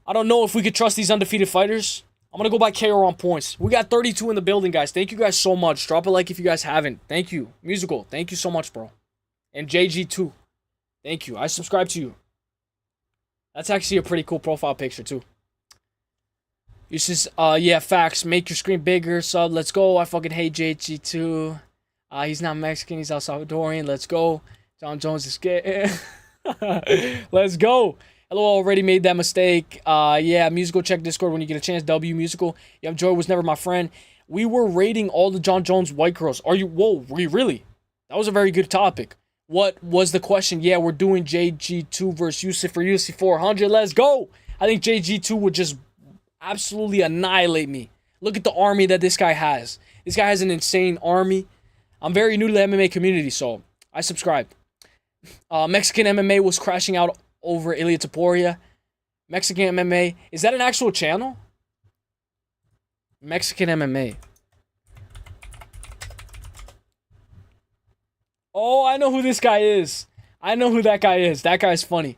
S1: I don't know if we could trust these undefeated fighters. I'm going to go by KO on points. We got 32 in the building, guys. Thank you guys so much. Drop a like if you guys haven't. Thank you. Musical, thank you so much, bro. And JG2, thank you. I subscribe to you. That's actually a pretty cool profile picture, too. You says, yeah, facts. Make your screen bigger, sub. Let's go. I fucking hate JG2. He's not Mexican. He's El Salvadorian. Let's go. John Jones is gay. Let's go. Hello, already made that mistake. Yeah, Musical, check Discord when you get a chance. W, Musical. Yeah, Joy was never my friend. We were rating all the John Jones white girls. Are you? Whoa, really? That was a very good topic. What was the question? Yeah, we're doing JG2 versus Yusuf for UFC 400. Let's go. I think JG2 would just absolutely annihilate me. Look at the army that this guy has. This guy has an insane army. I'm very new to the MMA community, so I subscribe. Mexican MMA was crashing out over Ilia Topuria. Mexican MMA. Is that an actual channel? Mexican MMA. Oh, I know who this guy is. I know who that guy is. That guy's funny.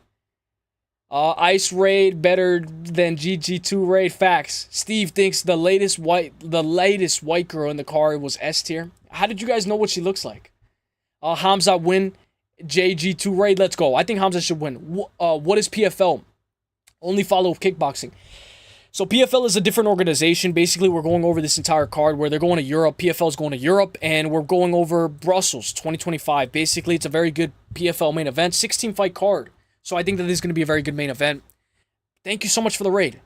S1: Ice Raid better than GG2 Raid. Facts. Steve thinks the latest white girl in the car was S tier. How did you guys know what she looks like? Hamza win. JG2 Raid. Let's go. I think Hamza should win. What is PFL? Only follow kickboxing. So PFL is a different organization. Basically, we're going over this entire card where they're going to Europe. PFL is going to Europe, and we're going over Brussels 2025. Basically, it's a very good PFL main event. 16-fight card. So I think that this is going to be a very good main event. Thank you so much for the raid.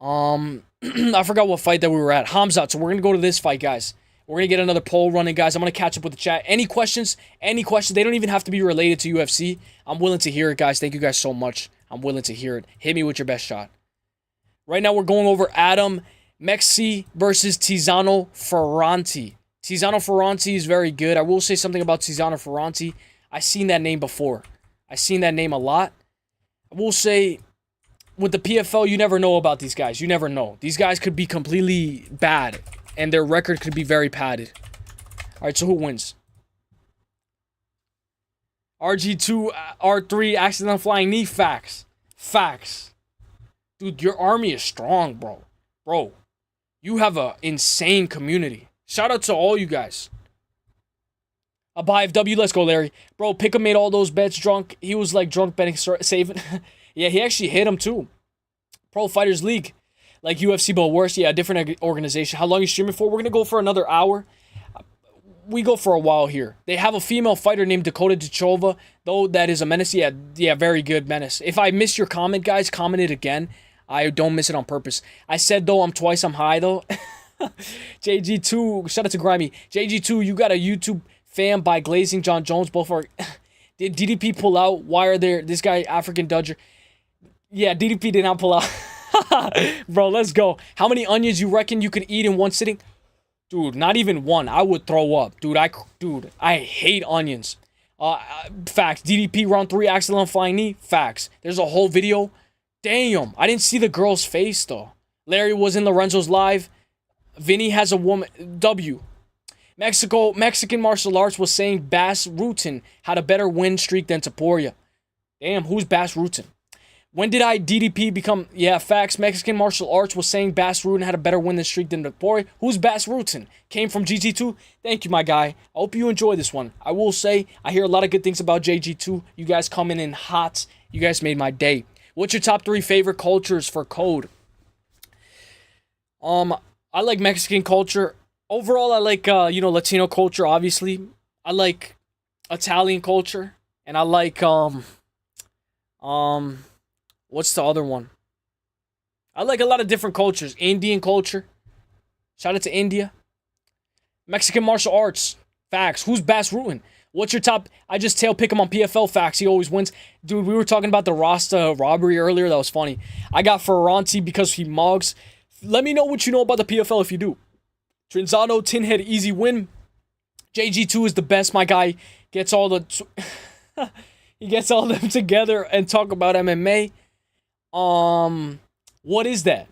S1: I forgot what fight that we were at. Hamzat. So we're going to go to this fight, guys. We're going to get another poll running, guys. I'm going to catch up with the chat. Any questions? Any questions? They don't even have to be related to UFC. I'm willing to hear it, guys. Thank you guys so much. I'm willing to hear it. Hit me with your best shot. Right now, we're going over Adam Mexi versus Tizano Ferranti. Tiziano Ferranti is very good. I will say something about Tiziano Ferranti. I've seen that name before. I've seen that name a lot. I will say, with the PFL, you never know about these guys. You never know. These guys could be completely bad, and their record could be very padded. All right, so who wins? RG2, R3, accidental flying knee. Facts. Facts. Dude, your army is strong, bro. Bro, you have an insane community. Shout out to all you guys. A buy of W. Let's go, Larry. Bro, Pickham made all those bets drunk. He was like drunk betting, saving. Yeah, he actually hit him too. Pro Fighters League. Like UFC, but worse. Yeah, different organization. How long are you streaming for? We're going to go for another hour. We go for a while here. They have a female fighter named Dakota Dichova, though that is a menace. Yeah, very good menace. If I missed your comment, guys, comment it again. I don't miss it on purpose. I said, though, I'm high, though. JG2, shout out to Grimy. JG2, you got a YouTube fan by Glazing John Jones. Both are... Did DDP pull out? Why are there... This guy, African Dodger. Yeah, DDP did not pull out. Bro, let's go. How many onions you reckon you could eat in one sitting? Dude, not even one. I would throw up. Dude, I hate onions. Facts. DDP round 3, accidental flying knee. Facts. There's a whole video. Damn. I didn't see the girl's face, though. Larry was in Lorenzo's live. Vinny has a woman. W. Mexican martial arts was saying Bas Rutten had a better win streak than Taporia. Damn, who's Bas Rutten? When did DDP become... Yeah, facts. Mexican martial arts was saying Bas Rutten had a better win streak than Taporia. Who's Bas Rutten? Came from GG2. Thank you, my guy. I hope you enjoy this one. I will say, I hear a lot of good things about JG2. You guys coming in hot. You guys made my day. What's your top 3 favorite cultures for code? I like Mexican culture. Overall, I like, Latino culture, obviously. I like Italian culture. And I like, what's the other one? I like a lot of different cultures. Indian culture. Shout out to India. Mexican martial arts. Facts. Who's Bas Rutten? What's your top? I just pick him on PFL. Facts. He always wins. Dude, we were talking about the Rasta robbery earlier. That was funny. I got Ferranti because he mugs. Let me know what you know about the PFL if you do. Trinzano, Tinhead, easy win. JG2 is the best. My guy gets all the... he gets all them together and talk about MMA. What is that?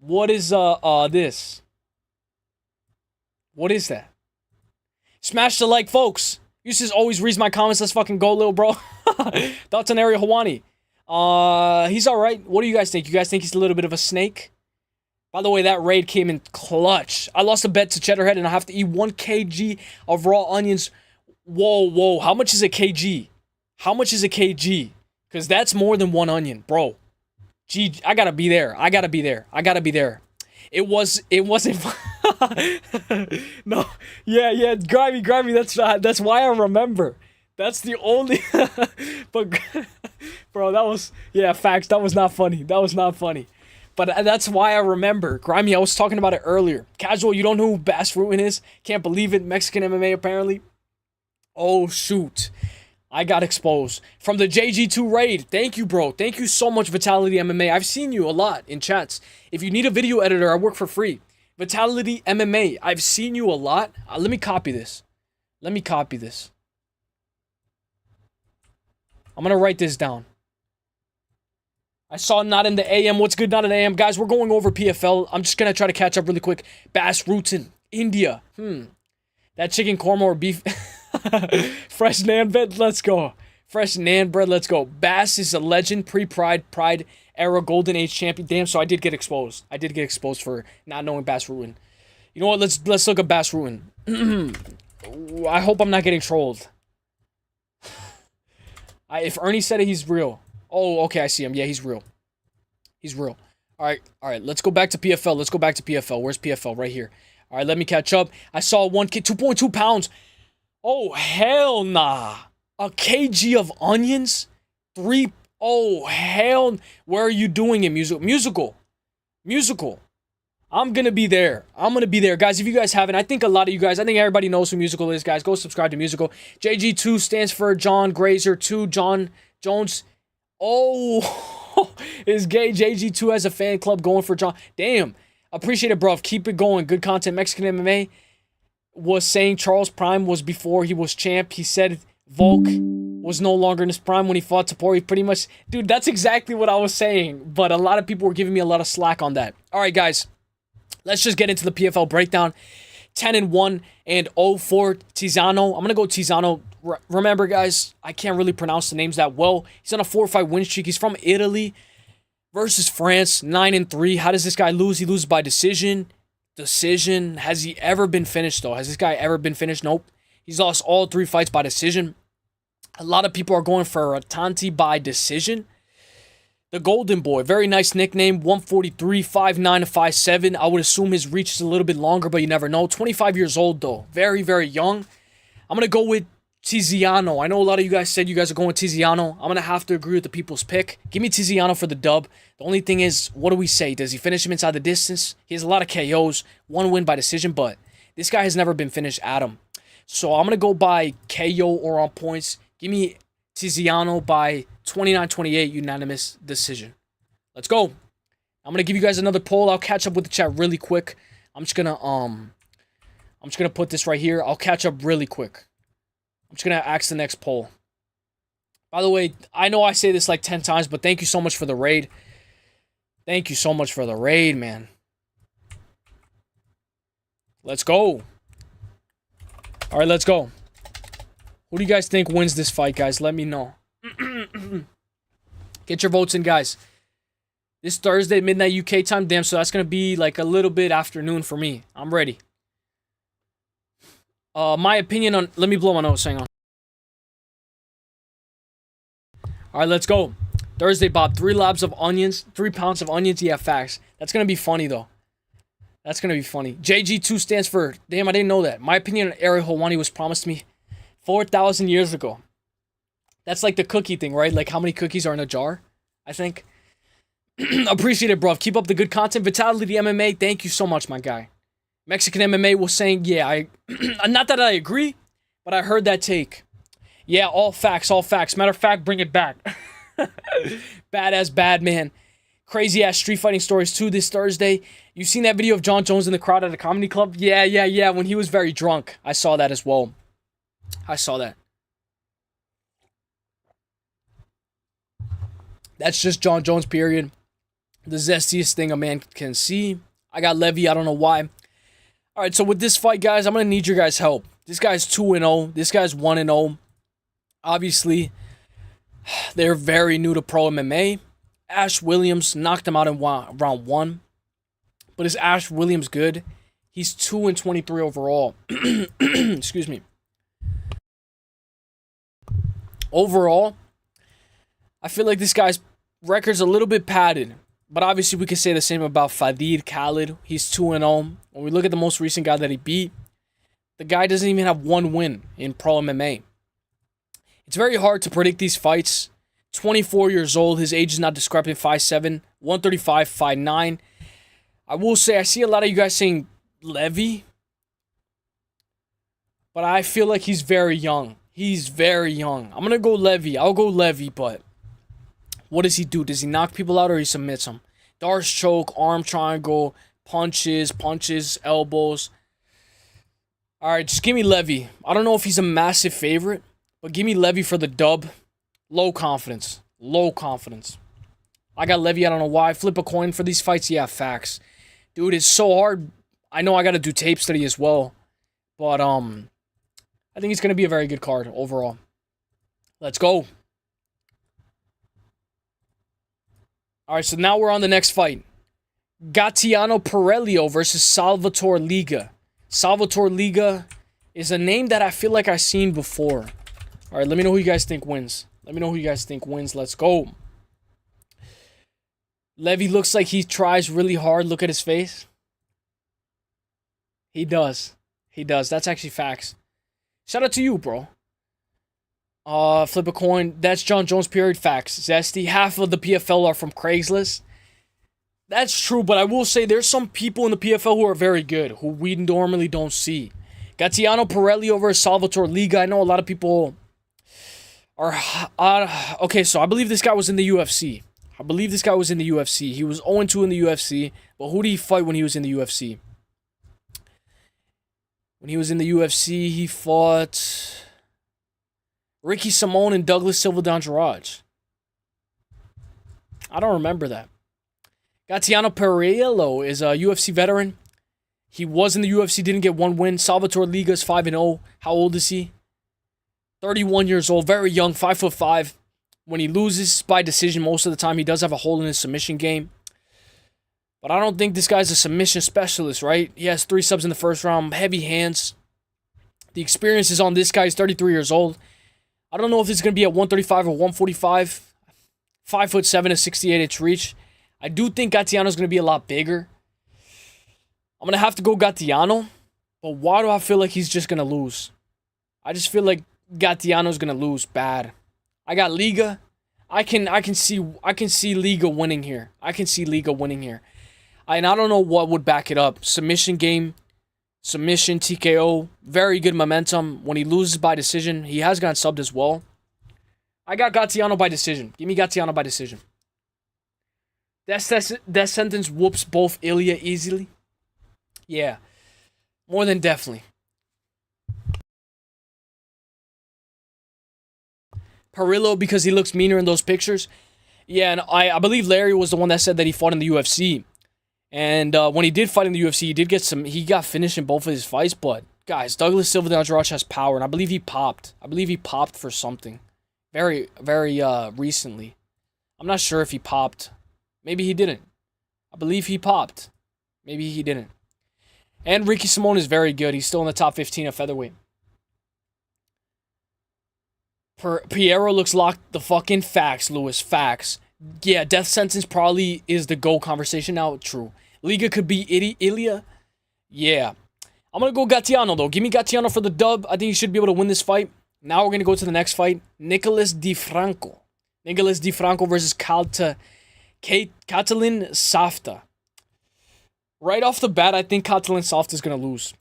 S1: What is, this? What is that? Smash the like, folks. Uses always reads my comments. Let's fucking go, little bro. Thoughts on Ariel Hawani? He's alright. What do you guys think? You guys think he's a little bit of a snake? By the way, that raid came in clutch. I lost a bet to Cheddarhead and I have to eat 1 kg of raw onions. Whoa. How much is a kg? How much is a kg? Because that's more than 1 onion, bro. Gee, I gotta be there. It wasn't. No. Yeah. Grimy. That's why I remember. That's the only. But, bro, that was. Yeah, facts. That was not funny. But that's why I remember. Grimy, I was talking about it earlier. Casual, you don't know who Bas Rutten is? Can't believe it. Mexican MMA, apparently. Oh, shoot. I got exposed. From the JG2 raid. Thank you, bro. Thank you so much, Vitality MMA. I've seen you a lot in chats. If you need a video editor, I work for free. Vitality MMA. I've seen you a lot. Let me copy this. I'm going to write this down. I saw not in the AM. What's good, not in the AM? Guys, we're going over PFL. I'm just going to try to catch up really quick. Bas Rutten. India. That chicken korma or beef... Fresh Nan bread, let's go. Bass is a legend, Pride era Golden Age champion. Damn, so I did get exposed. For not knowing Bas Rutten. You know what? Let's look at Bas Rutten. I hope I'm not getting trolled. If Ernie said it, he's real. Oh, okay, I see him. Yeah, he's real. All right. Let's go back to PFL. Where's PFL? Right here. All right, let me catch up. I saw 1 kid, 2.2 pounds. Oh, hell nah. A kg of onions? 3... Oh, hell... Where are you doing it? Musical. I'm gonna be there. Guys, if you guys haven't, I think everybody knows who Musical is, guys. Go subscribe to Musical. JG2 stands for John Grazer 2. John Jones. Oh, is gay. JG2 has a fan club going for John. Damn. Appreciate it, bro. Keep it going. Good content. Mexican MMA. was saying Charles Prime was before he was champ. He said Volk was no longer in his prime when he fought Tapori. Pretty much, dude, that's exactly what I was saying. But a lot of people were giving me a lot of slack on that. All right, guys, let's just get into the PFL breakdown. 10-1 and 0 for Tizano. I'm gonna go Tizano. Remember, guys, I can't really pronounce the names that well. He's on a 4-5 win streak. He's from Italy versus France. 9-3. How does this guy lose? He loses by decision. Decision. Has he ever been finished, though? Has this guy ever been finished? Nope. He's lost all 3 fights by decision. A lot of people are going for a Tanti by decision. The Golden Boy, very nice nickname, 143, 5'9", to 5'7". I would assume his reach is a little bit longer, but you never know. 25 years old, though. Very, very young. I'm going to go with Tiziano. I know a lot of you guys said you guys are going with Tiziano. I'm going to have to agree with the people's pick. Give me Tiziano for the dub. The only thing is, what do we say? Does he finish him inside the distance? He has a lot of KOs. 1 win by decision, but this guy has never been finished at him. So I'm going to go by KO or on points. Give me Tiziano by 29-28 unanimous decision. Let's go. I'm gonna give you guys another poll. I'll catch up with the chat really quick. I'm just gonna put this right here. I'll catch up really quick. I'm just gonna ask the next poll. By the way, I know I say this like 10 times, but thank you so much for the raid. Thank you so much for the raid, man. Let's go. All right, let's go. Who do you guys think wins this fight, guys? Let me know. Get your votes in, guys. This Thursday, midnight UK time. Damn, so that's going to be like a little bit afternoon for me. I'm ready. My opinion on... Let me blow my nose. Hang on. All right, let's go. Thursday, Bob. 3 pounds of onions. Yeah, facts. That's going to be funny, though. That's going to be funny. JG2 stands for... Damn, I didn't know that. My opinion on Ariel Helwani was promised me 4,000 years ago. That's like the cookie thing, right? Like how many cookies are in a jar, I think. Appreciate it, bro. Keep up the good content. Vitality MMA, thank you so much, my guy. Mexican MMA was saying, yeah, not that I agree, but I heard that take. Yeah, all facts, all facts. Matter of fact, bring it back. Badass bad man. Crazy ass street fighting stories too this Thursday. You seen that video of John Jones in the crowd at a comedy club? Yeah, when he was very drunk. I saw that as well. I saw that. That's just John Jones, period. The zestiest thing a man can see. I got Levy. I don't know why. All right, so with this fight, guys, I'm going to need your guys' help. This guy's 2-0. This guy's 1-0. Obviously, they're very new to pro MMA. Ash Williams knocked him out in round 1. But is Ash Williams good? He's 2-23 overall. Excuse me. Overall, I feel like this guy's record's a little bit padded. But obviously, we can say the same about Fadid Khalid. He's 2-0. When we look at the most recent guy that he beat, the guy doesn't even have 1 win in pro MMA. It's very hard to predict these fights. 24 years old. His age is not discrepant. 5'7", 135, 5'9". I will say, I see a lot of you guys saying Levy. But I feel like he's very young. He's very young. I'm going to go Levy. I'll go Levy, but what does he do? Does he knock people out or he submits them? Darce choke, arm triangle, punches, elbows. All right, just give me Levy. I don't know if he's a massive favorite, but give me Levy for the dub. Low confidence. Low confidence. I got Levy. I don't know why. Flip a coin for these fights. Yeah, facts. Dude, it's so hard. I know I got to do tape study as well, but I think it's going to be a very good card overall. Let's go. All right, so now we're on the next fight. Gatiano Perelio versus Salvatore Liga. Salvatore Liga is a name that I feel like I've seen before. All right, let me know who you guys think wins. Let's go. Levy looks like he tries really hard. Look at his face. He does. That's actually facts. Shout out to you, bro. Flip a coin. That's John Jones, period. Facts. Zesty. Half of the PFL are from Craigslist. That's true, but I will say there's some people in the PFL who are very good, who we normally don't see. Gatiano Perelio versus Salvatore Liga. I know a lot of people are... okay, so I believe this guy was in the UFC. He was 0-2 in the UFC, but who did he fight when he was in the UFC? When he was in the UFC, he fought Ricky Simone and Douglas Silva Andrade. I don't remember that. Gatiano Pereiro is a UFC veteran. He was in the UFC, didn't get one win. Salvatore Liga is 5-0. How old is he? 31 years old, very young, 5'5". When he loses by decision most of the time, he does have a hole in his submission game. But I don't think this guy's a submission specialist, right? He has 3 subs in the first round, heavy hands. The experience is on this guy. He's 33 years old. I don't know if it's going to be at 135 or 145. 5'7", a 68-inch reach. I do think Gatiano's going to be a lot bigger. I'm going to have to go Gatiano. But why do I feel like he's just going to lose? I just feel like Gatiano's going to lose bad. I got Liga. I can see Liga winning here. And I don't know what would back it up. Submission game, submission, TKO, very good momentum. When he loses by decision, he has gotten subbed as well. I got Gatiano by decision. Give me Gatiano by decision. That sentence whoops both Ilia easily. Yeah, more than definitely. Perillo, because he looks meaner in those pictures. Yeah, and I believe Larry was the one that said that he fought in the UFC. And when he did fight in the UFC, he got finished in both of his fights. But guys, Douglas Silva Andrade has power, and I believe he popped. I believe he popped for something, very recently. I'm not sure if he popped. Maybe he didn't. I believe he popped. Maybe he didn't. And Ricky Simone is very good. He's still in the top 15 of featherweight. Piero looks locked. The fucking facts, Lewis. Facts. Yeah, death sentence probably is the GOAT conversation now. True. Liga could be Ilia. Yeah. I'm going to go Gatiano, though. Give me Gatiano for the dub. I think he should be able to win this fight. Now we're going to go to the next fight. Nicolas DiFranco. Nicolas DiFranco versus Catalin Safta. Right off the bat, I think Catalin Safta is going to lose.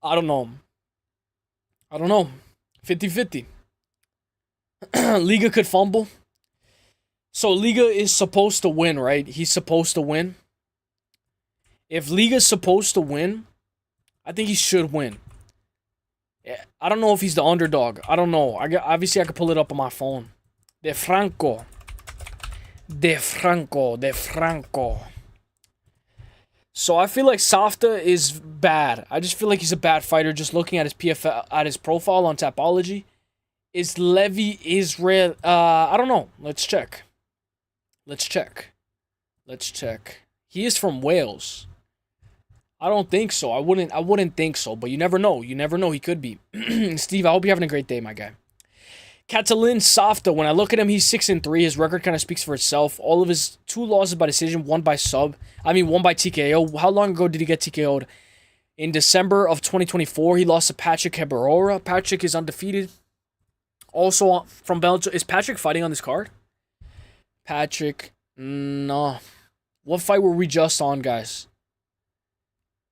S1: I don't know. 50-50. Liga could fumble. So Liga is supposed to win, right? He's supposed to win. If Liga's supposed to win, I think he should win. I don't know if he's the underdog. I don't know. Obviously, I could pull it up on my phone. DeFranco. So I feel like Safta is bad. I just feel like he's a bad fighter. Just looking at his PFL, at his profile on Tapology, is Levi Israel? I don't know. Let's check. He is from Wales. I don't think so. I wouldn't think so. But you never know. He could be. Steve, I hope you're having a great day, my guy. Catalin Safta, when I look at him, he's 6-3. His record kind of speaks for itself. All of his 2 losses by decision, 1 by sub. 1 by TKO. How long ago did he get TKO'd? In December of 2024, he lost to Patrick Heberora. Patrick is undefeated. Also from Belgium. Is Patrick fighting on this card? Patrick, no. What fight were we just on, guys?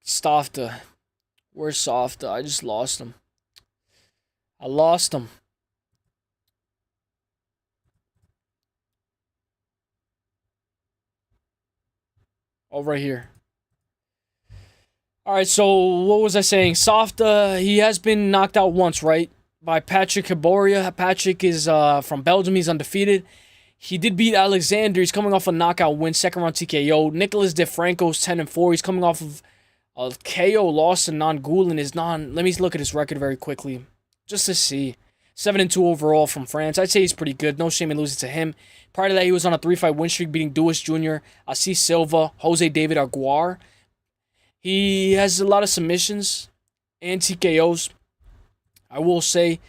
S1: Safta. Where's Safta? I just lost him. Oh, right here. Alright, so what was I saying? Safta, he has been knocked out once, right? By Patrick Heberora. Patrick is from Belgium. He's undefeated. He did beat Alexander. He's coming off a knockout win, 2nd round TKO. Nicolas DeFranco's 10-4. He's coming off of a KO loss to Non-Gulin. Let me look at his record very quickly, just to see. 7-2 overall from France. I'd say he's pretty good. No shame in losing to him. Prior to that, he was on a 3-fight win streak, beating Duas Jr., Assis Silva, Jose David Aguiar. He has a lot of submissions and TKOs. I will say,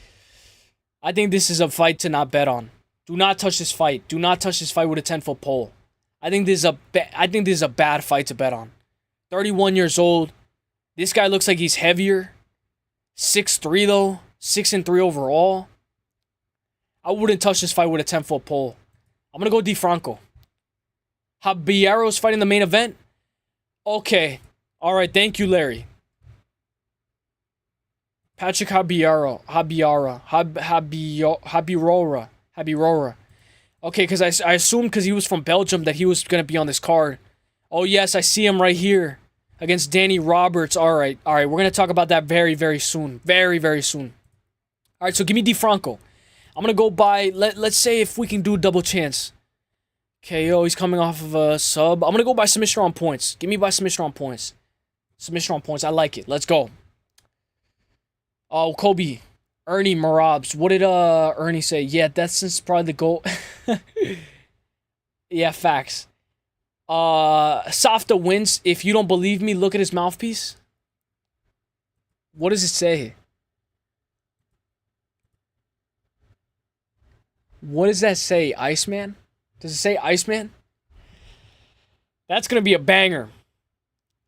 S1: I think this is a fight to not bet on. Do not touch this fight. Do not touch this fight with a 10-foot pole. I think this is a bad fight to bet on. 31 years old. This guy looks like he's heavier. 6'3", though. 6-3 overall. I wouldn't touch this fight with a 10-foot pole. I'm going to go DiFranco. Habiero's fighting the main event? Okay. All right. Thank you, Larry. Patrick Habirora. Okay, because I assumed because he was from Belgium that he was going to be on this card. Oh, yes. I see him right here. against Danny Roberts. All right. We're going to talk about that very, very soon. Very, very soon. All right, so give me DeFranco. I'm going to go by, let's say if we can do a double chance. KO, he's coming off of a sub. I'm going to go by submission on points. Give me by submission on points. Submission on points. I like it. Let's go. Oh, Kobe. Ernie Marabs. What did Ernie say? Yeah, that's probably the goal. Yeah, facts. Safta wins. If you don't believe me, look at his mouthpiece. What does it say? What does that say? Iceman? Does it say Iceman? That's going to be a banger.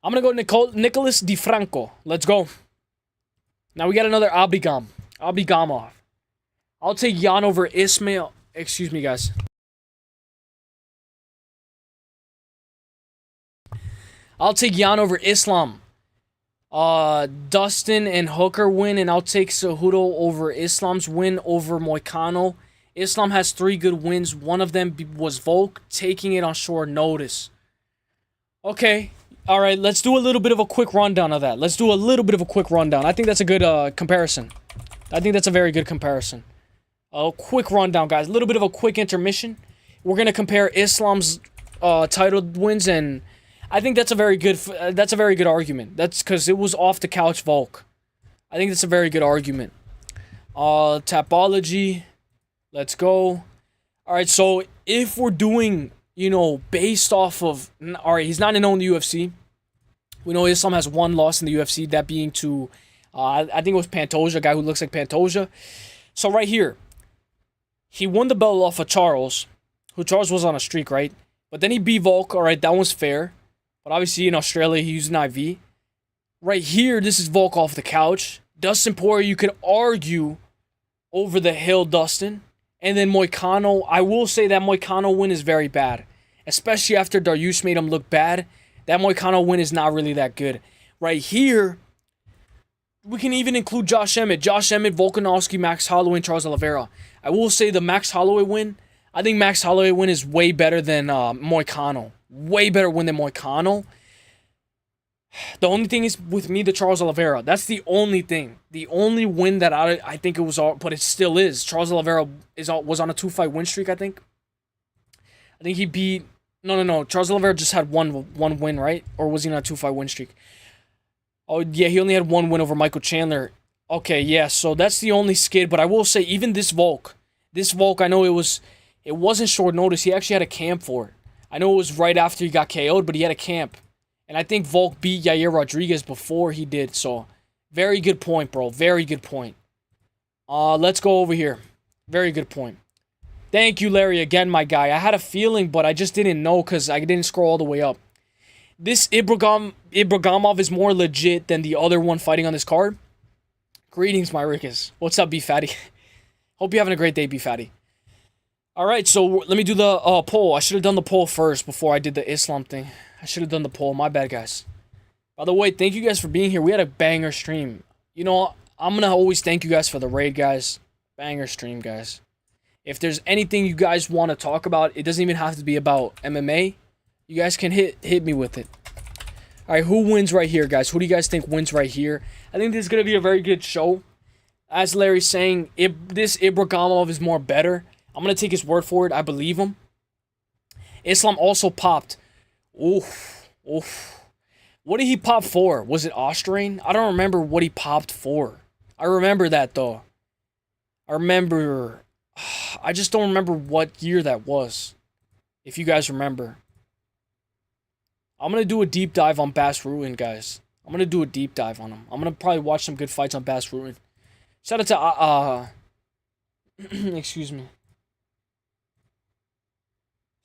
S1: I'm going to go Nicholas DeFranco. Let's go. Now we got another Abdigamov. I'll take Jan over Ismail. Excuse me, guys. I'll take Jan over Islam. Dustin and Hooker win, and I'll take Cejudo over Islam's win over Moicano. Islam has 3 good wins. One of them was Volk, taking it on short notice. Okay. All right, let's do a little bit of a quick rundown of that. I think that's a good comparison. I think that's a very good comparison. A quick rundown, guys. A little bit of a quick intermission. We're going to compare Islam's title wins, and I think that's a very good argument. That's because it was off the couch Volk. I think that's a very good argument. Tapology. Let's go. All right, so if we're doing, based off of... All right, he's not in the UFC. We know Islam has 1 loss in the UFC, that being to, I think it was Pantoja, a guy who looks like Pantoja. So right here, he won the belt off of Charles, who Charles was on a streak, right? But then he beat Volk. All right, that was fair. But obviously in Australia, he used an IV. Right here, this is Volk off the couch. Dustin Poirier, you could argue over the hill, Dustin. And then Moicano, I will say that Moicano win is very bad. Especially after Dariush made him look bad. That Moicano win is not really that good. Right here, we can even include Josh Emmett. Volkanovski, Max Holloway, and Charles Oliveira. I will say the Max Holloway win, I think Max Holloway win is way better than Moicano. Way better win than Moicano. The only thing is with me, the Charles Oliveira. That's the only thing. The only win that I think it was, but it still is. Charles Oliveira was on a 2-fight win streak, I think. I think he beat... No. Charles Oliveira just had one win, right? Or was he on a 2-fight win streak? Oh, yeah, he only had 1 win over Michael Chandler. Okay, yeah, so that's the only skid. But I will say, even this Volk, I know it wasn't short notice. He actually had a camp for it. I know it was right after he got KO'd, but he had a camp. And I think Volk beat Yair Rodriguez before he did. So, very good point, bro. Very good point. Let's go over here. Very good point. Thank you, Larry, again, my guy. I had a feeling, but I just didn't know because I didn't scroll all the way up. This Ibragimov is more legit than the other one fighting on this card. Greetings, my Rickus. What's up, B-Fatty? Hope you're having a great day, B-Fatty. All right, so let me do the poll. I should have done the poll first before I did the Islam thing. I should have done the poll. My bad, guys. By the way, thank you guys for being here. We had a banger stream. I'm going to always thank you guys for the raid, guys. Banger stream, guys. If there's anything you guys want to talk about, it doesn't even have to be about MMA. You guys can hit me with it. All right, who wins right here, guys? Who do you guys think wins right here? I think this is going to be a very good show. As Larry's saying, this Ibragimov is more better. I'm going to take his word for it. I believe him. Islam also popped. Oof. What did he pop for? Was it Austrian? I don't remember what he popped for. I remember that, though. I just don't remember what year that was. If you guys remember. I'm going to do a deep dive on Bas Rutten, guys. I'm going to do a deep dive on him. I'm going to probably watch some good fights on Bas Rutten. Shout out to... excuse me.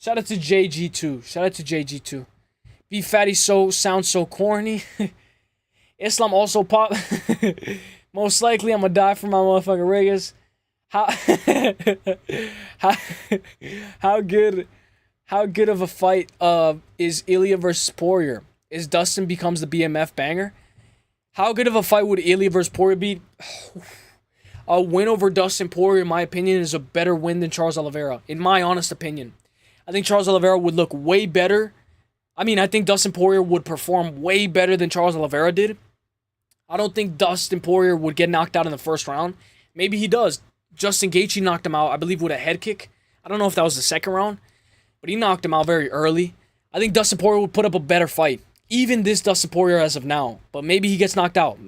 S1: Shout out to JG2. B-Fatty sounds so corny. Islam also pop. Most likely I'm going to die for my motherfucking Riggers. How good of a fight is Ilia versus Poirier? Is Dustin becomes the BMF banger? How good of a fight would Ilia versus Poirier be? A win over Dustin Poirier, in my opinion, is a better win than Charles Oliveira. In my honest opinion. I think Charles Oliveira would look way better I mean, I think Dustin Poirier would perform way better than Charles Oliveira did. I don't think Dustin Poirier would get knocked out in the first round. Maybe he does. Justin Gaethje knocked him out, I believe, with a head kick. I don't know if that was the second round, but he knocked him out very early. I think Dustin Poirier would put up a better fight. Even this Dustin Poirier as of now. But maybe he gets knocked out.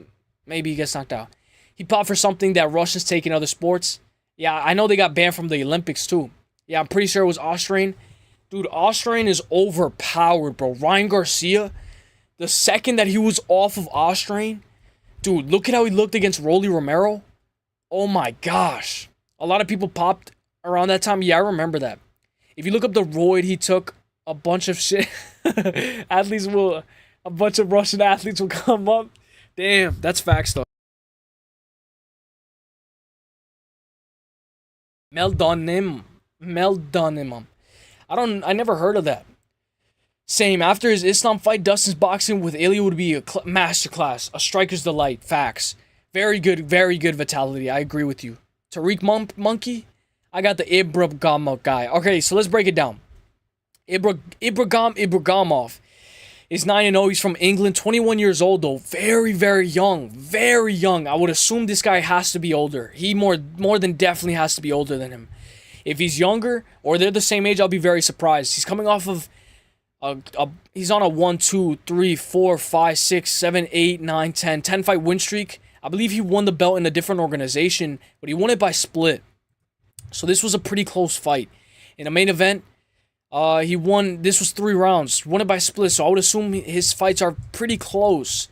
S1: Maybe he gets knocked out. He fought for something that Russians take in other sports. Yeah, I know they got banned from the Olympics too. Yeah, I'm pretty sure it was Australian. Dude, Australian is overpowered, bro. Ryan Garcia, the second that he was off of Australian, dude, look at how he looked against Rolly Romero. Oh my gosh. A lot of people popped around that time. Yeah, I remember that. If you look up the roid he took, a bunch of shit. A bunch of Russian athletes will come up. Damn, that's facts though. Meldonim. I never heard of that. Same, after his Islam fight, Dustin's boxing with Ilia would be a masterclass. A striker's delight. Facts. Very good vitality. I agree with you. Tariq Monkey, I got the Ibrahimov guy. Okay, so let's break it down. Ibrahimov is 9-0. He's from England, 21 years old though. Very, very young. Very young. I would assume this guy has to be older. He more than definitely has to be older than him. If he's younger or they're the same age, I'll be very surprised. He's coming off of he's on a 1, 2, 3, 4, 5, 6, 7, 8, 9, 10 fight win streak. I believe he won the belt in a different organization, but he won it by split. So this was a pretty close fight. In the main event, he won. This was 3 rounds. Won it by split, so I would assume his fights are pretty close.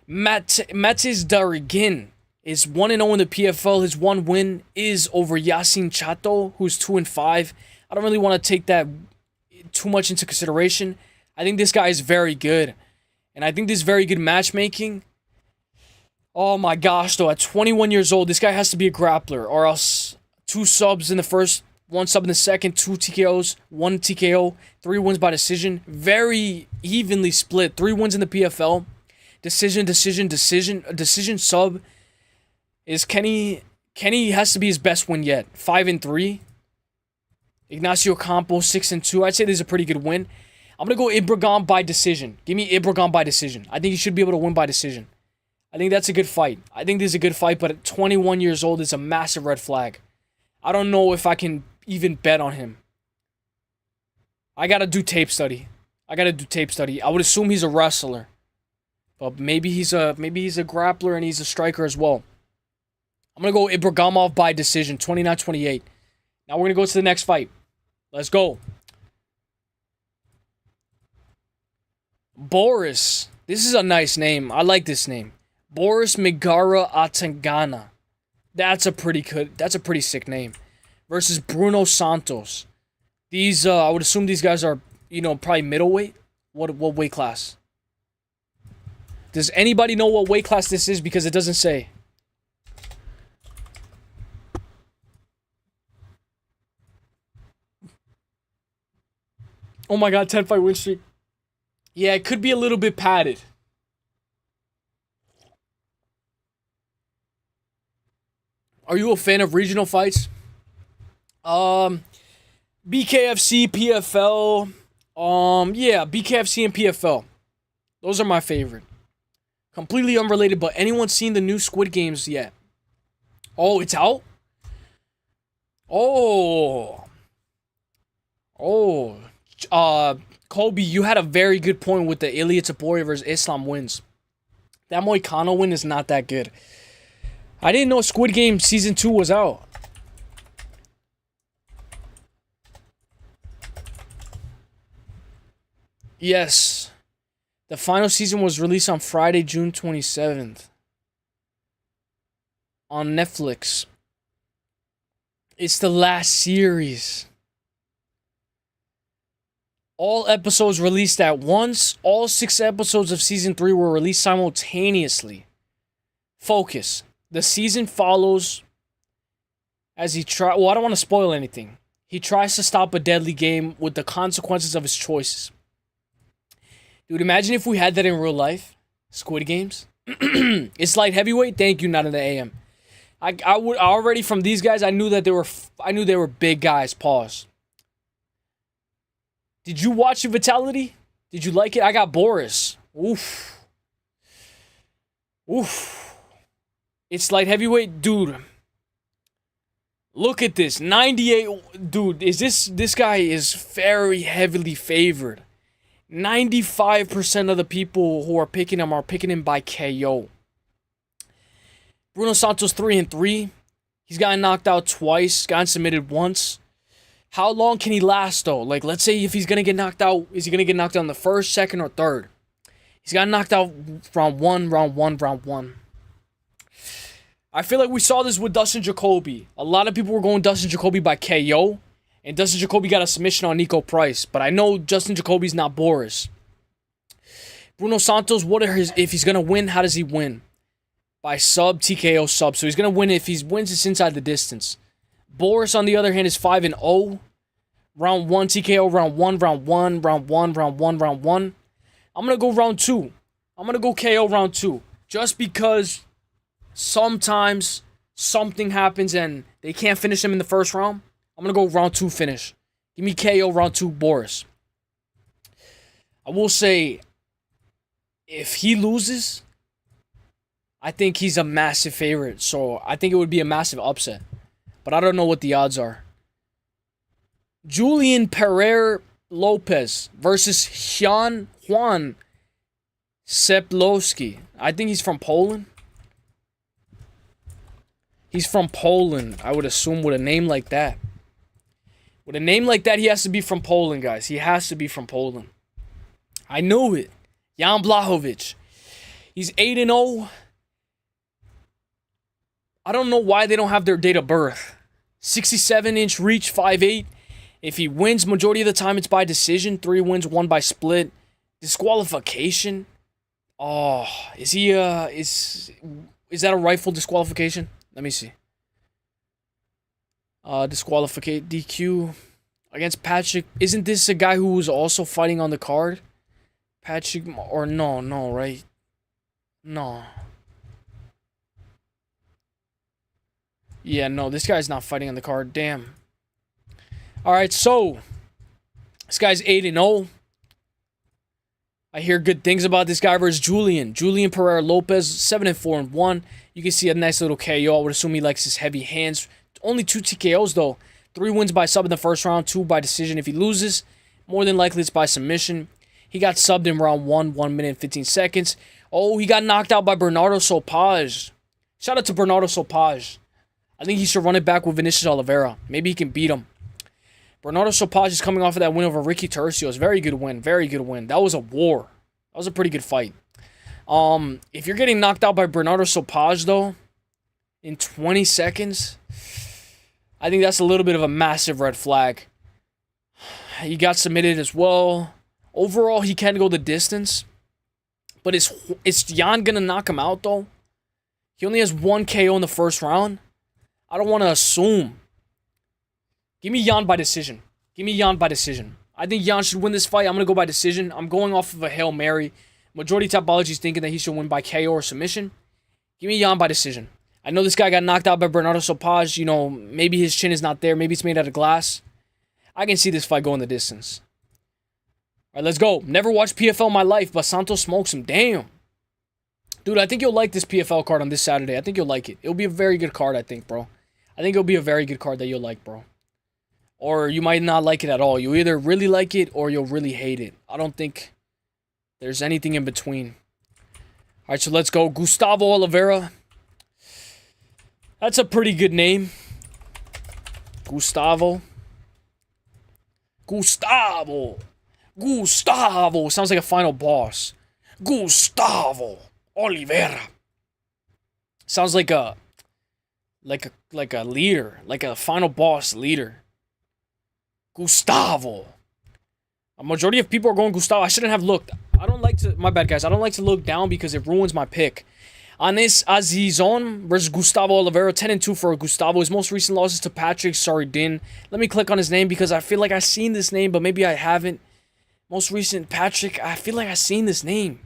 S1: Matiz Darigin is 1-0 in the PFL. His one win is over Yasin Chato, who's 2-5. I don't really want to take that too much into consideration. I think this guy is very good. And I think this is very good matchmaking. Oh my gosh, though. At 21 years old, this guy has to be a grappler. Or else 2 subs in the first, 1 sub in the second, 2 TKOs, 1 TKO, 3 wins by decision. Very evenly split. 3 wins in the PFL. Decision sub is Kenny. Kenny has to be his best win yet. 5-3. Ignacio Campos 6-2. I'd say this is a pretty good win. I'm gonna go Ibrahim by decision. Give me Ibrahim by decision. I think he should be able to win by decision. I think that's a good fight. I think this is a good fight, but at 21 years old, it's a massive red flag. I don't know if I can even bet on him. I gotta do tape study. I would assume he's a wrestler, but maybe he's a grappler and he's a striker as well. I'm gonna go Ibrahimov by decision, 29-28. Now we're gonna go to the next fight. Let's go. Boris. This is a nice name. I like this name. Boris Migara Atangana. That's a pretty sick name. Versus Bruno Santos. These I would assume these guys are, probably middleweight. What weight class? Does anybody know what weight class this is? Because it doesn't say. Oh my god, 10 fight win streak. Yeah, it could be a little bit padded. Are you a fan of regional fights? BKFC, PFL. Yeah, BKFC and PFL. Those are my favorite. Completely unrelated, but anyone seen the new Squid Games yet? Oh, it's out? Oh, Kobe, you had a very good point with the Ilia Topuria versus Islam wins. That Moicano win is not that good. I didn't know Squid Game Season 2 was out. Yes. The final season was released on Friday, June 27th. On Netflix. It's the last series. All episodes released at once. All 6 episodes of Season 3 were released simultaneously. Focus. The season follows as he tries... Well, I don't want to spoil anything. He tries to stop a deadly game with the consequences of his choices. Dude, imagine if we had that in real life. Squid Games. It's light heavyweight. Thank you, not in the AM. I would already from these guys. I knew they were big guys. Pause. Did you watch the Vitality? Did you like it? I got Boris. Oof. Oof. It's light heavyweight. Dude. Look at this. 98. Dude, this guy is very heavily favored. 95% of the people who are picking him by KO. Bruno Santos 3-3. He's gotten knocked out twice, gotten submitted once. How long can he last though? Like, let's say if he's gonna get knocked out, is he gonna get knocked out in the first, second, or third? He's gotten knocked out round one. I feel like we saw this with Dustin Jacoby. A lot of people were going Dustin Jacoby by KO, and Dustin Jacoby got a submission on Nico Price. But I know Dustin Jacoby's not Boris. Bruno Santos, if he's gonna win, how does he win? By sub, TKO sub. So he's going to win if he wins it's inside the distance. Boris, on the other hand, is 5-0. Round 1, TKO, round 1. I'm going to go round 2. I'm going to go KO round 2. Just because sometimes something happens and they can't finish him in the first round. I'm going to go round 2 finish. Give me KO round 2, Boris. I will say, if he loses, I think he's a massive favorite, so I think it would be a massive upset. But I don't know what the odds are. Julian Pereira Lopez versus Juan Seplowski. I think he's from Poland. He's from Poland, I would assume, with a name like that. With a name like that, he has to be from Poland, guys. He has to be from Poland. I knew it. Jan Blachowicz. He's 8-0. I don't know why they don't have their date of birth. 67-inch reach, 5'8". If he wins, majority of the time it's by decision. 3 wins, 1 by split. Disqualification. Oh, is that a rifle disqualification? Let me see. Disqualificate DQ against Patrick. Isn't this a guy who was also fighting on the card? Patrick, or no, right? No. Yeah, no, this guy's not fighting on the card. Damn. Alright, so this guy's 8-0. I hear good things about this guy versus Julian Pereira Lopez, 7-4-1. You can see a nice little KO. I would assume he likes his heavy hands. Only 2 TKOs though. 3 wins by sub in the first round, 2 by decision. If he loses, more than likely it's by submission. He got subbed in round 1, 1 minute and 15 seconds. Oh, he got knocked out by Bernardo Sopage. Shout out to Bernardo Sopage. I think he should run it back with Vinicius Oliveira. Maybe he can beat him. Bernardo Sopage is coming off of that win over Ricky Tercios. Very good win. Very good win. That was a war. That was a pretty good fight. If you're getting knocked out by Bernardo Sopage, though, in 20 seconds, I think that's a little bit of a massive red flag. He got submitted as well. Overall, he can go the distance. But is Jan going to knock him out, though? He only has 1 KO in the first round. I don't want to assume. Give me Jan by decision. Give me Jan by decision. I think Jan should win this fight. I'm going to go by decision. I'm going off of a Hail Mary. Majority Topology is thinking that he should win by KO or submission. Give me Jan by decision. I know this guy got knocked out by Bernardo Sopage. You know, maybe his chin is not there. Maybe it's made out of glass. I can see this fight going the distance. All right, let's go. Never watched PFL in my life, but Santos smokes him. Damn. Dude, I think you'll like this PFL card on this Saturday. I think you'll like it. It'll be a very good card, I think, bro. I think it'll be a very good card that you'll like, bro. Or you might not like it at all. You'll either really like it or you'll really hate it. I don't think there's anything in between. All right, so let's go. Gustavo Oliveira. That's a pretty good name. Gustavo. Sounds like a final boss. Gustavo Oliveira. Sounds like a leader, like a final boss leader. Gustavo. A majority of people are going Gustavo. I shouldn't have looked. I don't like to. My bad, guys. I don't like to look down because it ruins my pick. Anis Azizon versus Gustavo Oliveira. 10-2 for Gustavo. His most recent losses to Patrick Saridin. Let me click on his name because I feel like I've seen this name, but maybe I haven't. Most recent Patrick. I feel like I've seen this name.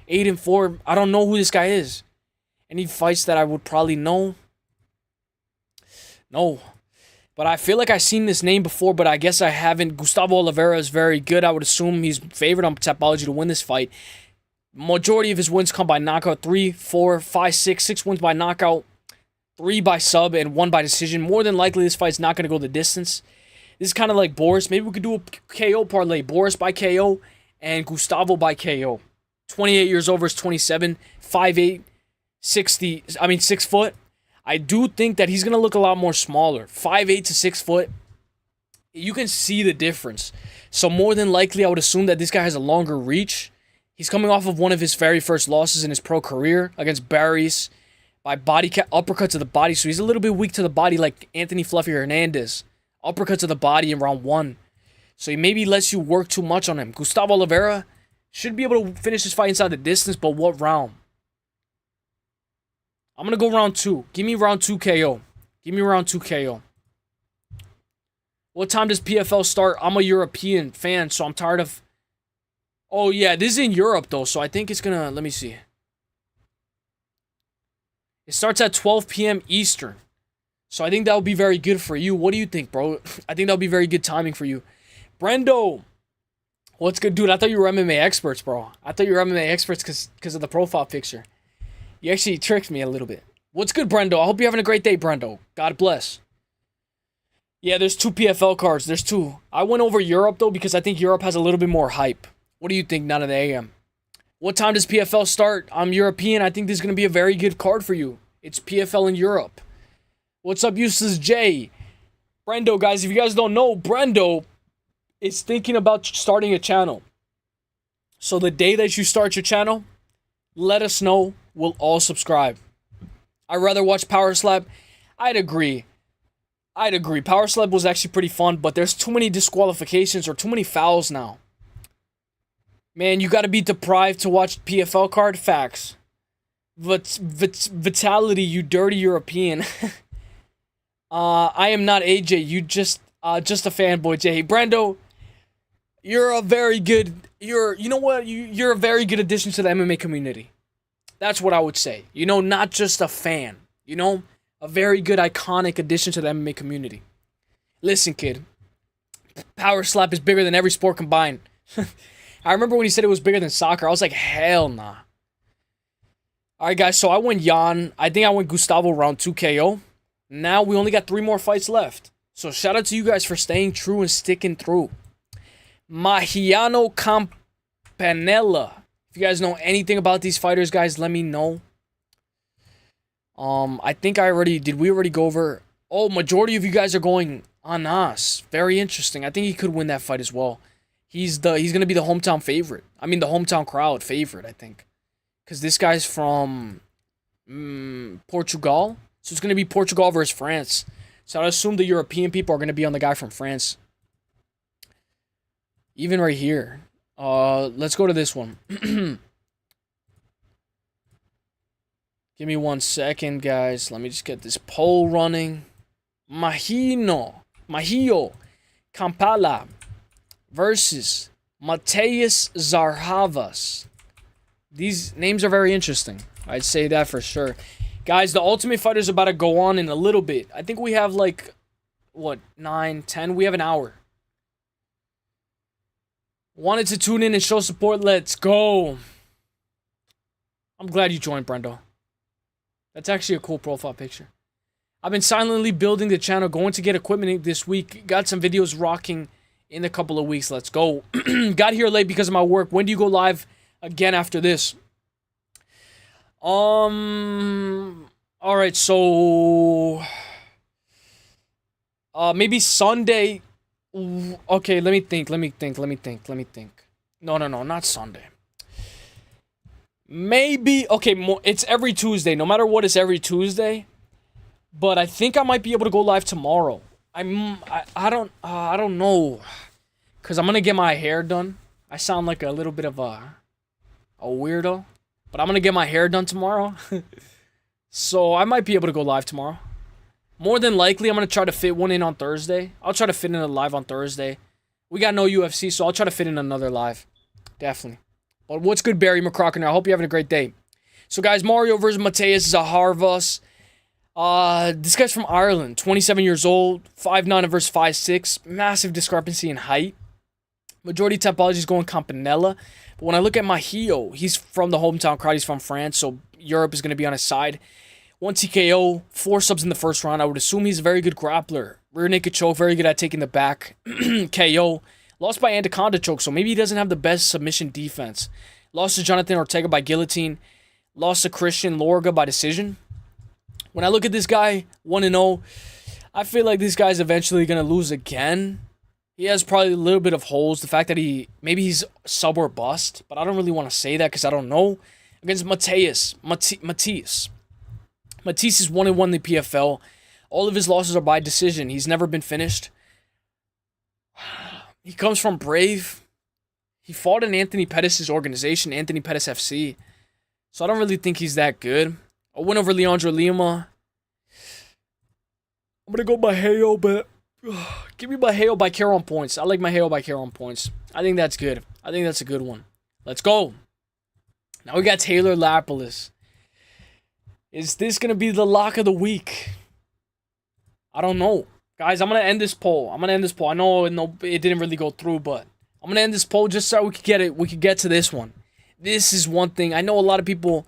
S1: 8-4. I don't know who this guy is. Any fights that I would probably know? No. But I feel like I've seen this name before, but I guess I haven't. Gustavo Oliveira is very good. I would assume he's favored on Tapology to win this fight. Majority of his wins come by knockout. 3, 4, 5, 6. 6 wins by knockout. 3 by sub and 1 by decision. More than likely, this fight's not going to go the distance. This is kind of like Boris. Maybe we could do a KO parlay. Boris by KO and Gustavo by KO. 28 years old versus 27. 5'8", 6 foot. I do think that he's going to look a lot more smaller. 5'8" to 6 foot. You can see the difference. So more than likely, I would assume that this guy has a longer reach. He's coming off of one of his very first losses in his pro career against Barry's by uppercut to the body. So he's a little bit weak to the body like Anthony Fluffy Hernandez. Uppercut to the body in round 1. So he maybe lets you work too much on him. Gustavo Oliveira should be able to finish this fight inside the distance, but what round? I'm going to go round 2. Give me round 2 KO. Give me round 2 KO. What time does PFL start? I'm a European fan, so I'm tired of... Oh, yeah, this is in Europe, though, so I think it's going to... Let me see. It starts at 12 p.m. Eastern. So I think that would be very good for you. What do you think, bro? I think that would be very good timing for you. Brendo. What's good, dude? I thought you were MMA experts, bro. I thought you were MMA experts because of the profile picture. You actually tricked me a little bit. What's good, Brendo? I hope you're having a great day, Brendo. God bless. Yeah, there's 2 PFL cards. There's 2. I went over Europe, though, because I think Europe has a little bit more hype. What do you think, 9 of the AM? What time does PFL start? I'm European. I think this is going to be a very good card for you. It's PFL in Europe. What's up, Uselyis J? Brendo, guys, if you guys don't know, Brendo is thinking about starting a channel. So the day that you start your channel, let us know. We'll all subscribe. I'd rather watch Power Slap. I'd agree. Power Slap was actually pretty fun, but there's too many disqualifications or too many fouls now. Man, you got to be deprived to watch PFL card. Facts. Vitality, you dirty European. I am not AJ. You just a fanboy, Jay. Brando, you're a very good. You know what? You're a very good addition to the MMA community. That's what I would say. You know, not just a fan. You know, a very good, iconic addition to the MMA community. Listen, kid. Power Slap is bigger than every sport combined. I remember when he said it was bigger than soccer. I was like, hell nah. All right, guys. So I went Jan. I think I went Gustavo round 2 KO. Now we only got 3 more fights left. So shout out to you guys for staying true and sticking through. Mahiano Campanella. If you guys know anything about these fighters, guys, let me know. I think did we already go over? Oh, majority of you guys are going Anas. Very interesting. I think he could win that fight as well. He's gonna be the hometown favorite. I mean the hometown crowd favorite, I think. Because this guy's from Portugal. So it's gonna be Portugal versus France. So I assume the European people are gonna be on the guy from France. Even right here. Let's go to this one. Give me 1 second, guys. Let me just get this poll running. Mahio Kampala versus Mateus Zarhavas. These names are very interesting. I'd say that for sure. Guys, the Ultimate Fighter is about to go on in a little bit. I think we have like, what, 9, 10? We have an hour. Wanted to tune in and show support. Let's go. I'm glad you joined, Brendo. That's actually a cool profile picture. I've been silently building the channel, going to get equipment this week. Got some videos rocking in a couple of weeks. Let's go. Got here late because of my work. When do you go live again after this? All right, so maybe Sunday. Okay, let me think. No, not Sunday. Maybe, okay, it's every Tuesday. No matter what, it's every Tuesday. But I think I might be able to go live tomorrow. I don't know. Because I'm going to get my hair done. I sound like a little bit of a weirdo. But I'm going to get my hair done tomorrow. So I might be able to go live tomorrow. More than likely, I'm going to try to fit one in on Thursday. I'll try to fit in a live on Thursday. We got no UFC, so I'll try to fit in another live. Definitely. But what's good, Barry McCrocken? I hope you're having a great day. So, guys, Mario versus Mateus Zaharvas. This guy's from Ireland, 27 years old, 5'9" versus 5'6", massive discrepancy in height. Majority typology is going Campanella. But when I look at Mahio, he's from the hometown crowd. He's from France, so Europe is going to be on his side. 1 TKO, 4 subs in the first round. I would assume he's a very good grappler. Rear naked choke, very good at taking the back. KO. Lost by anaconda choke, so maybe he doesn't have the best submission defense. Lost to Jonathan Ortega by guillotine. Lost to Christian Lorga by decision. When I look at this guy, 1-0, I feel like this guy's eventually going to lose again. He has probably a little bit of holes. The fact that maybe he's sub or bust, but I don't really want to say that because I don't know. Against Matisse. Matisse is 1-1 in the PFL. All of his losses are by decision. He's never been finished. He comes from Brave. He fought in Anthony Pettis' organization, Anthony Pettis FC. So I don't really think he's that good. A win over Leandro Lima. I'm going to go Maheo, but give me Maheo by KO on points. I like Maheo by KO on points. I think that's good. I think that's a good one. Let's go. Now we got Taylor Lapilus. Is this going to be the lock of the week? I don't know. Guys, I'm going to end this poll. I know it didn't really go through, but I'm going to end this poll just so we could get to this one. This is one thing. I know a lot of people,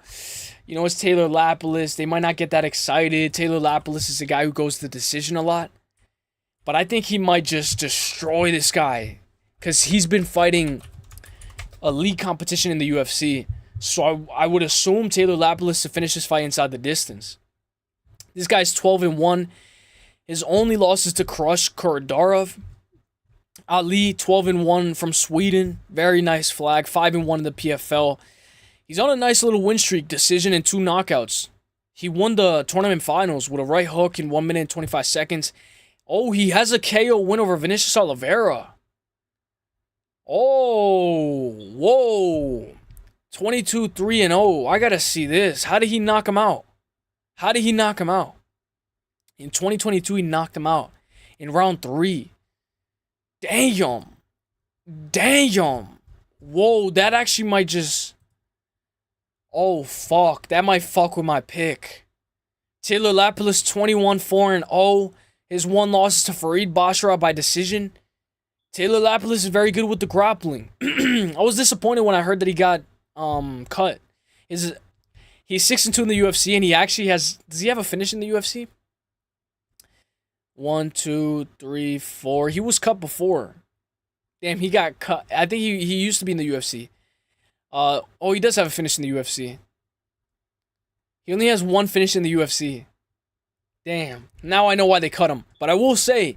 S1: it's Taylor Lapilus. They might not get that excited. Taylor Lapilus is a guy who goes to decision a lot. But I think he might just destroy this guy because he's been fighting elite competition in the UFC. So I would assume Taylor Lapilus to finish this fight inside the distance. This guy's 12-1. His only losses to Crush Kurdarov. Ali, 12-1 from Sweden. Very nice flag. 5-1 in the PFL. He's on a nice little win streak. Decision and 2 knockouts. He won the tournament finals with a right hook in 1 minute and 25 seconds. Oh, he has a KO win over Vinicius Oliveira. Oh, whoa. 22-3-0. I gotta see this. How did he knock him out? In 2022, he knocked him out in round 3. Damn. Whoa, that actually might just... Oh, fuck. That might fuck with my pick. Taylor Lapilus, 21-4-0. His 1 loss is to Farid Basharat by decision. Taylor Lapilus is very good with the grappling. I was disappointed when I heard that he got cut. He's 6-2 in the UFC, and he actually has... Does he have a finish in the UFC? 1, 2, 3, 4. He was cut before. Damn, he got cut. I think he used to be in the UFC. He does have a finish in the UFC. He only has 1 finish in the UFC. Damn. Now I know why they cut him. But I will say,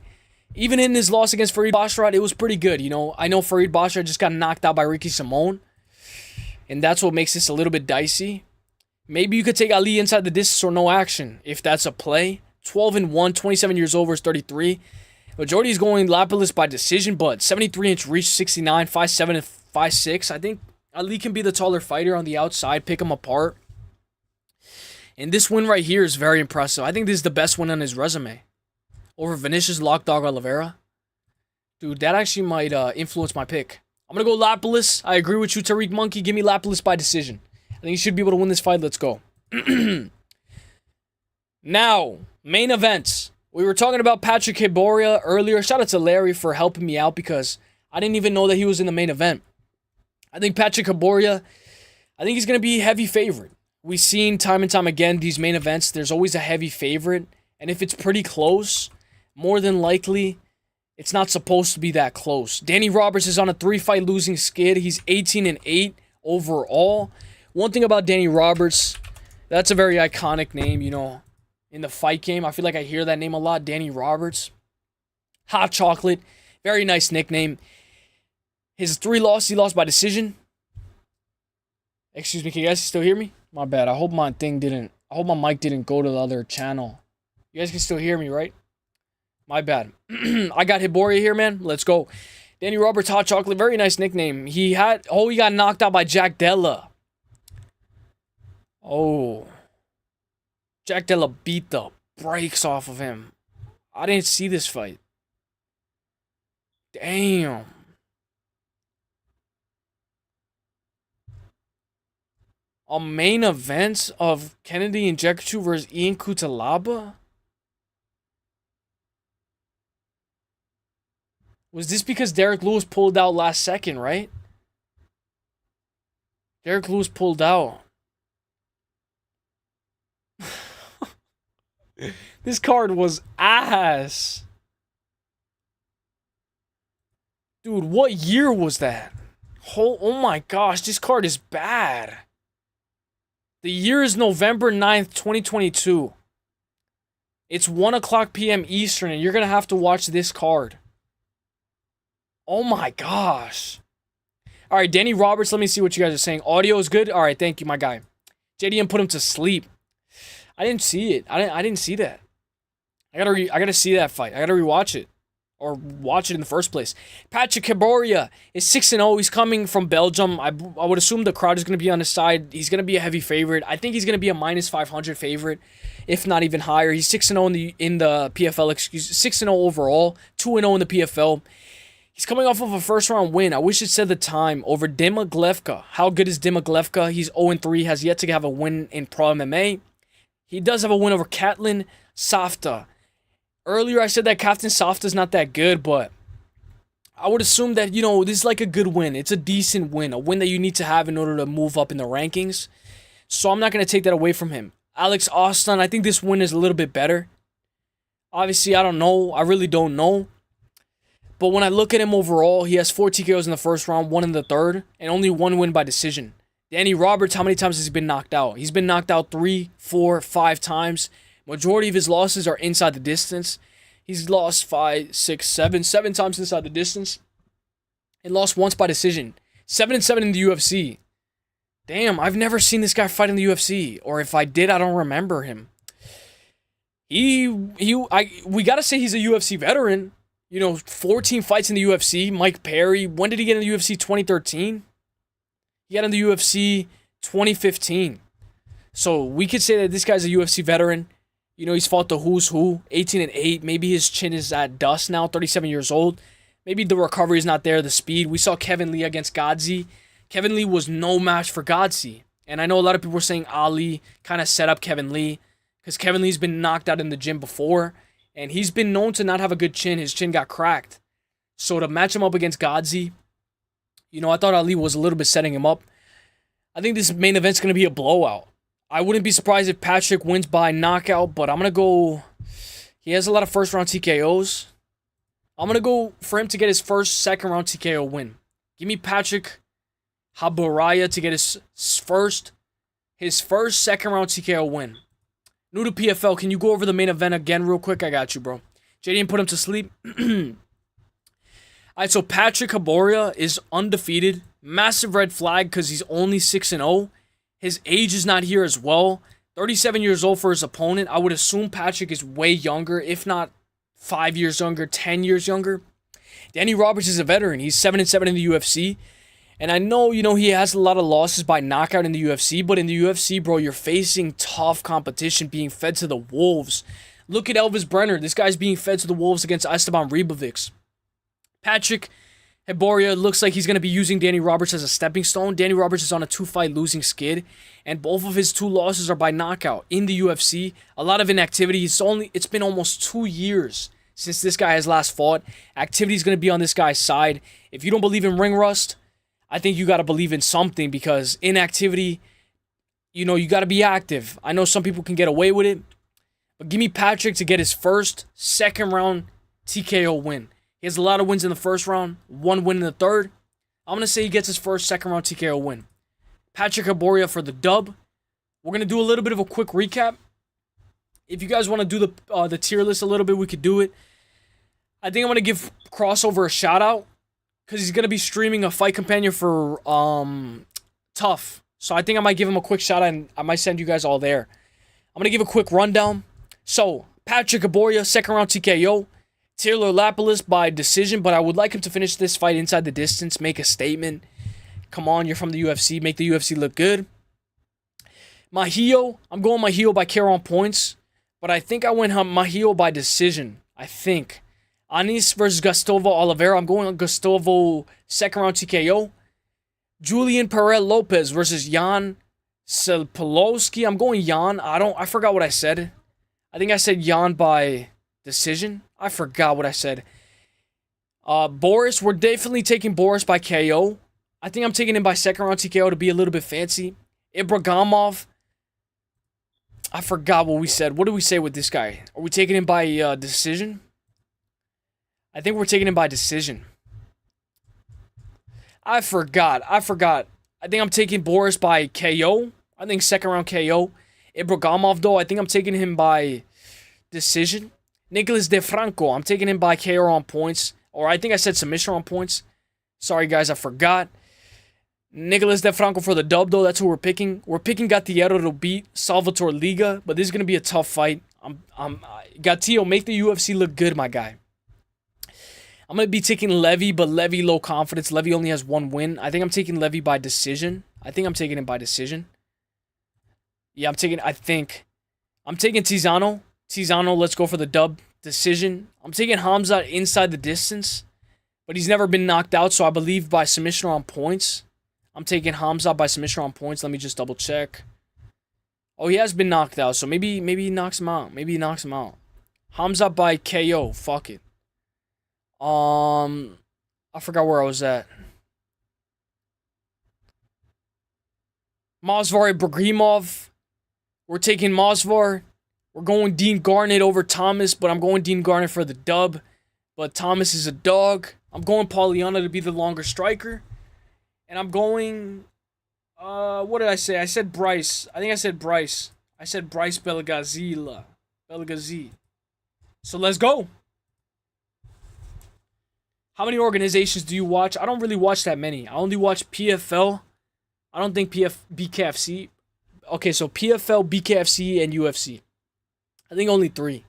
S1: even in his loss against Farid Basharat, it was pretty good. I know Farid Basharat just got knocked out by Ricky Simone. And that's what makes this a little bit dicey. Maybe you could take Ali inside the distance or no action, if that's a play. 12-1, 27 years old versus 33. Majority is going Lapilus by decision, but 73-inch reach, 69, 5'7", and 5'6". I think Ali can be the taller fighter on the outside, pick him apart. And this win right here is very impressive. I think this is the best win on his resume. Over Vinicius Lockdog Oliveira. Dude, that actually might influence my pick. I'm going to go Lapilus. I agree with you, Tariq Monkey. Give me Lapilus by decision. I think he should be able to win this fight. Let's go. Now, main events. We were talking about Patrick Hiboria earlier. Shout out to Larry for helping me out because I didn't even know that he was in the main event. I think Patrick Hiboria, I think he's going to be a heavy favorite. We've seen time and time again these main events, there's always a heavy favorite. And if it's pretty close, more than likely, it's not supposed to be that close. Danny Roberts is on a 3-fight losing skid. He's 18-8 overall. One thing about Danny Roberts, that's a very iconic name, in the fight game. I feel like I hear that name a lot, Danny Roberts. Hot Chocolate, very nice nickname. His 3 losses, he lost by decision. Excuse me, can you guys still hear me? My bad. I hope my mic didn't go to the other channel. You guys can still hear me, right? My bad. I got Hiboria here, man. Let's go. Danny Roberts, Hot Chocolate, very nice nickname. He got knocked out by Jack Della. Oh. Jack Della beat the brakes off of him. I didn't see this fight. Damn. A main event of Kennedy Nzechukwu versus Ian Cutelaba? Was this because Derek Lewis pulled out last second, right? Derek Lewis pulled out. This card was ass. Dude, what year was that? Oh my gosh, this card is bad. The year is November 9th, 2022. It's 1 o'clock p.m. Eastern, and you're going to have to watch this card. Oh my gosh. All right, Danny Roberts, let me see what you guys are saying. Audio is good? All right, thank you, my guy. JDM put him to sleep. I didn't see it. I didn't see that. I gotta see that fight. I gotta rewatch it. Or watch it in the first place. Patrick Caboria is 6-0. He's coming from Belgium. I would assume the crowd is going to be on his side. He's going to be a heavy favorite. I think he's going to be a minus 500 favorite, if not even higher. He's 6-0 in the PFL, 6-0 overall, 2-0 in the PFL. He's coming off of a first-round win. I wish it said the time, over Dima Glevka. How good is Dima Glevka? He's 0-3, has yet to have a win in Pro MMA. He does have a win over Katlin Safta. Earlier, I said that Captain Soft is not that good, but I would assume that, this is like a good win. It's a decent win, a win that you need to have in order to move up in the rankings. So I'm not going to take that away from him. Alex Austin, I think this win is a little bit better. Obviously, I don't know. I really don't know. But when I look at him overall, he has 4 TKOs in the first round, 1 in the third, and only 1 win by decision. Danny Roberts, how many times has he been knocked out? He's been knocked out 3, 4, 5 times. Majority of his losses are inside the distance. He's lost 5, 6, 7 times inside the distance. And lost once by decision. 7-7 in the UFC. Damn, I've never seen this guy fight in the UFC. Or if I did, I don't remember him. We gotta say he's a UFC veteran. 14 fights in the UFC. Mike Perry. When did he get in the UFC? 2013? He got in the UFC 2015. So we could say that this guy's a UFC veteran. He's fought the who's who, 18-8. Maybe his chin is at dust now, 37 years old. Maybe the recovery is not there, the speed. We saw Kevin Lee against Godzi. Kevin Lee was no match for Godzi. And I know a lot of people were saying Ali kind of set up Kevin Lee, because Kevin Lee's been knocked out in the gym before, and he's been known to not have a good chin. His chin got cracked. So to match him up against Godzi, I thought Ali was a little bit setting him up. I think this main event's going to be a blowout. I wouldn't be surprised if Patrick wins by knockout, but I'm going to go... He has a lot of first-round TKOs. I'm going to go for him to get his first second-round TKO win. Give me Patrick Habaraya to get his first second-round TKO win. New to PFL, can you go over the main event again real quick? I got you, bro. JD put him to sleep. Alright, so Patrick Habaraya is undefeated. Massive red flag because he's only 6-0. His age is not here as well. 37 years old for his opponent. I would assume Patrick is way younger, if not 5 years younger, 10 years younger. Danny Roberts is a veteran. He's 7-7 in the UFC. And I know, he has a lot of losses by knockout in the UFC, but in the UFC, bro, you're facing tough competition being fed to the wolves. Look at Elvis Brenner. This guy's being fed to the wolves against Esteban Ribovics. Patrick Habaraya looks like he's going to be using Danny Roberts as a stepping stone. Danny Roberts is on a 2-fight losing skid, and both of his 2 losses are by knockout in the UFC. A lot of inactivity. It's been almost 2 years since this guy has last fought. Activity is going to be on this guy's side. If you don't believe in ring rust, I think you got to believe in something, because inactivity, you got to be active. I know some people can get away with it, but give me Patrick to get his first second-round TKO win. He has a lot of wins in the first round, 1 win in the third. I'm going to say he gets his first second-round TKO win. Patrick Habaraya for the dub. We're going to do a little bit of a quick recap. If you guys want to do the tier list a little bit, we could do it. I think I'm going to give Crossover a shout-out, because he's going to be streaming a fight companion for Tough. So I think I might give him a quick shout-out, and I might send you guys all there. I'm going to give a quick rundown. So, Patrick Habaraya, second-round TKO. Taylor Lapilus by decision, but I would like him to finish this fight inside the distance, make a statement. Come on, you're from the UFC, make the UFC look good. Mahio, I'm going Mahio by KO on points, but I think I went Mahio by decision. I think. Anis versus Gustavo Oliveira, I'm going Gustavo second round TKO. Julian Perel Lopez versus Jan Selpolowski. I'm going Jan. I forgot what I said. I think I said Jan by decision. I forgot what I said. Boris, we're definitely taking Boris by KO. I think I'm taking him by second round TKO to be a little bit fancy. Ibragimov. I forgot what we said. What did we say with this guy? Are we taking him by decision? I think we're taking him by decision. I forgot. I think I'm taking Boris by KO. I think second round KO. Ibragimov, though, I think I'm taking him by decision. Nicholas DeFranco, I'm taking him by KO on points. Or I think I said submission on points. Sorry, guys, I forgot. Nicholas DeFranco for the dub, though. That's who we're picking. We're picking Gattiero to beat Salvatore Liga, but this is going to be a tough fight. Gattiero, make the UFC look good, my guy. I'm going to be taking Levy, but Levy low confidence. Levy only has one win. I think I'm taking Levy by decision. I think I'm taking him by decision. Yeah, I'm taking Tizano. Tizano, let's go for the dub. Decision. I'm taking Hamza inside the distance, but he's never been knocked out, so I believe by submission or on points. I'm taking Hamza by submission or on points. Let me just double check. Oh, he has been knocked out, so maybe he knocks him out. Maybe he knocks him out. Hamza by KO. Fuck it. I forgot where I was at. Masvar Ibragimov. We're taking Masvar. We're going Dean Garnett over Thomas, but I'm going Dean Garnett for the dub. But Thomas is a dog. I'm going Pauliana to be the longer striker. And I'm going... what did I say? I said Bryce. I think I said Bryce. I said Bryce Belgazila. So let's go. How many organizations do you watch? I don't really watch that many. I only watch PFL. I don't think BKFC. Okay, so PFL, BKFC, and UFC. I think only 3.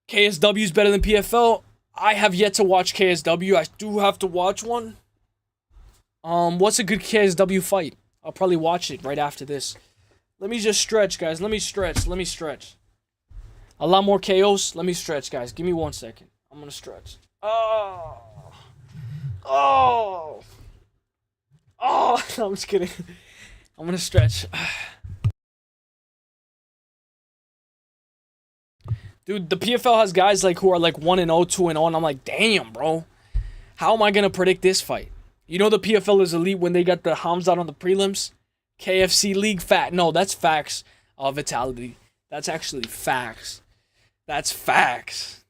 S1: KSW is better than PFL. I have yet to watch KSW. I do have to watch one. What's a good KSW fight? I'll probably watch it right after this. Let me just stretch, guys. Let me stretch. A lot more KOs. Let me stretch, guys. Give me 1 second. I'm gonna stretch. Oh. No, I'm just kidding. I'm gonna stretch. Dude, the PFL has guys like who are like 1-0, 2-0, and I'm like, damn, bro. How am I gonna predict this fight? You know the PFL is elite when they got the Hamzat on the prelims? KFC League fat. No, that's facts. Vitality. That's actually facts. That's facts.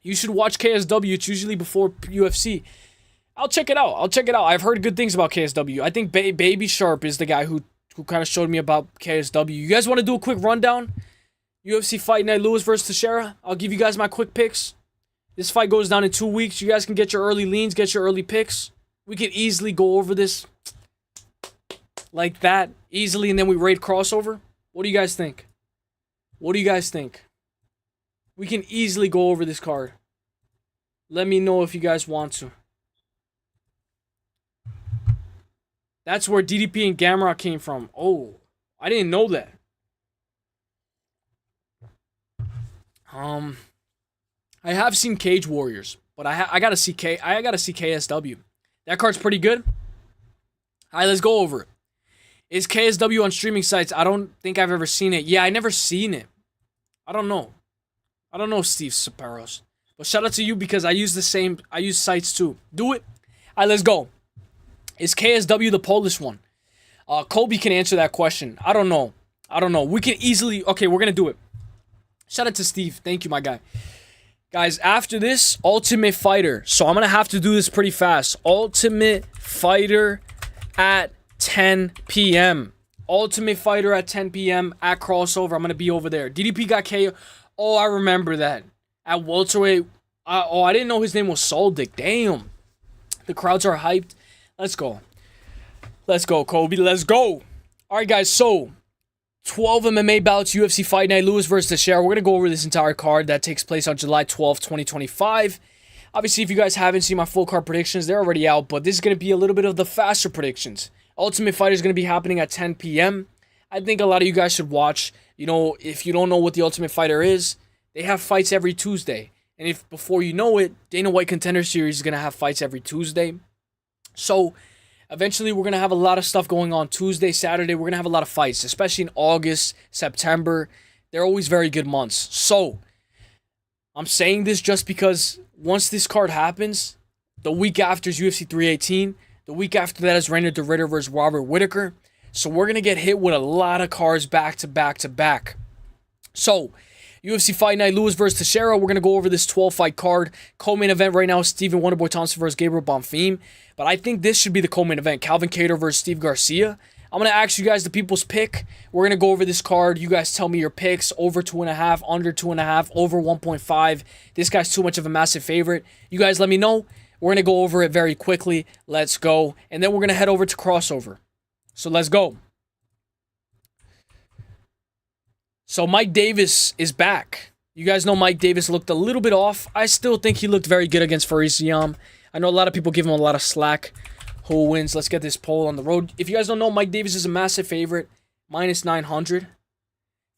S1: You should watch KSW. It's usually before UFC. I'll check it out. I've heard good things about KSW. I think Baby Sharp is the guy who kind of showed me about KSW. You guys want to do a quick rundown? UFC Fight Night, Lewis versus Teixeira. I'll give you guys my quick picks. This fight goes down in 2 weeks. You guys can get your early leans, get your early picks. We could easily go over this like that, easily, and then we raid crossover. What do you guys think? We can easily go over this card. Let me know if you guys want to. That's where DDP and Gamrot came from. Oh, I didn't know that. I have seen Cage Warriors, but I gotta see KSW. That card's pretty good. Alright, let's go over it. Is KSW on streaming sites? I don't think I've ever seen it. Yeah, I never seen it. I don't know, Steve Saperos. But shout out to you because I use sites too. Do it. Alright, let's go. Is KSW the Polish one? Colby can answer that question. I don't know. We can easily... Okay, we're gonna do it. Shout out to Steve. Thank you, my guy. Guys, after this, Ultimate Fighter. So I'm going to have to do this pretty fast. Ultimate Fighter at 10 p.m. Ultimate Fighter at 10 p.m. at Crossover. I'm going to be over there. DDP got KO. Oh, I remember that. At welterweight. I didn't know his name was Soldic. Damn. The crowds are hyped. Let's go. Let's go, Kobe. Let's go. All right, guys. So... 12 MMA bouts, UFC Fight Night, Lewis versus Teixeira. We're going to go over this entire card that takes place on July 12th, 2025. Obviously, if you guys haven't seen my full card predictions, they're already out, but this is going to be a little bit of the faster predictions. Ultimate Fighter is going to be happening at 10 p.m. I think a lot of you guys should watch. You know, if you don't know what the Ultimate Fighter is, they have fights every Tuesday. And if before you know it, Dana White Contender Series is going to have fights every Tuesday. So, Eventually, we're going to have a lot of stuff going on Tuesday, Saturday. We're going to have a lot of fights, especially in August, September. They're always very good months. So, I'm saying this just because once this card happens, the week after is UFC 318. The week after that is Reinier de Ridder versus Robert Whittaker. So, we're going to get hit with a lot of cards back to back to back. So, UFC Fight Night, Lewis versus Teixeira. We're going to go over this 12-fight card. Co-main event right now is Stephen Wonderboy Thompson versus Gabriel Bonfim. But I think this should be the co-main event. Calvin Kattar versus Steve Garcia. I'm going to ask you guys the people's pick. We're going to go over this card. You guys tell me your picks. Over 2.5, under 2.5, over 1.5. This guy's too much of a massive favorite. You guys let me know. We're going to go over it very quickly. Let's go. And then we're going to head over to crossover. So let's go. So Mike Davis is back. You guys know Mike Davis looked a little bit off. I still think he looked very good against Fares Ziam. I know a lot of people give him a lot of slack. Who wins? Let's get this poll on the road. If you guys don't know, Mike Davis is a massive favorite. Minus 900.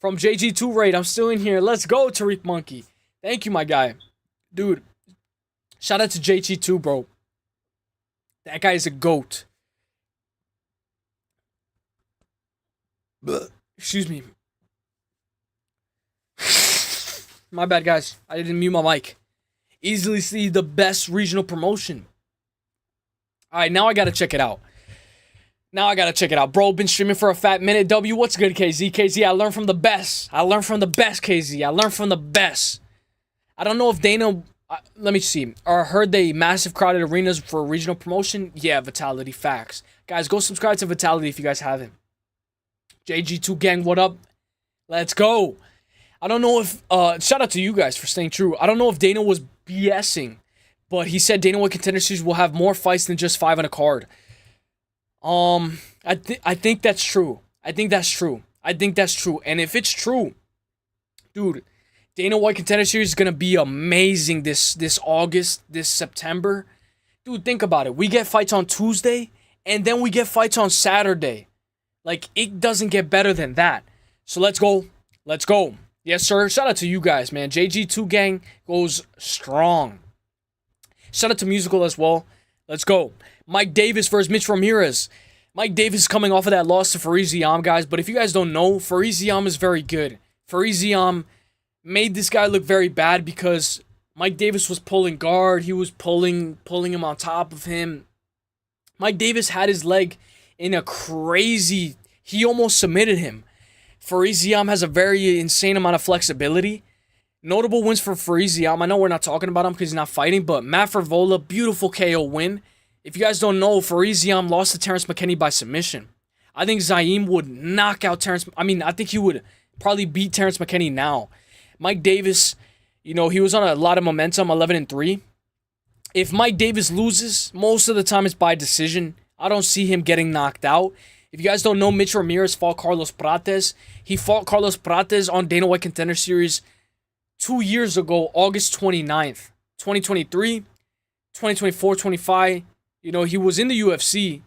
S1: From JG2 Raid, I'm still in here. Let's go, Tariq Monkey. Thank you, my guy. Dude, shout out to JG2, bro. That guy is a GOAT. Excuse me. My bad, guys. I didn't mute my mic. Easily see the best regional promotion. All right, now I got to check it out. Bro, been streaming for a fat minute. W, what's good, KZ? KZ, I learned from the best. KZ. I learned from the best. I don't know if Dana... let me see. I heard they massive crowded arenas for regional promotion. Yeah, Vitality, facts. Guys, go subscribe to Vitality if you guys haven't. JG2 gang, what up? Let's go. I don't know if, shout out to you guys for staying true. I don't know if Dana was BSing, but he said Dana White Contender Series will have more fights than just 5 on a card. I think that's true. And if it's true, dude, Dana White Contender Series is going to be amazing this August, this September. Dude, think about it. We get fights on Tuesday, and then we get fights on Saturday. Like, it doesn't get better than that. So let's go. Yes, sir. Shout out to you guys, man. JG2 gang goes strong. Shout out to Musical as well. Let's go. Mike Davis versus Mitch Ramirez. Mike Davis is coming off of that loss to Fares Ziam, guys. But if you guys don't know, Fares Ziam is very good. Fares Ziam made this guy look very bad because Mike Davis was pulling guard. He was pulling him on top of him. Mike Davis had his leg in a crazy... He almost submitted him. Fares Ziam has a very insane amount of flexibility. Notable wins for Fares Ziam. I know we're not talking about him because he's not fighting, but Matt Frevola, beautiful KO win. If you guys don't know, Fares Ziam lost to Terrence McKinney by submission. I think Zaim would knock out Terrence... I think he would probably beat Terrence McKinney now. Mike Davis, he was on a lot of momentum, 11-3. If Mike Davis loses, most of the time it's by decision. I don't see him getting knocked out. If you guys don't know, Mitch Ramirez fought Carlos Prates. He fought Carlos Prates on Dana White Contender Series 2 years ago, August 29th, 2023, 2024, 25. He was in the UFC,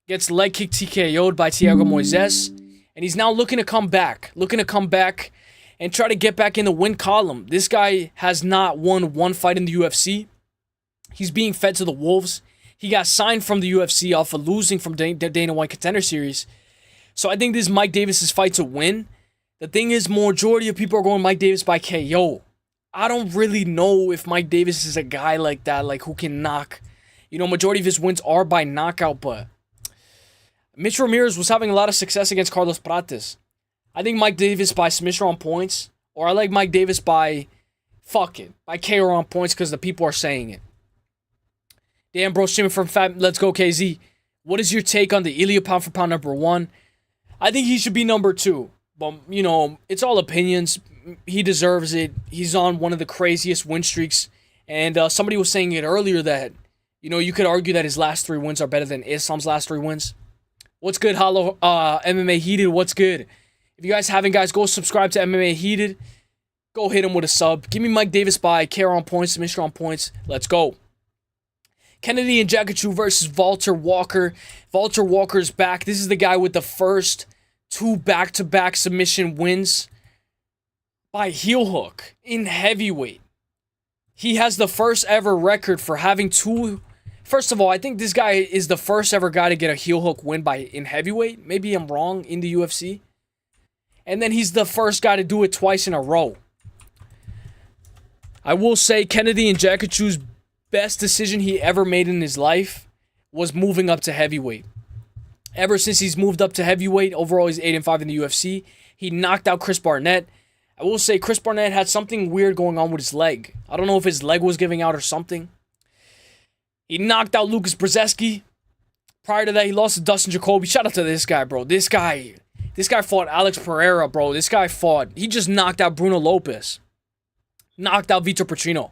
S1: gets leg kick TKO'd by Thiago Moises, and he's now looking to come back and try to get back in the win column. This guy has not won one fight in the UFC. He's being fed to the wolves. He got signed from the UFC off of losing from Dana White Contender Series. So I think this is Mike Davis's fight to win. The thing is, majority of people are going Mike Davis by KO. I don't really know if Mike Davis is a guy like that, like who can knock. Majority of his wins are by knockout, but Mitch Ramirez was having a lot of success against Carlos Prates. I think Mike Davis by submission on points, or I like Mike Davis by KO on points because the people are saying it. Damn, bro, streaming from Fat. Let's go, KZ. What is your take on the Ilia pound for pound number 1? I think he should be number 2. But, it's all opinions. He deserves it. He's on one of the craziest win streaks. And somebody was saying it earlier that, you could argue that his last 3 wins are better than Islam's last 3 wins. What's good, Hollow MMA Heated? What's good? If you guys haven't, guys, go subscribe to MMA Heated. Go hit him with a sub. Give me Mike Davis by KO on points, submission on points. Let's go. Kennedy Nzechukwu versus Walter Walker. Walter Walker's back. This is the guy with the first 2 back-to-back submission wins by heel hook in heavyweight. He has the first ever record for having 2 First of all, I think this guy is the first ever guy to get a heel hook win in heavyweight. Maybe I'm wrong, in the UFC. And then he's the first guy to do it twice in a row. I will say Kennedy Nzechukwu's best decision he ever made in his life was moving up to heavyweight. Ever since he's moved up to heavyweight, overall he's 8-5 in the UFC. He knocked out Chris Barnett. I will say Chris Barnett had something weird going on with his leg. I don't know if his leg was giving out or something. He knocked out Lucas Brzezinski. Prior to that, he lost to Dustin Jacoby. Shout out to this guy, bro. This guy fought Alex Pereira, bro. He just knocked out Bruno Lopez. Knocked out Vitor Petrino.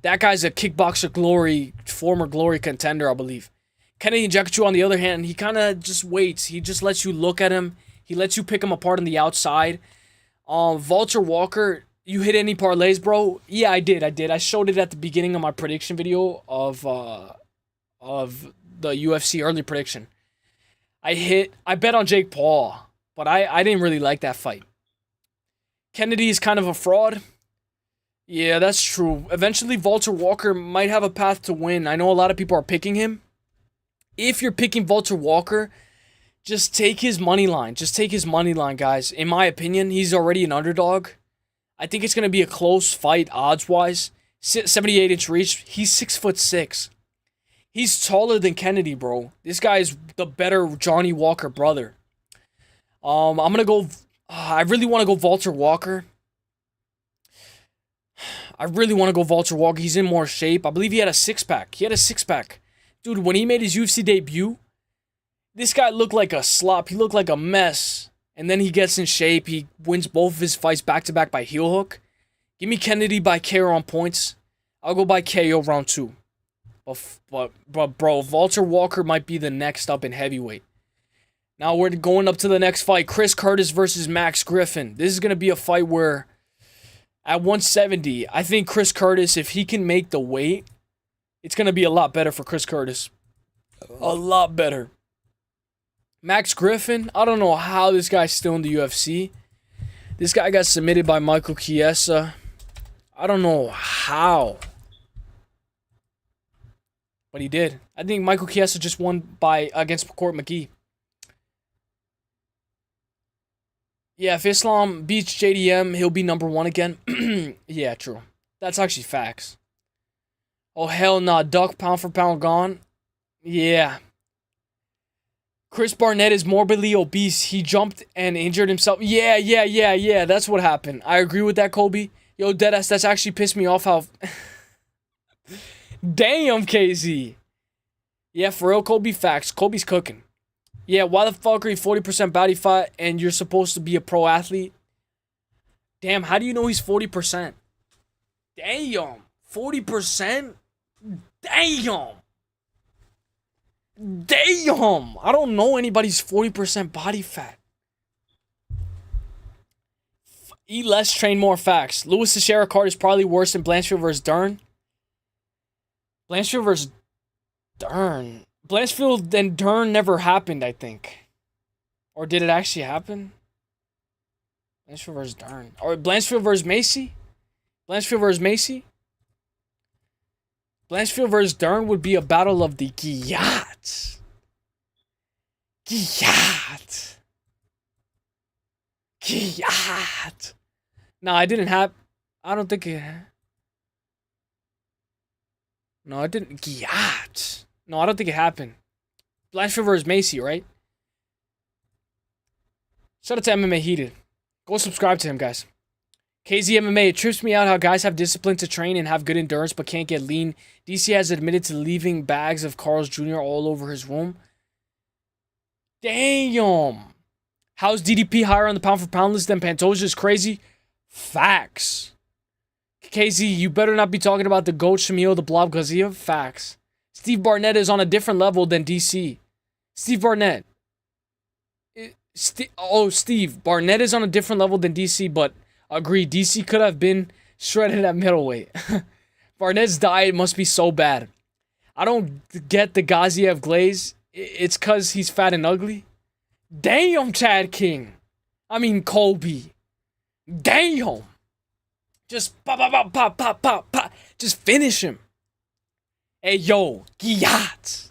S1: That guy's a kickboxer glory, former glory contender, I believe. Kennedy Nzechukwu, on the other hand, he kind of just waits. He just lets you look at him. He lets you pick him apart on the outside. Walter Walker, you hit any parlays, bro? Yeah, I did. I showed it at the beginning of my prediction video of the UFC early prediction. I bet on Jake Paul, but I didn't really like that fight. Kennedy is kind of a fraud. Yeah, that's true. Eventually, Walter Walker might have a path to win. I know a lot of people are picking him. If you're picking Walter Walker, just take his money line. Just take his money line, guys. In my opinion, he's already an underdog. I think it's going to be a close fight odds-wise. 78-inch reach. He's 6'6". He's taller than Kennedy, bro. This guy is the better Johnny Walker brother. I'm going to go... I really want to go Walter Walker. He's in more shape. I believe he had a six-pack. Dude, when he made his UFC debut, this guy looked like a slop. He looked like a mess. And then he gets in shape. He wins both of his fights back-to-back by heel hook. Give me Kennedy by KO on points. I'll go by KO round 2. But bro, Walter Walker might be the next up in heavyweight. Now we're going up to the next fight. Chris Curtis versus Max Griffin. This is going to be a fight where at 170, I think Chris Curtis, if he can make the weight, it's going to be a lot better for Chris Curtis. A lot better. Max Griffin, I don't know how this guy's still in the UFC. This guy got submitted by Michael Chiesa. I don't know how. But he did. I think Michael Chiesa just won against Court McGee. Yeah, if Islam beats JDM, he'll be number 1 again. Yeah, true. That's actually facts. Oh, hell nah. Duck pound for pound gone. Yeah. Chris Barnett is morbidly obese. He jumped and injured himself. Yeah. That's what happened. I agree with that, Kobe. Yo, deadass, that's actually pissed me off how... Damn, KZ. Yeah, for real, Kobe, facts. Kobe's cooking. Yeah, why the fuck are you 40% body fat and you're supposed to be a pro athlete? Damn, how do you know he's 40%? Damn. 40%? Damn. I don't know anybody's 40% body fat. Eat less, train more, facts. Lewis Teixeira card is probably worse than Blanchfield versus Dern. Blanchfield versus Dern. Blanchfield and Dern never happened, I think. Or did it actually happen? Blanchfield versus Dern. Or Blanchfield versus Macy? Blanchfield versus Dern would be a battle of the Giyats. No, I didn't have... I don't think it... No, it didn't... Giyat. No, I don't think it happened. Blanchfield versus Macy, right? Shout out to MMA Heated. Go subscribe to him, guys. KZ MMA, it trips me out how guys have discipline to train and have good endurance but can't get lean. DC has admitted to leaving bags of Carl's Jr. all over his room. Damn. How's DDP higher on the pound for pound list than Pantoja is crazy? Facts. KZ, you better not be talking about the GOAT Shamil, the Blob Gazia. Facts. Steve Barnett is on a different level than DC. Steve Barnett. Steve. Barnett is on a different level than DC, but agree, DC could have been shredded at middleweight. Barnett's diet must be so bad. I don't get the Gaziev glaze. It's because he's fat and ugly. Damn, Chad King. I mean, Colby. Damn. Just pop. Just finish him. Hey, yo, Giyat.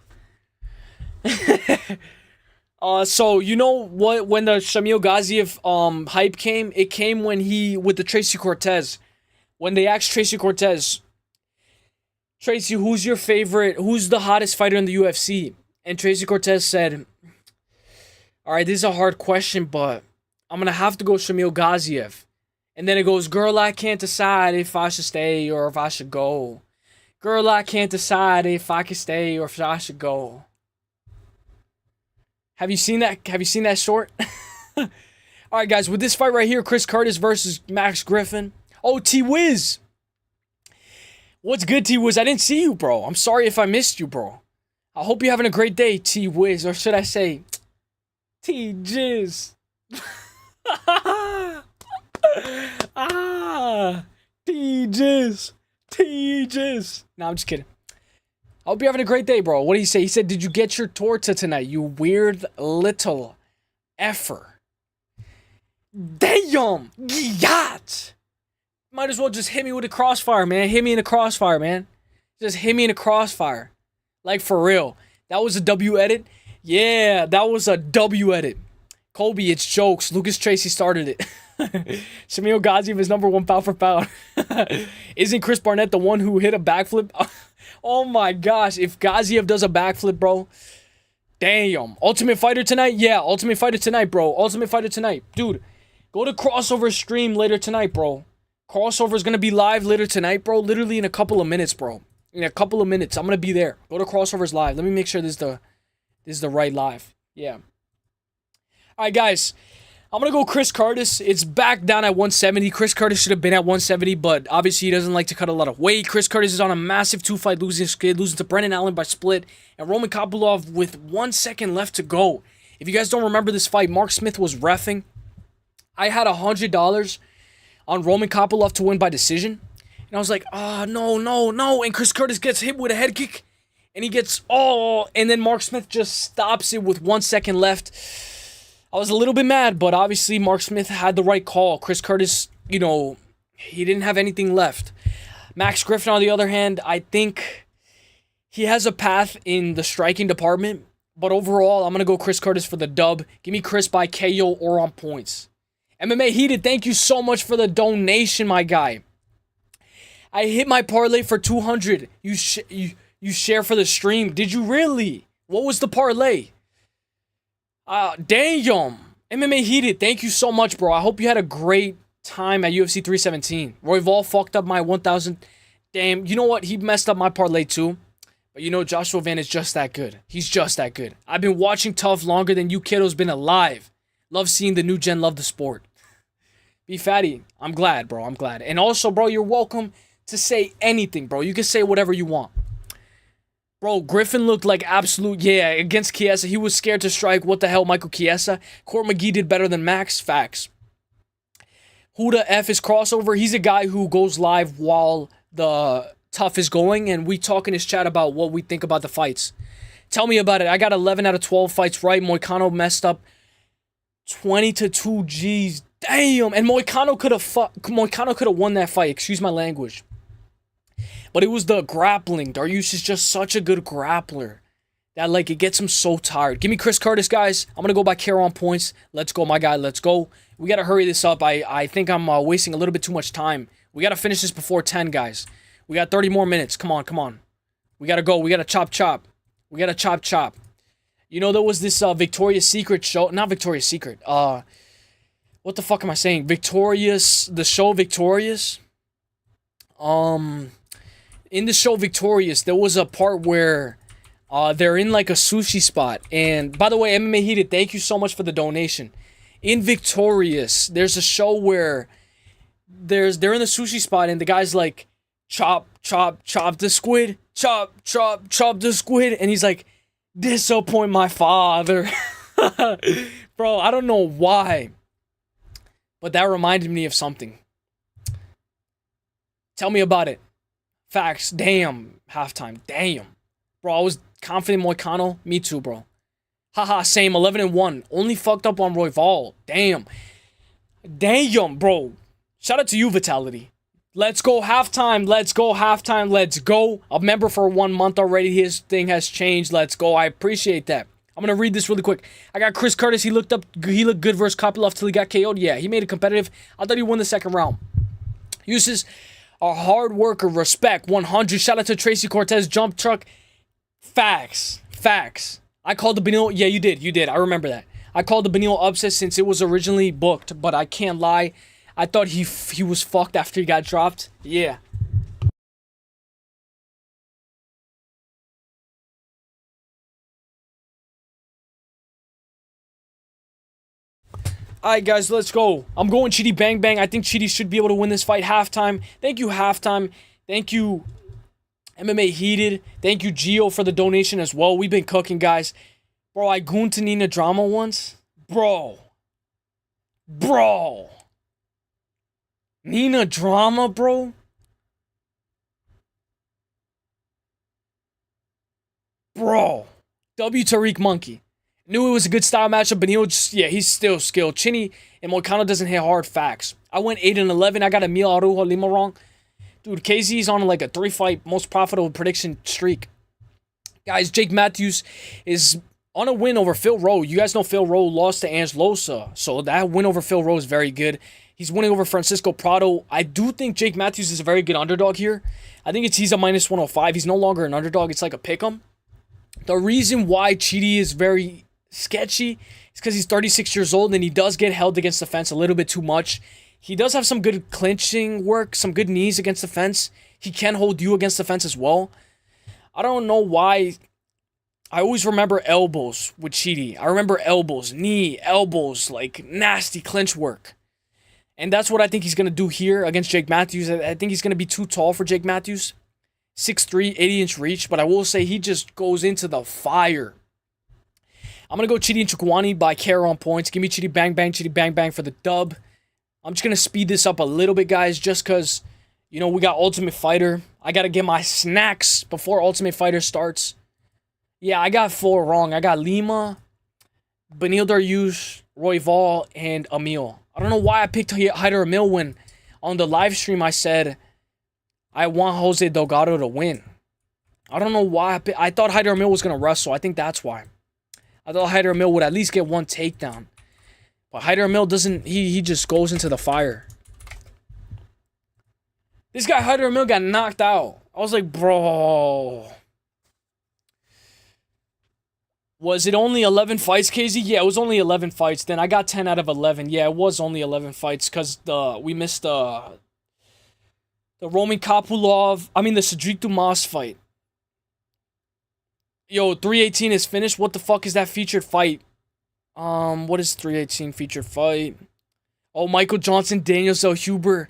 S1: So you know what? When the Shamil Gaziev hype came, it came when he with the Tracy Cortez. When they asked Tracy Cortez, Tracy, who's your favorite? Who's the hottest fighter in the UFC? And Tracy Cortez said, "All right, this is a hard question, but I'm gonna have to go Shamil Gaziev." And then it goes, "Girl, I can't decide if I should stay or if I should go. Girl, I can't decide if I can stay or if I should go." Have you seen that? Have you seen that short? All right, guys, with this fight right here, Chris Curtis versus Max Griffin. Oh, T-Wiz. What's good, T-Wiz? I didn't see you, bro. I'm sorry if I missed you, bro. I hope you're having a great day, T-Wiz. Or should I say, T-Jizz. T-Jizz. T-Jizz. Nah, I'm just kidding. I hope you're having a great day, bro. What did he say? He said, "Did you get your torta tonight, you weird little effer?" Damn! Giyat! Might as well just hit me with a crossfire, man. Hit me in a crossfire, man. Just hit me in a crossfire. Like, for real. That was a W edit? Yeah, that was a W edit. Kobe, it's jokes. Lucas Tracy started it. Shamil Gaziev is number 1 pound for pound. Isn't Chris Barnett the one who hit a backflip? Oh my gosh, if Gaziev does a backflip, bro. Damn. Ultimate Fighter tonight? Yeah, Ultimate Fighter tonight, bro. Ultimate Fighter tonight. Dude, go to Crossover stream later tonight, bro. Crossover is going to be live later tonight, bro. Literally in a couple of minutes, bro. In a couple of minutes. I'm going to be there. Go to Crossover's live. Let me make sure this is the right live. Yeah. Alright, guys. I'm going to go Chris Curtis. It's back down at 170. Chris Curtis should have been at 170, but obviously he doesn't like to cut a lot of weight. Chris Curtis is on a massive 2-fight losing skid, losing to Brendan Allen by split, and Roman Kopylov with 1 second left to go. If you guys don't remember this fight, Mark Smith was reffing. I had $100 on Roman Kopylov to win by decision, and I was like, no, and Chris Curtis gets hit with a head kick, and he gets, and then Mark Smith just stops it with 1 second left. I was a little bit mad, but obviously Mark Smith had the right call. Chris Curtis, you know, he didn't have anything left. Max Griffin, on the other hand, I think he has a path in the striking department, but overall, I'm going to go Chris Curtis for the dub. Give me Chris by KO or on points. MMA Heated, thank you so much for the donation, my guy. I hit my parlay for 200. You share for the stream. Did you really? What was the parlay? Damn. MMA Heated, thank you so much, bro. I hope you had a great time at UFC 317. Royval fucked up my 1,000. Damn, you know what? He messed up my parlay too. But you know, Joshua Van is just that good. He's just that good. I've been watching Tough longer than you kiddos been alive. Love seeing the new gen love the sport. Be Fatty, I'm glad, bro. I'm glad. And also, bro, you're welcome to say anything, bro. You can say whatever you want. Bro, Griffin looked like absolute, yeah, against Chiesa. He was scared to strike. What the hell, Michael Chiesa? Court McGee did better than Max. Facts. Who the F is Crossover? He's a guy who goes live while the Tough is going, and we talk in his chat about what we think about the fights. Tell me about it. I got 11 out of 12 fights right. Moicano messed up 20-2 G's. Damn. And Moicano could have won that fight. Excuse my language. But it was the grappling. Dariush is just such a good grappler that, like, it gets him so tired. Give me Chris Curtis, guys. I'm going to go by KO on points. Let's go, my guy. Let's go. We got to hurry this up. I think I'm wasting a little bit too much time. We got to finish this before 10, guys. We got 30 more minutes. Come on, come on. We got to go. We got to chop. We got to chop. You know, there was this Victoria's Secret show. Not Victoria's Secret. What the fuck am I saying? The show Victorious. In the show Victorious, there was a part where they're in like a sushi spot. And by the way, MMA Heated, thank you so much for the donation. In Victorious, there's a show where they're in the sushi spot and the guy's like, chop the squid, chop the squid, and he's like, disappoint my father. Bro, I don't know why, but that reminded me of something. Tell me about it. Facts. Damn. Halftime. Damn. Bro, I was confident Moicano. Me too, bro. Haha, same. 11-1. Only fucked up on Royval. Damn. Damn, bro. Shout out to you, Vitality. Let's go halftime. Let's go halftime. Let's go. A member for 1 month already. His thing has changed. Let's go. I appreciate that. I'm going to read this really quick. I got Chris Curtis. He looked good versus Kopylov till he got KO'd. Yeah, he made it competitive. I thought he won the second round. Uses a hard worker. Respect. 100. Shout out to Tracy Cortez. Jump truck. Facts. Facts. I called the Benil. Yeah, you did. You did. I remember that. I called the Benil upset since it was originally booked, but I can't lie. I thought he was fucked after he got dropped. Yeah. Alright, guys, let's go. I'm going Chidi Bang Bang. I think Chidi should be able to win this fight halftime. Thank you, halftime. Thank you, MMA Heated. Thank you, Gio, for the donation as well. We've been cooking, guys. Bro, I gooned to Nina Drama once. Bro. Nina Drama, bro? Bro. W Tariq Monkey. Knew it was a good style matchup, but he's still skilled. Chinny and Moicano doesn't hit hard. Facts. I went 8-11. I got Emil Arujo Lima wrong. Dude, KZ's on like a 3-fight most profitable prediction streak. Guys, Jake Matthews is on a win over Phil Rowe. You guys know Phil Rowe lost to Ange Losa, so that win over Phil Rowe is very good. He's winning over Francisco Prado. I do think Jake Matthews is a very good underdog here. I think he's a minus 105. He's no longer an underdog. It's like a pick'em. The reason why Chidi is very sketchy is because he's 36 years old and he does get held against the fence a little bit too much. He does have some good clinching work, some good knees against the fence. He can hold you against the fence as well. I don't know why. I always remember elbows with Chidi. I remember elbows, knee, elbows, like nasty clinch work. And that's what I think he's going to do here against Jake Matthews. I think he's going to be too tall for Jake Matthews. 6'3", 80-inch reach. But I will say he just goes into the fire. I'm going to go Chidi and Chukwani by Kara on points. Give me Chidi Bang Bang for the dub. I'm just going to speed this up a little bit, guys, just because, you know, we got Ultimate Fighter. I got to get my snacks before Ultimate Fighter starts. Yeah, I got 4 wrong. I got Lima, Benil Dariush, Royval, and Emil. I don't know why I picked Hyder Emil when on the live stream I said I want Jose Delgado to win. I don't know why. I thought Hyder Emil was going to wrestle. I think that's why. I thought Hyder Emil would at least get 1 takedown. But Hyder Emil doesn't. He just goes into the fire. This guy Hyder Emil got knocked out. I was like, bro. Was it only 11 fights, KZ? Yeah, it was only 11 fights. Then I got 10 out of 11. Yeah, it was only 11 fights because we missed the Roman Kopylov. I mean, the Cedric Dumas fight. Yo, 318 is finished. What the fuck is that featured fight? What is 318 featured fight? Oh, Michael Johnson, Daniel Zellhuber.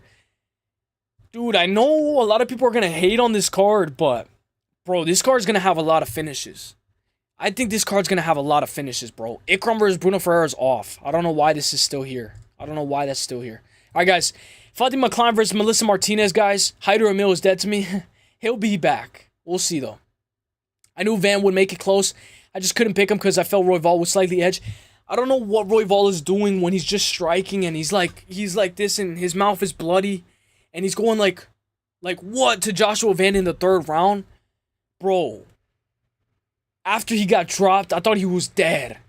S1: Dude, I know a lot of people are going to hate on this card, but, bro, this card is going to have a lot of finishes. I think this card's going to have a lot of finishes, bro. Ikram versus Bruno Ferreira is off. I don't know why this is still here. I don't know why that's still here. All right, guys. Fatima Klein versus Melissa Martinez, guys. Hyder Emil is dead to me. He'll be back. We'll see, though. I knew Van would make it close. I just couldn't pick him because I felt Royval was slightly edge. I don't know what Royval is doing when he's just striking and he's like this and his mouth is bloody. And he's going like what to Joshua Van in the 3rd round? Bro. After he got dropped, I thought he was dead.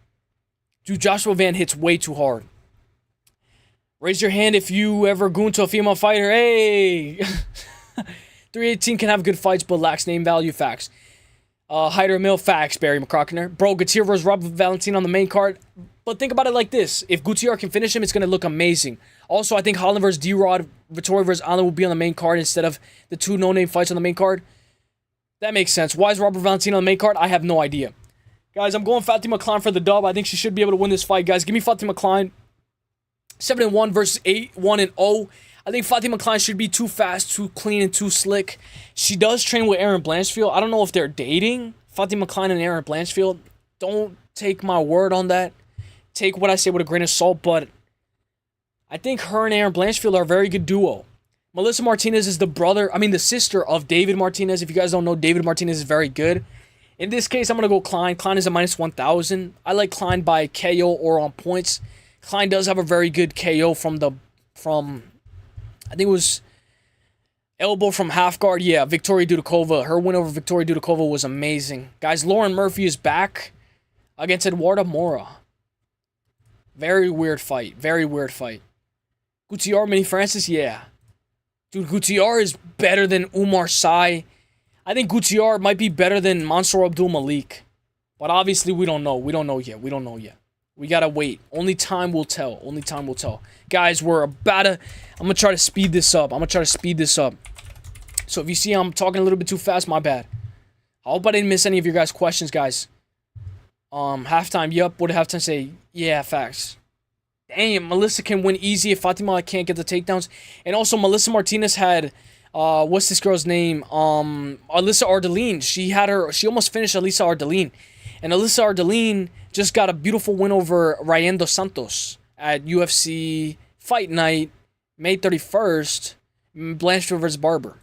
S1: Dude, Joshua Van hits way too hard. Raise your hand if you ever goon to a female fighter. Hey! 318 can have good fights, but lacks name value. Facts. Hyder Emil, facts, Barry McCrockner. Bro, Gutierrez versus Rob Valentin on the main card. But think about it like this. If Gutierrez can finish him, it's going to look amazing. Also, I think Holland versus D-Rod, Vittori versus Allen will be on the main card instead of the 2 no-name fights on the main card. That makes sense. Why is Robert Valentino on the main card? I have no idea. Guys, I'm going Fatima Klein for the dub. I think she should be able to win this fight, guys. Give me Fatima Klein. 7-1 versus 8-1-0. I think Fatima Klein should be too fast, too clean, and too slick. She does train with Aaron Blanchfield. I don't know if they're dating, Fatima Klein and Aaron Blanchfield. Don't take my word on that. Take what I say with a grain of salt, but I think her and Aaron Blanchfield are a very good duo. Melissa Martinez is the sister of David Martinez. If you guys don't know, David Martinez is very good. In this case, I'm going to go Klein. Klein is a minus 1,000. I like Klein by KO or on points. Klein does have a very good KO from I think it was Elbow from half guard. Yeah, Victoria Dudakova. Her win over Victoria Dudakova was amazing. Guys, Lauren Murphy is back against Eduarda Mora. Very weird fight. Very weird fight. Gutierrez, Mini Francis, yeah. Dude, Gutierrez is better than Umar Sy. I think Gutierrez might be better than Mansour Abdul Malik. But obviously, we don't know. We don't know yet. We don't know yet. We gotta wait. Only time will tell. Only time will tell. Guys, we're about to... I'm gonna try to speed this up. So if you see I'm talking a little bit too fast, my bad. I hope I didn't miss any of your guys' questions, guys. Halftime, yup. What did halftime say? Yeah, facts. Damn, Melissa can win easy if Fatima can't get the takedowns. And also, Melissa Martinez had... what's this girl's name? Alyssa Ardeline. She almost finished Alyssa Ardeline. And Alyssa Ardeline just got a beautiful win over Ryan Dos Santos at UFC Fight Night, May 31st, Blanchfield vs. Barber.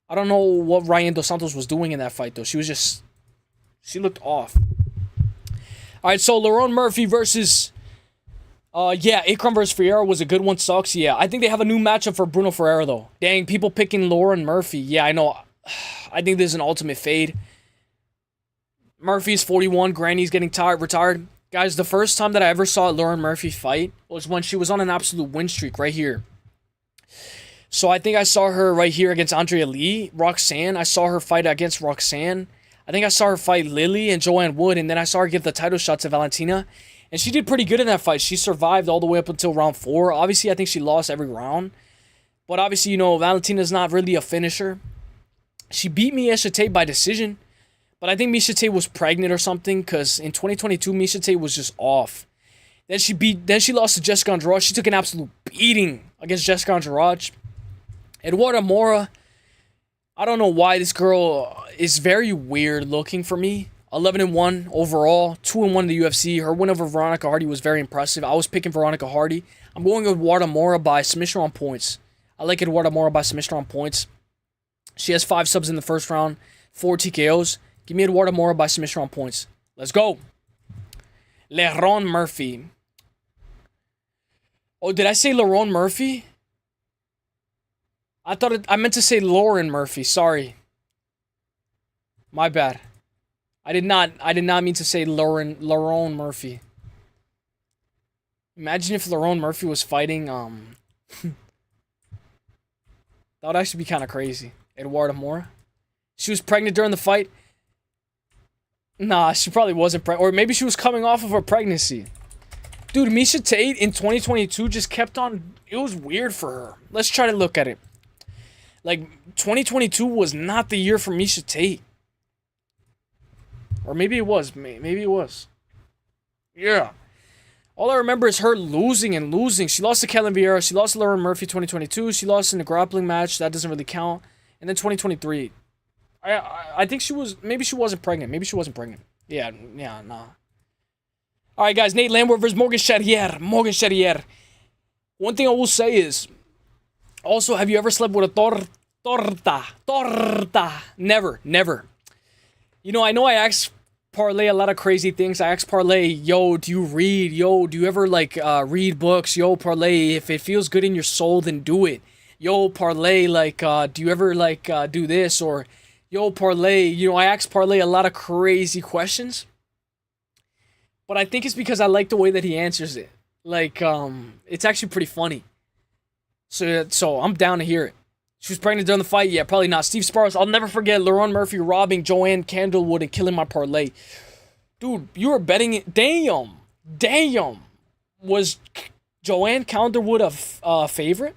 S1: I don't know what Ryan Dos Santos was doing in that fight, though. She looked off. All right, so Lerone Murphy versus... yeah, Ikram versus Ferreira was a good one. Sucks, yeah. I think they have a new matchup for Bruno Ferreira, though. Dang, people picking Lerone Murphy. Yeah, I know. I think this is an ultimate fade. Murphy's 41. Granny's getting retired. Guys, the first time that I ever saw Lerone Murphy fight was when she was on an absolute win streak right here. So I think I saw her right here against Andrea Lee. Roxanne, I saw her fight against Roxanne. I think I saw her fight Lily and Joanne Wood, and then I saw her give the title shot to Valentina. And she did pretty good in that fight. She survived all the way up until round 4. Obviously, I think she lost every round. But obviously, you know, Valentina's not really a finisher. She beat Miesha Tate by decision. But I think Miesha Tate was pregnant or something, because in 2022, Miesha Tate was just off. Then she lost to Jessica Andrade. She took an absolute beating against Jessica Andrade. Eduarda Mora, I don't know why this girl is very weird looking for me. 11-1 overall, 2-1 in the UFC. Her win over Veronica Hardy was very impressive. I was picking Veronica Hardy. I'm going with Eduarda Mora by submission on points. I like Eduarda Mora by submission on points. She has 5 subs in the first round, 4 TKOs. Give me Eduarda Mora by submission on points. Let's go. Lerone Murphy. Oh, did I say Lerone Murphy? I meant to say Lauren Murphy. Sorry. My bad. I did not mean to say Lerone Murphy. Imagine if Lerone Murphy was fighting, that would actually be kind of crazy. Eduarda Mora. She was pregnant during the fight. Nah, she probably wasn't pregnant. Or maybe she was coming off of her pregnancy. Dude, Miesha Tate in 2022 just kept on... It was weird for her. Let's try to look at it. Like, 2022 was not the year for Miesha Tate. Or maybe it was. Maybe it was. Yeah. All I remember is her losing and losing. She lost to Kelvin Vieira. She lost to Lerone Murphy 2022. She lost in a grappling match. That doesn't really count. And then 2023. I think she was... Maybe she wasn't pregnant. Maybe she wasn't pregnant. Yeah, nah. Alright, guys. Nate Landwehr versus Morgan Charrier. One thing I will say is... Also, have you ever slept with a torta? Never. You know I ask Parlay a lot of crazy things. I ask Parlay, yo, do you read? Yo, do you ever, like, read books? Yo, Parlay, if it feels good in your soul, then do it. Yo, Parlay, like, do you ever, like, do this? Or, yo, Parlay, you know, I ask Parlay a lot of crazy questions. But I think it's because I like the way that he answers it. Like, it's actually pretty funny. So I'm down to hear it. She was pregnant during the fight? Yeah, probably not. Steve Sparrows. I'll never forget Lerone Murphy robbing Joanne Candlewood and killing my parlay. Dude, you were betting it. Damn. Was Joanne Candlewood a favorite?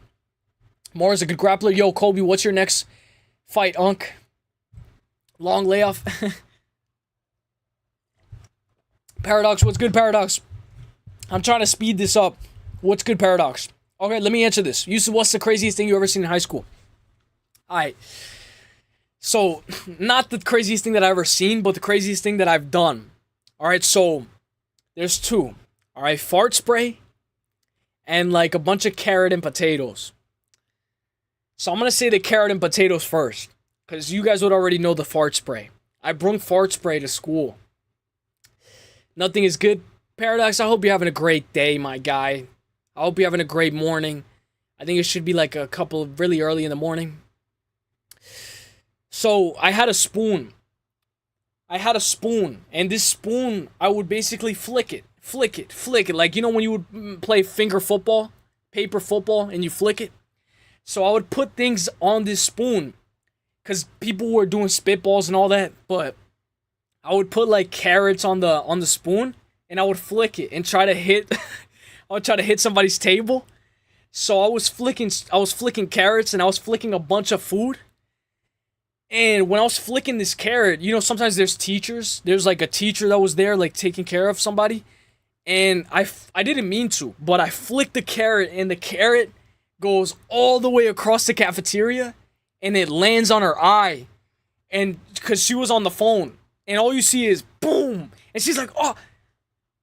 S1: Moore is a good grappler. Yo, Colby, what's your next fight, Unk? Long layoff. Paradox, what's good, Paradox? I'm trying to speed this up. What's good, Paradox? Okay, let me answer this. Yusuf, what's the craziest thing you ever seen in high school? Alright. So, not the craziest thing that I've ever seen, but the craziest thing that I've done. Alright, so, there's 2. Alright, fart spray and like a bunch of carrot and potatoes. So I'm going to say the carrot and potatoes first, because you guys would already know the fart spray. I brought fart spray to school. Nothing is good. Paradox, I hope you're having a great day, my guy. I hope you're having a great morning. I think it should be like a couple really early in the morning. So I had a spoon. And this spoon, I would basically flick it. Like, you know when you would play finger football, paper football, and you flick it? So I would put things on this spoon, because people were doing spitballs and all that, but I would put like carrots on the spoon, and I would flick it and try to hit, I would try to hit somebody's table. So I was flicking carrots, and I was flicking a bunch of food. And when I was flicking this carrot, you know, sometimes there's teachers. There's like a teacher that was there, like taking care of somebody. And I didn't mean to, but I flicked the carrot, and the carrot goes all the way across the cafeteria, and it lands on her eye. And because she was on the phone, and all you see is boom. And she's like, oh,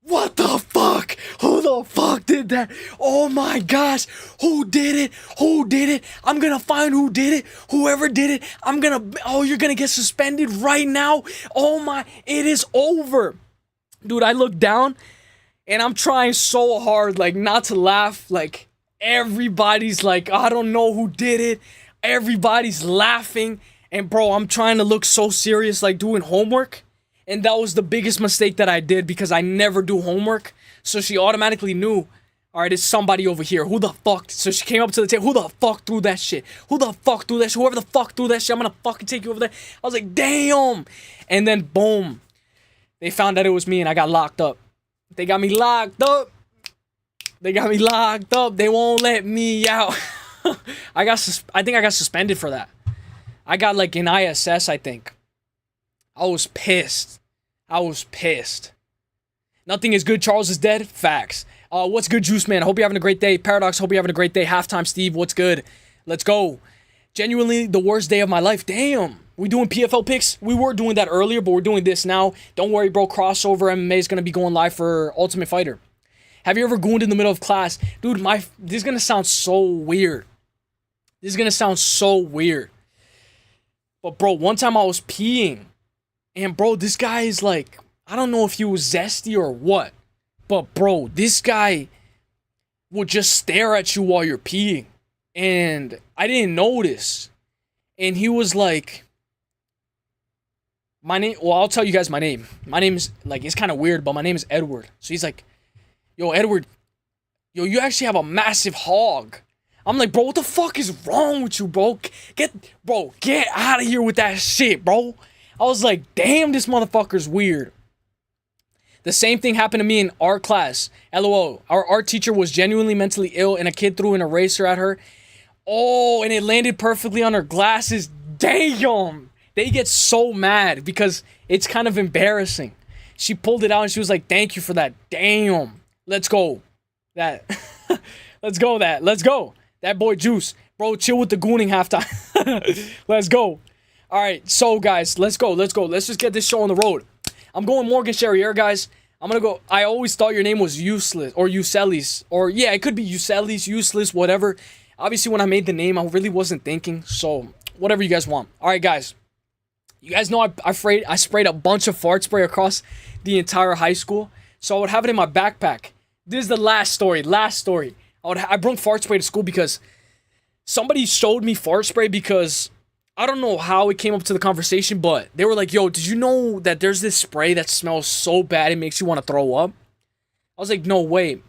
S1: what the fuck? Who the fuck did that? Oh my gosh. Who did it? I'm gonna find who did it. Whoever did it, you're gonna get suspended right now. Oh my, it is over. Dude, I look down, and I'm trying so hard, like, not to laugh. Like, everybody's like, I don't know who did it. Everybody's laughing. And bro, I'm trying to look so serious, like doing homework. And that was the biggest mistake that I did, because I never do homework. So she automatically knew, all right, it's somebody over here. Who the fuck? So she came up to the table. Who the fuck threw that shit? Whoever the fuck threw that shit, I'm gonna fucking take you over there. I was like, damn. And then boom, they found out it was me, and I got locked up. They got me locked up. They won't let me out. I think I got suspended for that. I got like an ISS, I think. I was pissed. Nothing is good. Charles is dead. Facts. What's good, Juice Man? I hope you're having a great day. Paradox, hope you're having a great day. Halftime Steve, what's good? Let's go. Genuinely the worst day of my life. Damn. We doing PFL picks? We were doing that earlier, but we're doing this now. Don't worry, bro. Crossover MMA is going to be going live for Ultimate Fighter. Have you ever gooned in the middle of class? Dude, this is going to sound so weird. But bro, one time I was peeing. And bro, this guy is like, I don't know if he was zesty or what. But bro, this guy would just stare at you while you're peeing. And I didn't notice. And he was like, I'll tell you guys my name. My name is, like, it's kind of weird, but my name is Edward. So he's like, yo, Edward, you actually have a massive hog. I'm like, bro, what the fuck is wrong with you, bro? Get out of here with that shit, bro. I was like, damn, this motherfucker's weird. The same thing happened to me in art class. LOL. Our art teacher was genuinely mentally ill, and a kid threw an eraser at her. Oh, and it landed perfectly on her glasses. Damn. They get so mad because it's kind of embarrassing. She pulled it out, and she was like, thank you for that. Damn. Let's go. Let's go. That boy Juice. Bro, chill with the gooning halftime. Let's go. All right, so guys, let's go. Let's just get this show on the road. I'm going Morgan Charriere, guys. I'm going to go. I always thought your name was Useless or Uselyis. Or, yeah, it could be Uselyis, Useless, whatever. Obviously, when I made the name, I really wasn't thinking. So, whatever you guys want. All right, guys. You guys know I sprayed a bunch of fart spray across the entire high school. So, I would have it in my backpack. This is the last story. I brought fart spray to school because somebody showed me fart spray because I don't know how it came up to the conversation, but they were like, yo, did you know that there's this spray that smells so bad it makes you want to throw up? I was like, no way.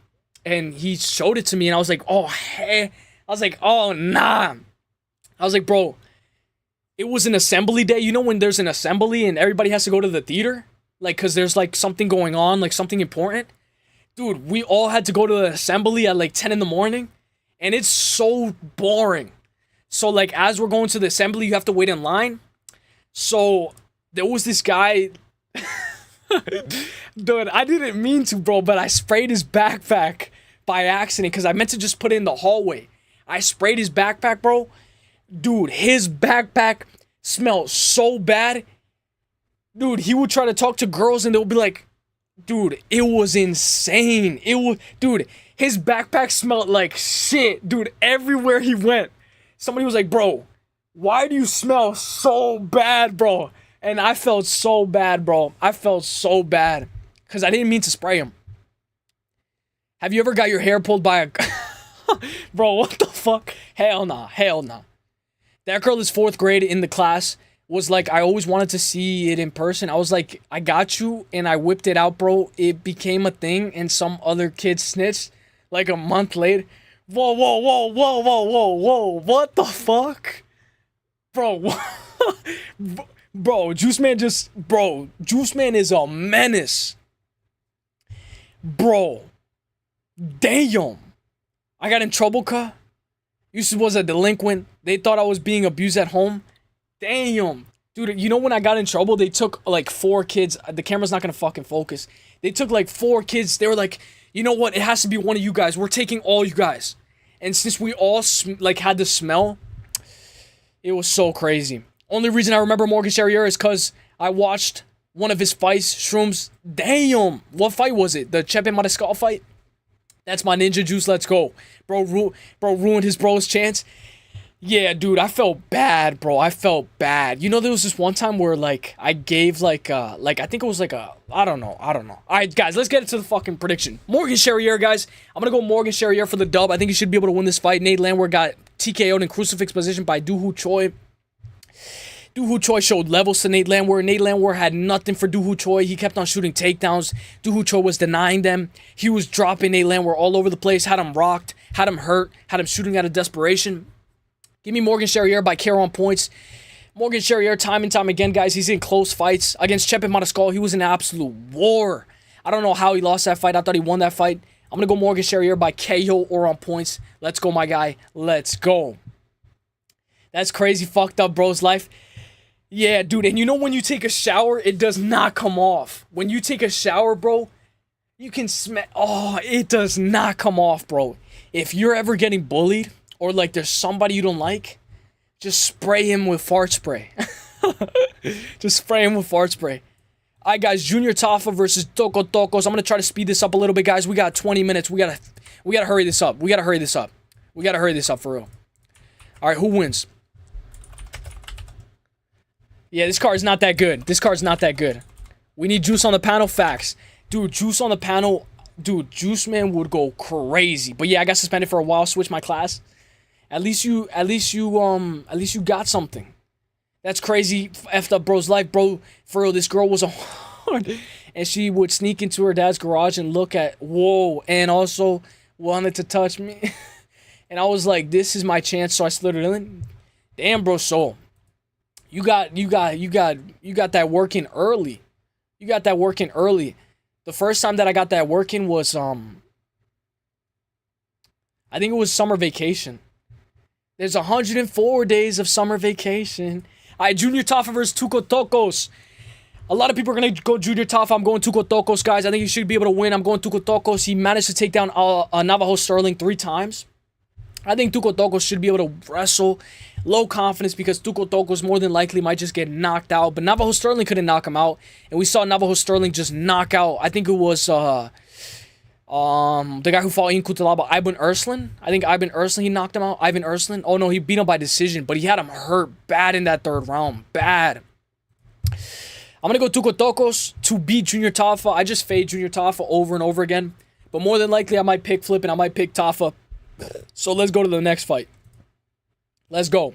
S1: And he showed it to me, and I was like, oh, hey. I was like, oh, nah. I was like, bro, it was an assembly day. You know when there's an assembly and everybody has to go to the theater? Like, because there's, like, something going on, like, something important? Dude, we all had to go to the assembly at, like, 10 in the morning, and it's so boring. So, like, as we're going to the assembly, you have to wait in line. So, there was this guy. Dude, I didn't mean to, bro, but I sprayed his backpack by accident because I meant to just put it in the hallway. I sprayed his backpack, bro. Dude, his backpack smelled so bad. Dude, he would try to talk to girls and they'll be like, dude, it was insane. Dude, his backpack smelled like shit. Dude, everywhere he went. Somebody was like, bro, why do you smell so bad, bro? And I felt so bad, bro. Because I didn't mean to spray him. Have you ever got your hair pulled by a... Bro, what the fuck? Hell nah. Hell nah. That girl is 4th grade in the class. Was like, I always wanted to see it in person. I was like, I got you, and I whipped it out, bro. It became a thing, and some other kid snitched like a month later. Whoa, whoa, whoa, whoa, whoa, whoa, whoa. What the fuck? Bro, bro, Juice Man is a menace. Bro, damn. I got in trouble, cuh. Used to was a delinquent. They thought I was being abused at home. Damn. Dude, you know when I got in trouble, they took like 4 kids. The camera's not gonna fucking focus. They took like 4 kids. They were like, you know what? It has to be one of you guys. We're taking all you guys. And since we all like had the smell, it was so crazy. Only reason I remember Morgan Charrier is because I watched one of his fights, Shrooms. Damn. What fight was it? The Chepe Mariscal fight? That's my Ninja Juice. Let's go. Bro ruined his bro's chance. Yeah, dude, I felt bad, bro. I felt bad. You know, there was this one time where, like, I gave, I think it was like a, I don't know. All right, guys, let's get into the fucking prediction. Morgan Charrier, guys. I'm going to go Morgan Charrier for the dub. I think he should be able to win this fight. Nate Landwehr got TKO'd in crucifix position by Doo-Hoo Choi. Doo-Hoo Choi showed levels to Nate Landwehr. Nate Landwehr had nothing for Doo-Hoo Choi. He kept on shooting takedowns. Doo-Hoo Choi was denying them. He was dropping Nate Landwehr all over the place, had him rocked, had him hurt, had him shooting out of desperation. Give me Morgan Charrier by KO on points. Morgan Charrier, time and time again, guys, he's in close fights. Against Chepe Mariscal, he was in absolute war. I don't know how he lost that fight. I thought he won that fight. I'm going to go Morgan Charrier by KO or on points. Let's go, my guy. Let's go. That's crazy fucked up, bro's life. Yeah, dude, and you know when you take a shower, it does not come off. When you take a shower, bro, you can smell... Oh, it does not come off, bro. If you're ever getting bullied... or like there's somebody you don't like, just spray him with fart spray. Just spray him with fart spray. All right, guys, Junior Tafa versus Toko Tokos. I'm going to try to speed this up a little bit, guys. We got 20 minutes. We got to hurry this up. We got to hurry this up for real. All right, who wins? Yeah, this card's not that good. We need Juice on the panel. Facts. Dude, Juice on the panel. Dude, Juice Man would go crazy. But yeah, I got suspended for a while. Switched my class. At least you got something. That's crazy. Effed up bro's life, bro. For real, this girl was a and she would sneak into her dad's garage and look at, whoa, and also wanted to touch me. And I was like, this is my chance, so I slid it in. Damn, bro, soul. You got that working early. You got that working early. The first time that I got that working was I think it was summer vacation. There's 104 days of summer vacation. All right, Junior Tafa versus Tuco Tokos. A lot of people are going to go Junior Tafa. I'm going Tuco Tokos, guys. I think he should be able to win. I'm going Tuco Tokos. He managed to take down Navajo Sterling 3 times. I think Tuco Tokos should be able to wrestle. Low confidence because Tuco Tokos more than likely might just get knocked out. But Navajo Sterling couldn't knock him out. And we saw Navajo Sterling just knock out, I think it was... the guy who fought in Kutalaba, Ivan Erslan. I think Ivan Erslan, he knocked him out. Ivan Erslan. Oh, no, he beat him by decision. But he had him hurt bad in that 3rd round. Bad. I'm going to go Tuco Tokos to beat Junior Tafa. I just fade Junior Tafa over and over again. But more than likely, I might pick Flip and I might pick Tafa. So let's go to the next fight. Let's go.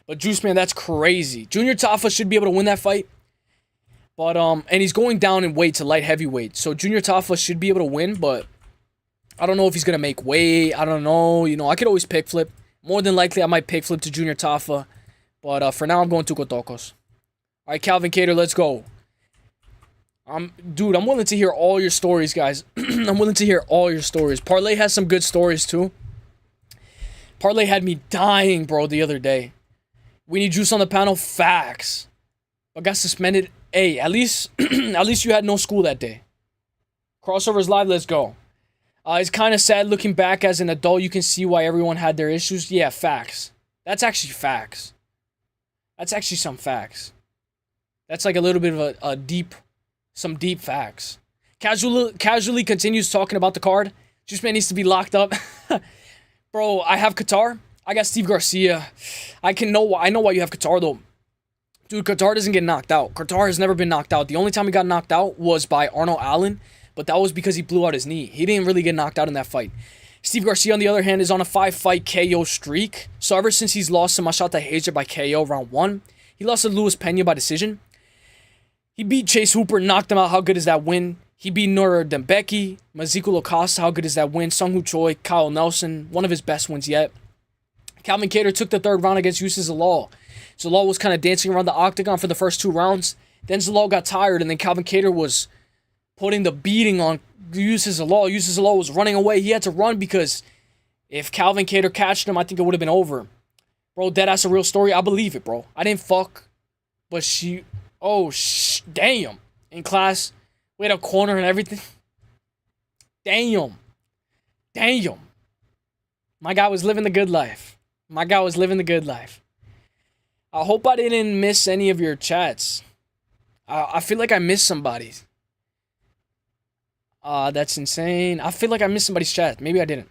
S1: But Juice Man, that's crazy. Junior Tafa should be able to win that fight. But, and he's going down in weight to light heavyweight. So Junior Tafa should be able to win, but I don't know if he's going to make weight. I don't know. You know, I could always pick Flip. More than likely, I might pick Flip to Junior Tafa. But for now, I'm going Tuco Tokos. All right, Calvin Cater, let's go. Dude, I'm willing to hear all your stories, guys. I'm willing to hear all your stories. Parlay has some good stories, too. Parlay had me dying, bro, the other day. We need Juice on the panel. Facts. I got suspended. Hey, at least you had no school that day. Crossovers live, let's go. It's kind of sad looking back as an adult. You can see why everyone had their issues. Yeah, facts. That's actually facts. That's actually some facts. That's like a little bit of some deep facts. Casually continues talking about the card. Juice Man needs to be locked up. Bro, I have Qatar. I got Steve Garcia. I know why you have Qatar, though. Dude, Qatar doesn't get knocked out. Qatar has never been knocked out. The only time he got knocked out was by Arnold Allen, but that was because he blew out his knee. He didn't really get knocked out in that fight. Steve Garcia, on the other hand, is on a 5-fight KO streak. So ever since he's lost to Teixeira by KO round 1, he lost to Luis Pena by decision. He beat Chase Hooper, knocked him out. How good is that win? He beat Nora Dembeki, Maziko Lacasta. How good is that win? Sung Hoo Choi, Kyle Nelson, one of his best wins yet. Calvin Kattar took the 3rd round against Uselyis. Zalal was kind of dancing around the octagon for the first 2 rounds. Then Zalal got tired, and then Calvin Kattar was putting the beating on Uselyis. Uselyis was running away. He had to run because if Calvin Kattar catched him, I think it would have been over. Bro, that's a real story. I believe it, bro. I didn't fuck, but she... Oh, damn. In class, we had a corner and everything. Damn. My guy was living the good life. I hope I didn't miss any of your chats. I feel like I missed somebody. That's insane. I feel like I missed somebody's chat. Maybe I didn't.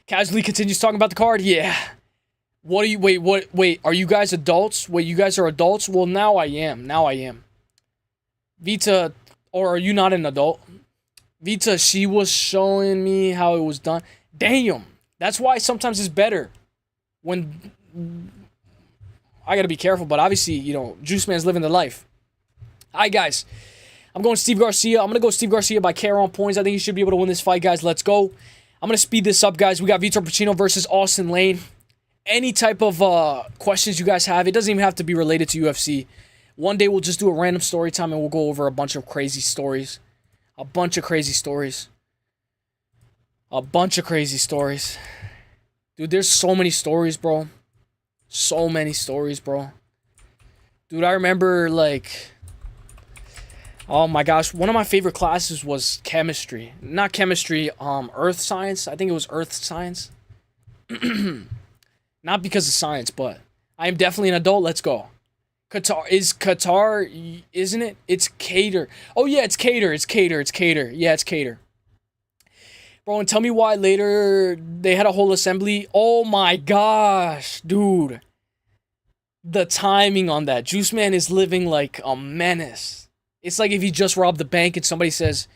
S1: Casually continues talking about the card. Yeah. Wait, are you guys adults? Wait, you guys are adults? Well, now I am. Vita, or are you not an adult? Vita, she was showing me how it was done. Damn. That's why sometimes it's better when... I gotta be careful, but obviously, Juice Man's living the life. Alright, guys. I'm going Steve Garcia. I'm gonna go Steve Garcia by KO on points. I think he should be able to win this fight, guys. Let's go. I'm gonna speed this up, guys. We got Vitor Pacino versus Austin Lane. Any type of questions you guys have, it doesn't even have to be related to UFC. One day we'll just do a random story time and we'll go over a bunch of crazy stories. Dude, there's so many stories, bro. Dude, I remember, oh my gosh, one of my favorite classes was chemistry. Not chemistry, earth science. I think it was earth science. Not because of science, but I am definitely an adult. Let's go. Qatar, isn't it? It's Cater. Oh yeah, it's Cater. Yeah, it's Cater. Bro, and tell me why later they had a whole assembly. Oh my gosh, dude. The timing on that. Juice Man is living like a menace. It's like if he just robbed the bank and somebody says,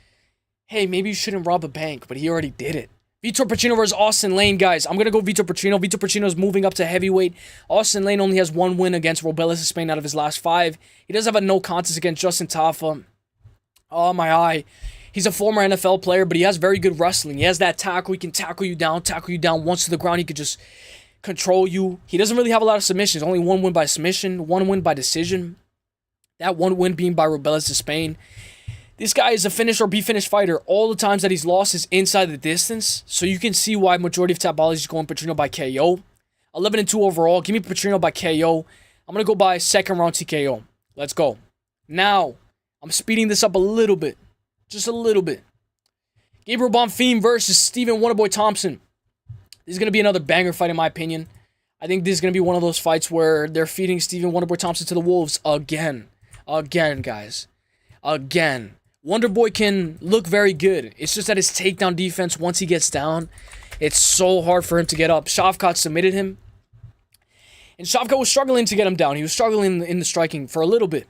S1: hey, maybe you shouldn't rob a bank, but he already did it. Vitor Pacino versus Austin Lane, guys. I'm going to go Vitor Pacino. Vitor Pacino's moving up to heavyweight. Austin Lane only has 1 win against Robelis of Spain out of his last 5. He does have a no contest against Justin Tafa. Oh, my eye. He's a former NFL player, but he has very good wrestling. He has that tackle. He can tackle you down once to the ground. He could just control you. He doesn't really have a lot of submissions. Only 1 win by submission, 1 win by decision. That 1 win being by Robelis of Spain. This guy is a finish or be finished fighter. All the times that he's lost is inside the distance. So you can see why majority of Tabali is going Pacino by KO. 11-2 overall. Give me Pacino by KO. I'm going to go by 2nd round TKO. Let's go. Now, I'm speeding this up a little bit. Just a little bit. Gabriel Bonfim versus Stephen Wonderboy Thompson. This is going to be another banger fight in my opinion. I think this is going to be one of those fights where they're feeding Stephen Wonderboy Thompson to the wolves again. Again, guys. Again. Wonderboy can look very good. It's just that his takedown defense, once he gets down, it's so hard for him to get up. Shavkat submitted him. And Shavkat was struggling to get him down. He was struggling in the striking for a little bit.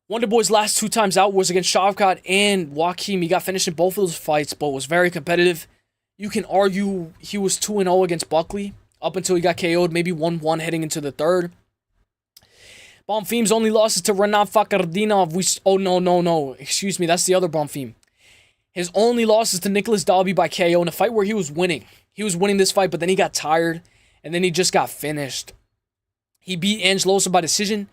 S1: Wonderboy's last 2 times out was against Shavkat and Joaquim. He got finished in both of those fights, but was very competitive. You can argue he was 2-0 against Buckley up until he got KO'd, maybe 1-1 heading into the 3rd. Bonfim's only losses to Renat Fakardinov. Oh, no. Excuse me, that's the other Bonfim. His only losses to Nicholas Dalby by KO in a fight where he was winning. He was winning this fight, but then he got tired, and then he just got finished. He beat Angelosa by decision.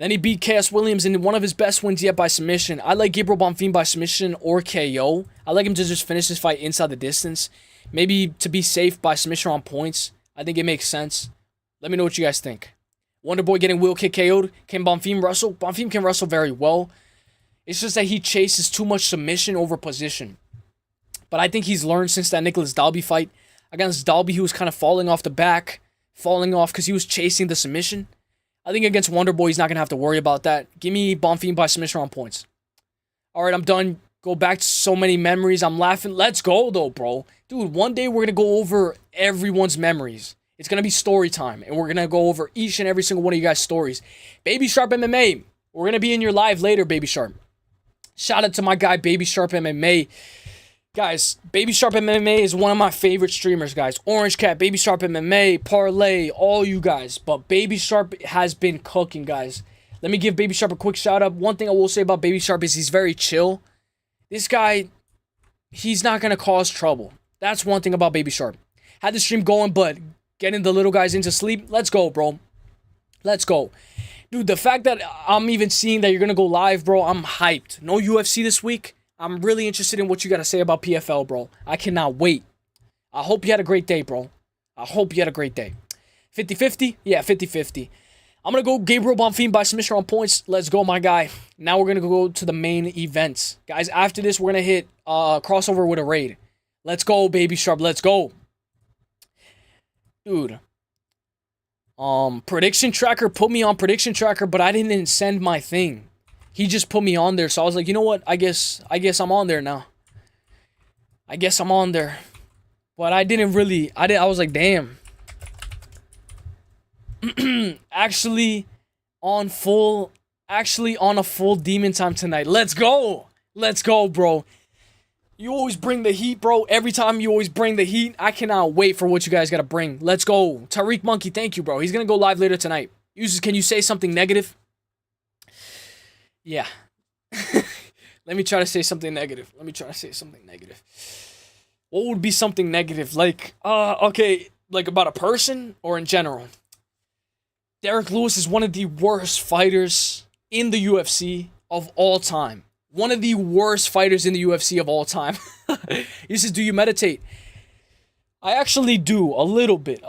S1: Then he beat KS Williams in one of his best wins yet by submission. I like Gabriel Bonfim by submission or KO. I like him to just finish this fight inside the distance. Maybe to be safe by submission on points. I think it makes sense. Let me know what you guys think. Wonderboy getting wheel kick KO'd. Can Bonfim wrestle? Bonfim can wrestle very well. It's just that he chases too much submission over position. But I think he's learned since that Nicholas Dalby fight. Against Dalby, he was kind of falling off the back. Falling off because he was chasing the submission. I think against Wonderboy, he's not going to have to worry about that. Give me Bonfim by submission on points. Alright, I'm done. Go back to so many memories. I'm laughing. Let's go, though, bro. Dude, one day we're going to go over everyone's memories. It's going to be story time, and we're going to go over each and every single one of you guys' stories. Baby Sharp MMA. We're going to be in your live later, Baby Sharp. Shout out to my guy, Baby Sharp MMA. Guys, Baby Sharp MMA is one of my favorite streamers, guys. Orange Cat, Baby Sharp MMA, Parlay, all you guys. But Baby Sharp has been cooking, guys. Let me give Baby Sharp a quick shout out. One thing I will say about Baby Sharp is he's very chill. This guy, he's not going to cause trouble. That's one thing about Baby Sharp. Had the stream going, but getting the little guys into sleep. Let's go, bro. Let's go. Dude, the fact that I'm even seeing that you're going to go live, bro, I'm hyped. No UFC this week. I'm really interested in what you got to say about PFL, bro. I cannot wait. I hope you had a great day, bro. I hope you had a great day. 50-50? Yeah, 50-50. I'm going to go Gabriel Bonfim by submission on points. Let's go, my guy. Now we're going to go to the main events. Guys, after this, we're going to hit crossover with a raid. Let's go, Baby Sharp. Let's go. Dude. Prediction tracker put me on prediction tracker, but I didn't send my thing. He just put me on there, so I was like, you know what? I guess I'm on there now. I guess I'm on there. But I didn't really, I was like, damn. Actually on a full demon time tonight. Let's go. Let's go, bro. You always bring the heat, bro. Every time you always bring the heat. I cannot wait for what you guys got to bring. Let's go. Tariq Monkey, thank you, bro. He's going to go live later tonight. Users, can you say something negative? Yeah. Let me try to say something negative. What would be something negative? Like, okay, like about a person or in general? Derek Lewis is one of the worst fighters in the UFC of all time. One of the worst fighters in the UFC of all time. He says, do you meditate? I actually do, a little bit.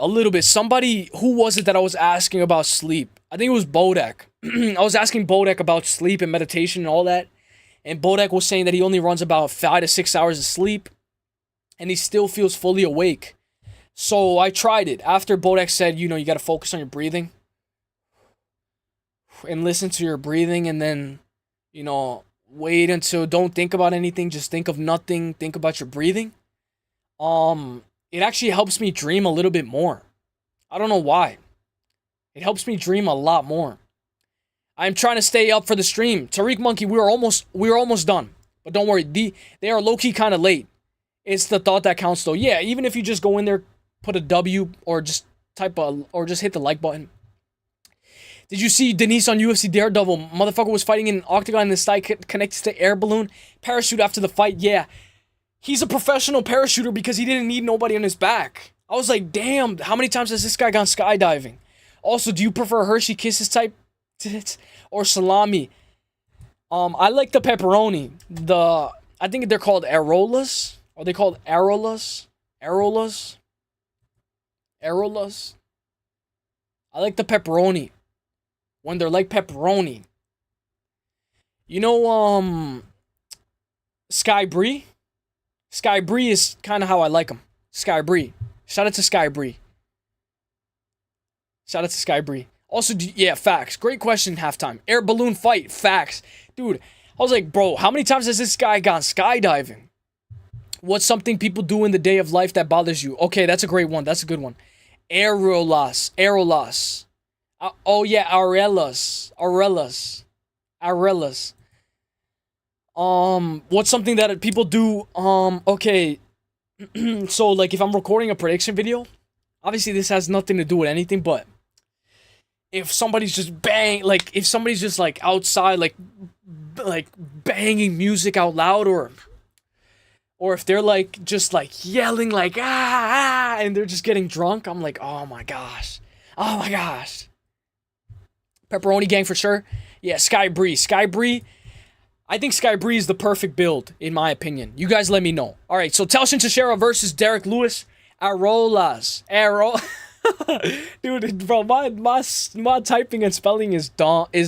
S1: Somebody, who was it that I was asking about sleep? I think it was Bodak. I was asking Bodak about sleep and meditation and all that. And Bodak was saying that he only runs about 5 to 6 hours of sleep. And he still feels fully awake. So I tried it. After Bodak said, you know, you got to focus on your breathing. And listen to your breathing. And then, you know, wait until, don't think about anything. Just think of nothing. Think about your breathing. It actually helps me dream a little bit more. I don't know why. It helps me dream a lot more. I'm trying to stay up for the stream. Tariq Monkey, we were almost done. But don't worry, they are low-key kind of late. It's the thought that counts though. Yeah, even if you just go in there, put a W, or just or just hit the like button. Did you see Denise on UFC Daredevil? Motherfucker was fighting in an octagon and his thigh connected to air balloon. Parachute after the fight, yeah. He's a professional parachuter because he didn't need nobody on his back. I was like, damn, how many times has this guy gone skydiving? Also, do you prefer Hershey Kisses type tits or salami? I like the pepperoni. I think they're called Arolas. Are they called Arolas? Arolas? I like the pepperoni. When they're like pepperoni. You know, Sky Bree? Sky Bree is kind of how I like them. Sky Bree. Shout out to Sky Bree. Also, yeah, facts. Great question, halftime. Air balloon fight, facts. Dude, I was like, bro, how many times has this guy gone skydiving? What's something people do in the day of life that bothers you? Okay, that's a great one. That's a good one. Aerolas. Oh, yeah, Aurelas. What's something that people do? Okay. So, like, if I'm recording a prediction video, obviously this has nothing to do with anything, but if somebody's just if somebody's just, like, outside, like banging music out loud, or if they're, like, just, like, yelling, like, and they're just getting drunk, I'm like, oh my gosh. Pepperoni gang for sure. Yeah, Sky Bree. I think Sky Bree is the perfect build, in my opinion. You guys let me know. All right, so Telshin Teixeira versus Derek Lewis. Arolas. Dude, bro, my typing and spelling is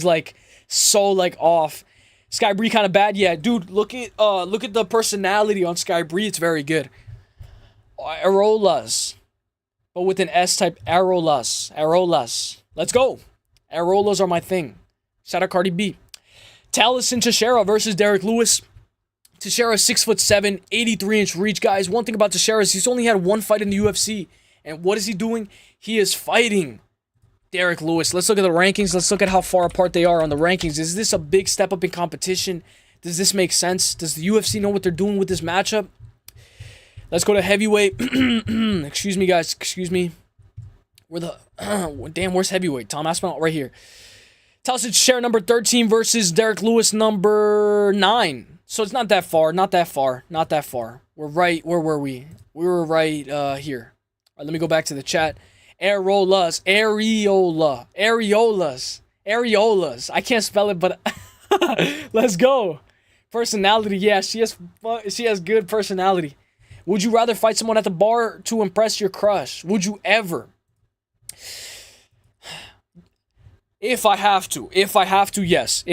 S1: like so like off. Sky Bree kind of bad. Yeah, dude, look at the personality on Sky Bree. It's very good. Arolas. But with an S type. Arolas. Let's go. Arolas are my thing. Shout out Cardi B. Talisson Teixeira versus Derek Lewis. Teixeira 6'7", 83-inch reach, guys. One thing about Teixeira is he's only had one fight in the UFC. And what is he doing? He is fighting Derek Lewis. Let's look at the rankings. Let's look at how far apart they are on the rankings. Is this a big step up in competition? Does this make sense? Does the UFC know what they're doing with this matchup? Let's go to heavyweight. Excuse me, guys. Excuse me. Where's heavyweight? Tom Aspinall right here. Teixeira number 13 versus Derek Lewis number 9. So it's not that far. Not that far. We're right. Where were we? We were right here. All right, let me go back to the chat. Areolas. I can't spell it, but let's go. Personality. Yeah, she has good personality. Would you rather fight someone at the bar to impress your crush? Would you ever? If I have to, yes.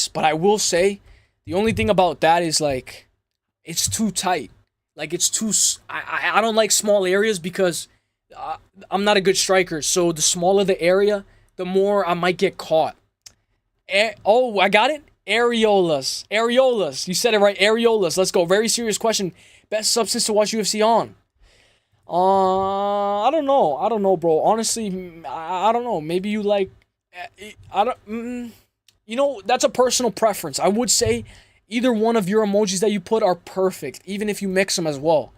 S1: But I will say, the only thing about that is, like, it's too tight. Like, it's too... I don't like small areas because I'm not a good striker. So the smaller the area, the more I might get caught. Oh, I got it? Areolas. You said it right. Areolas. Let's go. Very serious question. Best substance to watch UFC on? I don't know, bro. Honestly, I don't know. Maybe you like... you know, that's a personal preference. I would say either one of your emojis that you put are perfect, even if you mix them as well.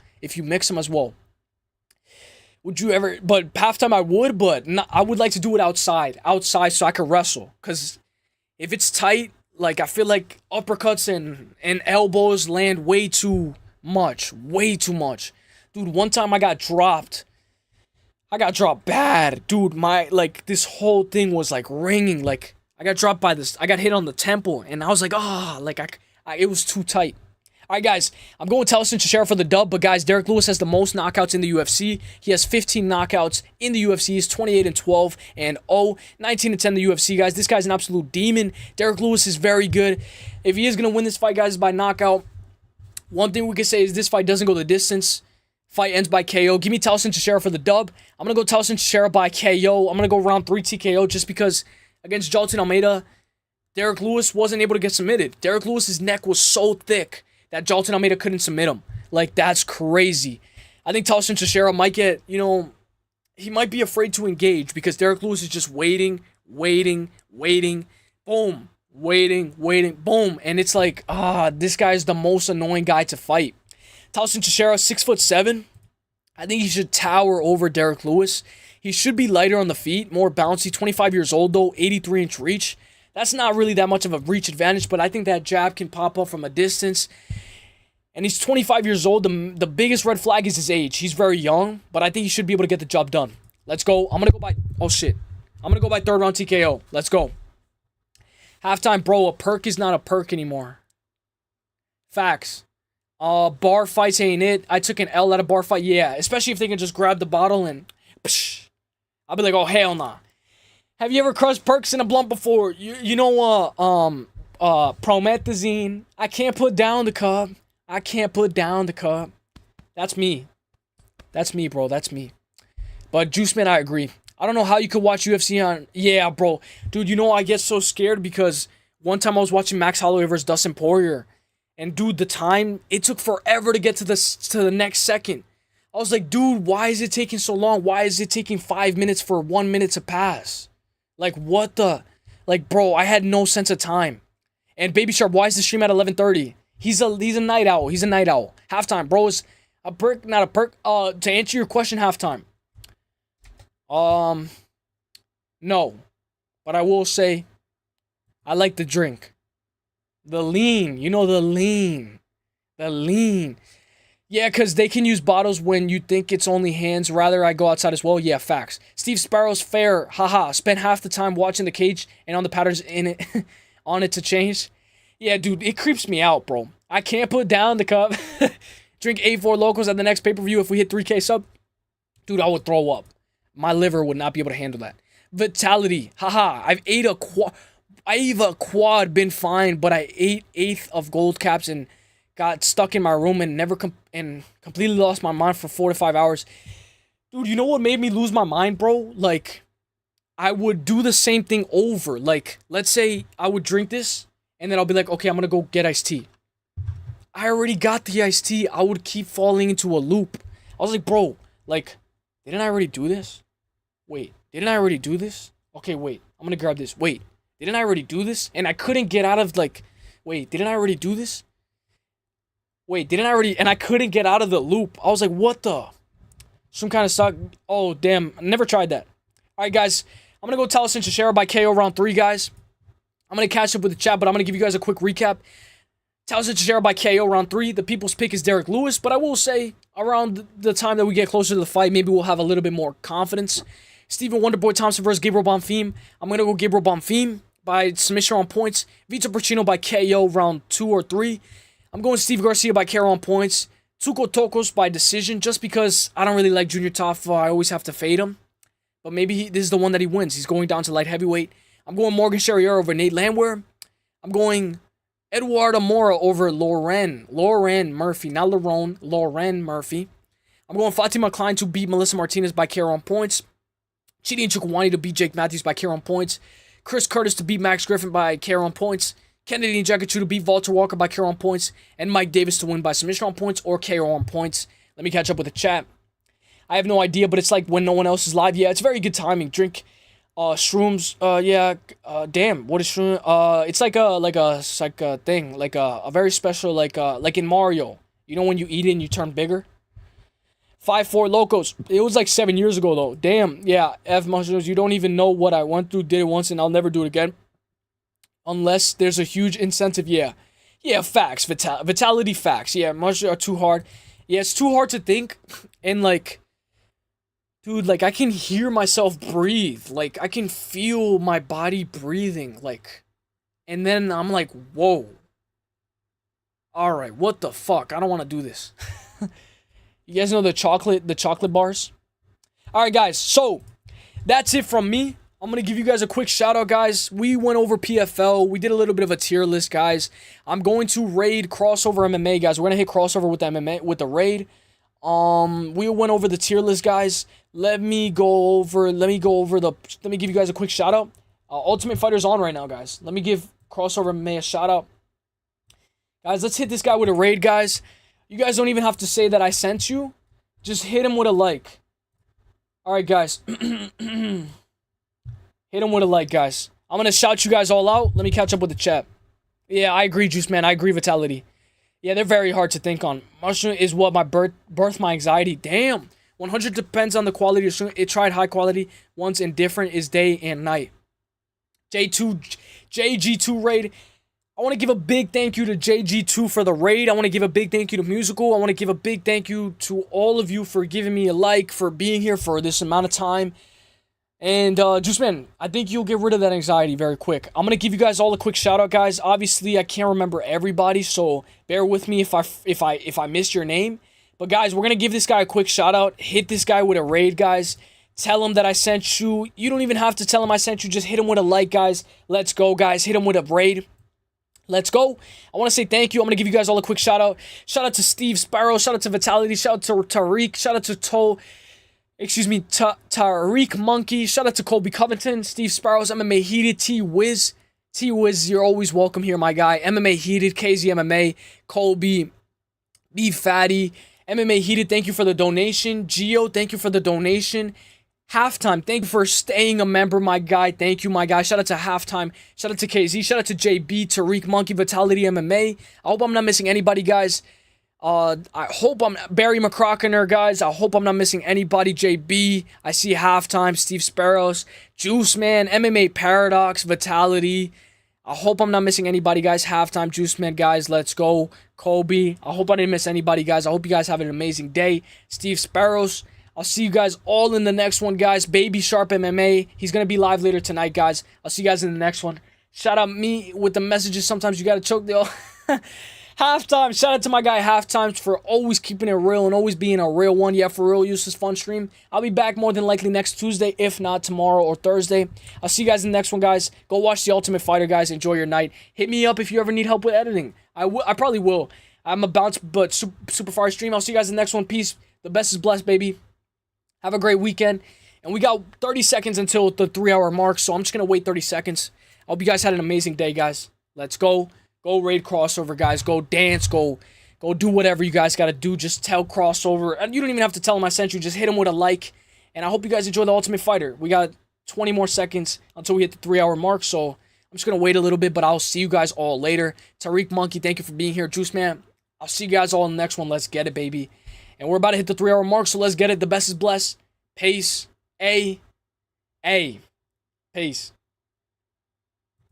S1: Would you ever... But halftime I would, but I would like to do it outside so I could wrestle. Because if it's tight, like, I feel like uppercuts and elbows land way too much. Dude, one time I got dropped bad. Dude, this whole thing was, like, ringing. Like, I got dropped by this. I got hit on the temple, and I was like, it was too tight. All right, guys, I'm going Teixeira for the dub, but, guys, Derek Lewis has the most knockouts in the UFC. He has 15 knockouts in the UFC. He's 28-12 and 19-10 in the UFC, guys. This guy's an absolute demon. Derek Lewis is very good. If he is going to win this fight, guys, by knockout, one thing we can say is this fight doesn't go the distance. Fight ends by KO. Give me Teixeira for the dub. I'm going to go Teixeira by KO. I'm going to go round 3 TKO just because against Jailton Almeida, Derek Lewis wasn't able to get submitted. Derek Lewis's neck was so thick that Jailton Almeida couldn't submit him. Like, that's crazy. I think Teixeira might get, he might be afraid to engage because Derek Lewis is just waiting, boom, waiting, boom. And it's like, this guy's the most annoying guy to fight. Teixeira, 6'7". I think he should tower over Derek Lewis. He should be lighter on the feet, more bouncy. 25 years old, though, 83-inch reach. That's not really that much of a reach advantage, but I think that jab can pop up from a distance. And he's 25 years old. The biggest red flag is his age. He's very young, but I think he should be able to get the job done. Let's go. I'm going to go by... Oh, shit. I'm going to go by third round TKO. Let's go. Halftime, bro. A perk is not a perk anymore. Facts. Bar fights ain't it. I took an L at a bar fight. Yeah, especially if they can just grab the bottle and... Psh, I'll be like, oh, hell nah. Have you ever crushed perks in a blunt before? You know, promethazine. I can't put down the cup. That's me. That's me, bro. That's me. But Juice Man, I agree. I don't know how you could watch UFC on... Yeah, bro. Dude, you know, I get so scared because one time I was watching Max Holloway versus Dustin Poirier. And, dude, the time, it took forever to get to the next second. I was like, dude, why is it taking so long? Why is it taking 5 minutes for 1 minute to pass? Like, what the... Like, bro, I had no sense of time. And Baby Sharp, why is the stream at 11:30? He's a night owl. He's a night owl. Halftime, bro, is a perk, not a perk. To answer your question, halftime. No. But I will say, I like the drink. The lean. You know, the lean. The lean. Yeah, because they can use bottles when you think it's only hands. Rather, I go outside as well. Yeah, facts. Steve Sparrow's fair. Haha. Spent half the time watching the cage and on the patterns in it, on it to change. Yeah, dude, it creeps me out, bro. I can't put down the cup. Drink 84 locals at the next pay-per-view if we hit 3K sub. Dude, I would throw up. My liver would not be able to handle that. Vitality. Haha. I've ate a quad, been fine, but I ate 1/8 of gold caps and got stuck in my room and completely lost my mind for 4 to 5 hours. Dude, you know what made me lose my mind, bro? Like, I would do the same thing over. Like, let's say I would drink this, and then I'll be like, okay, I'm gonna go get iced tea. I already got the iced tea. I would keep falling into a loop. I was like, bro, like, didn't I already do this? Wait, didn't I already do this? Okay, wait, I'm gonna grab this. Wait, didn't I already do this? And I couldn't get out of, like, wait, didn't I already do this? Wait, didn't I already? And I couldn't get out of the loop. I was like, what the? Some kind of suck. Oh, damn. I never tried that. All right, guys. I'm going to go Teixeira by KO round 3, guys. I'm going to catch up with the chat, but I'm going to give you guys a quick recap. Teixeira by KO round 3. The people's pick is Derek Lewis, but I will say around the time that we get closer to the fight, maybe we'll have a little bit more confidence. Stephen Wonderboy Thompson versus Gabriel Bonfim. I'm going to go Gabriel Bonfim by submission on points. Vitor Porcino by KO round 2 or 3. I'm going Steve Garcia by KO on points. Tuco Tokos by decision, just because I don't really like Junior Tafa. I always have to fade him. But maybe this is the one that he wins. He's going down to light heavyweight. I'm going Morgan Charrier over Nate Landwehr. I'm going Eduardo Mora over Lauren Murphy. Not Lerone, Lauren Murphy. I'm going Fatima Klein to beat Melissa Martinez by KO on points. Chidi Njokuani to beat Jake Matthews by KO on points. Chris Curtis to beat Max Griffin by KO on points. Kennedy Nzechukwu to beat Walter Walker by KO on points. And Mike Davis to win by submission on points or KO on points. Let me catch up with the chat. I have no idea, but it's like when no one else is live. Yeah, it's very good timing. Drink shrooms. Damn, what is shroom? It's like a thing, like a very special, like in Mario. You know when you eat it and you turn bigger? 5-4 Locos. It was like 7 years ago though. Damn. Yeah, F mushrooms. You don't even know what I went through. Did it once and I'll never do it again. Unless there's a huge incentive. Yeah. Yeah, facts. Vitality facts. Yeah, mushrooms are too hard. Yeah, it's too hard to think. And like, dude, like I can hear myself breathe. Like I can feel my body breathing. Like, and then I'm like, whoa. All right, what the fuck? I don't want to do this. You guys know the chocolate bars? All right, guys. So that's it from me. I'm going to give you guys a quick shout out, guys. We went over PFL. We did a little bit of a tier list, guys. I'm going to raid crossover MMA, guys. We're going to hit crossover with the MMA, with the raid. We went over the tier list, guys. Let me give you guys a quick shout out. Ultimate Fighter's on right now, guys. Let me give crossover MMA a shout out. Guys, let's hit this guy with a raid, guys. You guys don't even have to say that I sent you. Just hit him with a like. Alright, guys. Hit him with a like, guys. I'm going to shout you guys all out. Let me catch up with the chat. Yeah, I agree, Juice Man. I agree, Vitality. Yeah, they're very hard to think on. Mushroom is what my birth my anxiety. Damn. 100 depends on the quality of shroom. It tried high quality once and different is day and night. JG2 raid. I want to give a big thank you to JG2 for the raid. I want to give a big thank you to Musical. I want to give a big thank you to all of you for giving me a like, for being here for this amount of time. And, Juice Man, I think you'll get rid of that anxiety very quick. I'm going to give you guys all a quick shout out, guys. Obviously, I can't remember everybody, so bear with me if I missed your name. But, guys, we're going to give this guy a quick shout out. Hit this guy with a raid, guys. Tell him that I sent you. You don't even have to tell him I sent you. Just hit him with a like, guys. Let's go, guys. Hit him with a raid. Let's go. I want to say thank you. I'm going to give you guys all a quick shout out. Shout out to Steve Sparrow. Shout out to Vitality. Shout out to Tariq. Shout out to Tariq Monkey. Shout out to Colby Covington. Steve Sparrows. MMA Heated. T-Wiz. T-Wiz, you're always welcome here, my guy. MMA Heated. KZ MMA. Colby. B Fatty. MMA Heated, thank you for the donation. Geo, thank you for the donation. Halftime, thank you for staying a member, my guy. Thank you, my guy. Shout out to Halftime. Shout out to KZ. Shout out to JB, Tariq, Monkey, Vitality, MMA. I hope I'm not missing anybody, guys. I hope I'm... Barry McCrockener, guys. I hope I'm not missing anybody. JB. I see Halftime. Steve Sparrows. Juice Man. MMA Paradox. Vitality. I hope I'm not missing anybody, guys. Halftime. Juice Man, guys. Let's go. Kobe. I hope I didn't miss anybody, guys. I hope you guys have an amazing day. Steve Sparrows. I'll see you guys all in the next one, guys. Baby Sharp MMA. He's going to be live later tonight, guys. I'll see you guys in the next one. Shout out me with the messages. Sometimes you got to choke the... Halftime. Shout out to my guy Halftime for always keeping it real and always being a real one. Yeah, for real, useless fun stream. I'll be back more than likely next Tuesday, if not tomorrow or Thursday. I'll see you guys in the next one, guys. Go watch The Ultimate Fighter, guys. Enjoy your night. Hit me up if you ever need help with editing. I probably will. I'm a bounce, but super fire stream. I'll see you guys in the next one. Peace. The best is blessed, baby. Have a great weekend. And we got 30 seconds until the 3-hour mark, so I'm just going to wait 30 seconds. I hope you guys had an amazing day, guys. Let's go. Go raid crossover, guys. Go dance. Go do whatever you guys got to do. Just tell crossover. And you don't even have to tell him I sent you. Just hit him with a like. And I hope you guys enjoy The Ultimate Fighter. We got 20 more seconds until we hit the 3-hour mark, so I'm just going to wait a little bit, but I'll see you guys all later. Tariq Monkey, thank you for being here. Juice Man, I'll see you guys all in the next one. Let's get it, baby. And we're about to hit the 3-hour mark, so let's get it. The best is blessed. Peace. Peace.